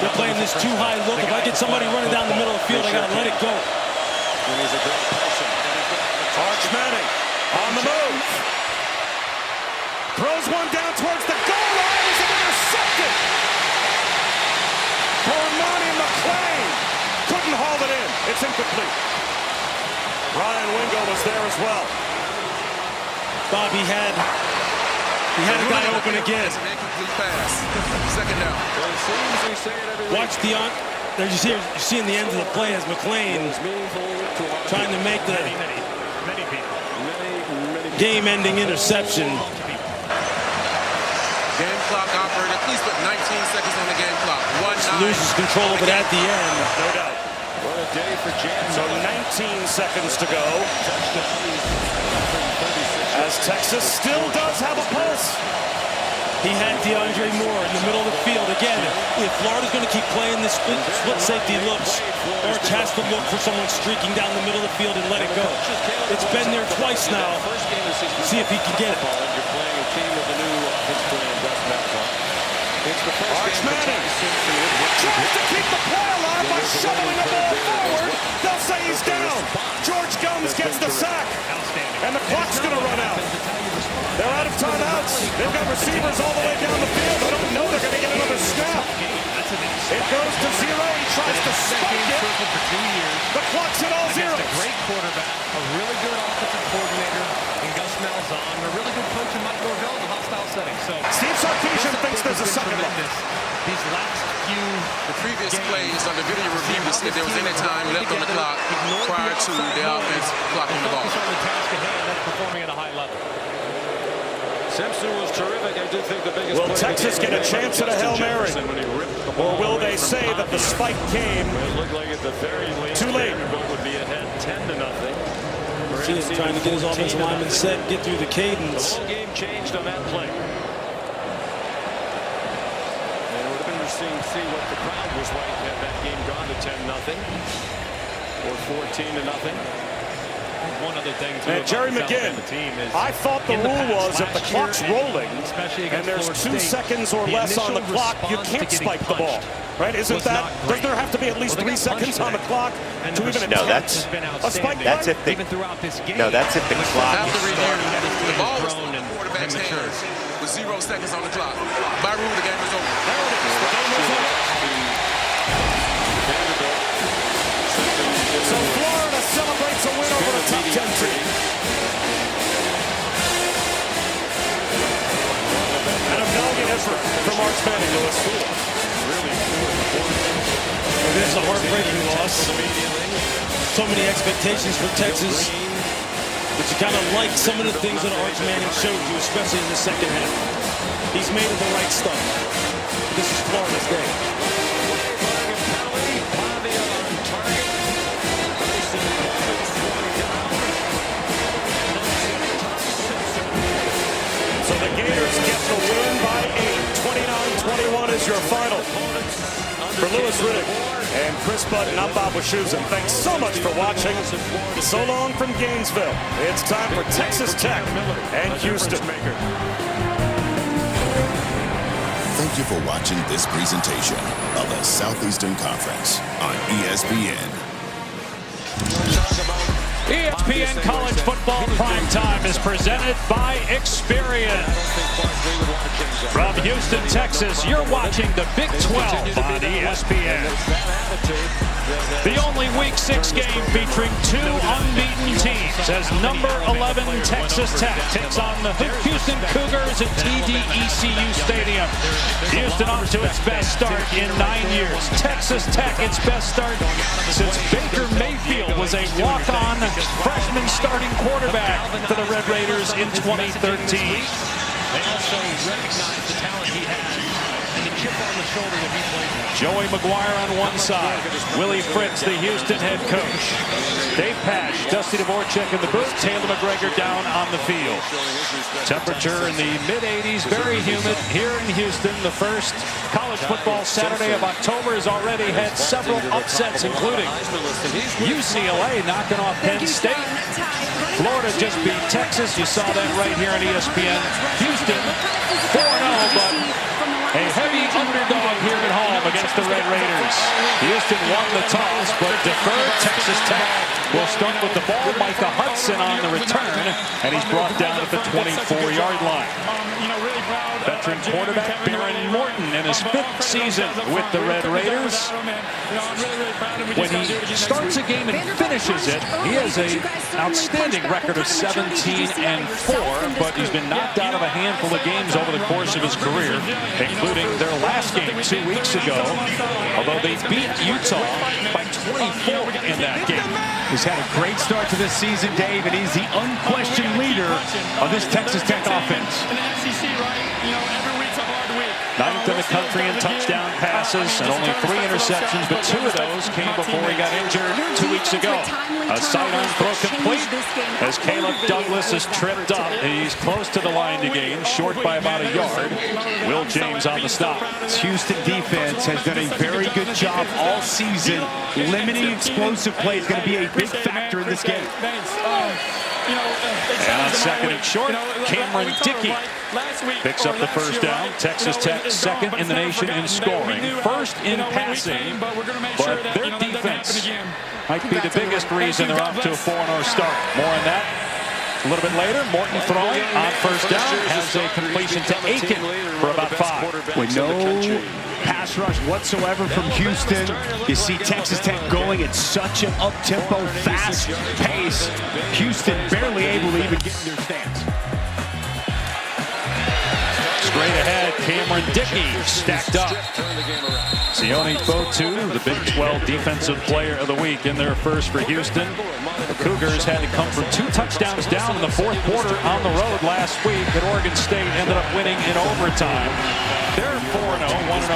They're playing this too high look. If I get somebody running down the middle of the field, I got to let it go. Arch Manning on the move. Throws one down towards the goal line. Is intercepted. was there as well. Bob, he had a guy open again. Second down. Watch Deion. There you see in the end of the play as McClain trying to make the game-ending interception. Game clock operated. Please put 19 seconds on the game clock. Loses control of it at the end. No doubt. What a day for Jam. So 19 seconds to go. As Texas still does have a pulse. He had DeAndre Moore in the middle of the field. Again, if Florida's going to keep playing this split safety looks, Arch has to look for someone streaking down the middle of the field and let it go. It's been there twice now. See if he can get it. Arch Manning tries to keep the play alive by shoveling the ball forward. They'll say he's down. George Gumbs gets the sack. And the clock's going to run out. They're out of timeouts. They've got receivers all the way down the field. I don't know they're going to get another snap. It goes to 0. He tries to spike it. The clock's at all zeros. A great quarterback, a really good offensive coordinator in Gus Malzahn, and a really good coach in Mike Norvell in a hostile setting. So Steve Sarkisian thinks there's a second look. These last few previous plays on the video review to see if there was any time left on the clock prior to the offense clocking the ball. On the task ahead, and that's performing at a high level. Simpson was terrific. I do think the biggest. Will Texas get a chance at a Hail Mary? Or will they say that the spike came too late? Would be ahead 10-0. See him trying to get his offensive lineman set, get through the cadence. The whole game changed on that play. And it would have been interesting to see what the crowd was like had that game gone to 10-0 or 14-0. One other thing too, and Jerry McGinn, I thought the rule was if the clock's rolling and there's 2 seconds or less on the clock, you can't spike the ball. Right? Isn't that? Doesn't there have to be at least 3 seconds on the clock to even attempt a spike? That's if the that's if the clock. After review, the ball was in the quarterback's hands with 0 seconds on the clock. By rule, the game is over. There it is. The game is over. So Florida celebrates a win over the top 10 team. And a valiant effort from Arch Manning, Lewis. It is a heartbreaking loss. So many expectations for Texas. But you kind of like some of the things that Arch Manning showed you, especially in the second half. He's made of the right stuff. This is Florida's day. So the Gators get the win by 8. 29-21 is your final. For Lewis Riddick and Chris Button, I'm Bob Wischusen. Thanks so much for watching. So long from Gainesville. It's time for Texas Tech and Houston. Thank you for watching this presentation of the Southeastern Conference on ESPN. ESPN College Football Primetime is presented by Experian. From Houston, Texas, you're watching the Big 12 on ESPN. The only Week 6 game featuring 2 unbeaten teams as number 11 Texas Tech takes on the Houston Cougars at TD-ECU Stadium. Houston off to its best start in 9 years. Texas Tech its best start since Baker Mayfield was a walk-on freshman starting quarterback for the Red Raiders in 2013. They also recognize the talent he has and the chip on the shoulder that he plays with. Joey McGuire on one side. Willie Fritz, the Houston head coach. Dave Pasch, Dusty Dvorak in the booth. Taylor McGregor down on the field. Temperature in the mid-80s, very humid here in Houston. The first college football Saturday of October has already had several upsets, including UCLA knocking off Penn State. Florida just beat Texas. You saw that right here on ESPN. Houston 4-0, but a heavy underdog here at home against the Red Raiders. Houston won the toss, but deferred Texas Tech. will start with the ball. Micah Hudson on the return, and he's brought down at the 24-yard line. Veteran quarterback Baron Morton in his 5th season with the Red Raiders. When he starts a game and finishes it, he has an outstanding record of 17-4, but he's been knocked out of a handful of games over the course of his career, including their last game 2 weeks ago, although they beat Utah by 24 in that game. He's had a great start to this season, Dave, and he's the unquestioned leader of this Texas Tech offense. 9th in the country in touchdown passes, and only 3 interceptions, but 2 of those came before he got injured 2 weeks ago. A sidearm throw complete as Caleb Douglas is tripped up. He's close to the line to gain, short by about a yard. Will James on the stop. Houston defense has done a very good job all season. Limiting explosive play is going to be a big factor in this game. And on 2nd and short, Cameron Dickey picks up the first down. Texas Tech 2nd in the nation in scoring, 1st in passing, but their defense might be the biggest reason they're off to a 4-0 start. More on that a little bit later. Morton throwing on first down, has a completion to Aiken for about 5. With no pass rush whatsoever from Houston, you see Texas Tech going at such an up-tempo, fast pace. Houston barely able to even get in their stance. Straight ahead, Cameron Dickey stacked up. Sione Fotu, the Big 12 Defensive Player of the Week, in there first for Houston. The Cougars had to come from 2 touchdowns down in the 4th quarter on the road last week, and Oregon State ended up winning in overtime. They're 4-0, 1-0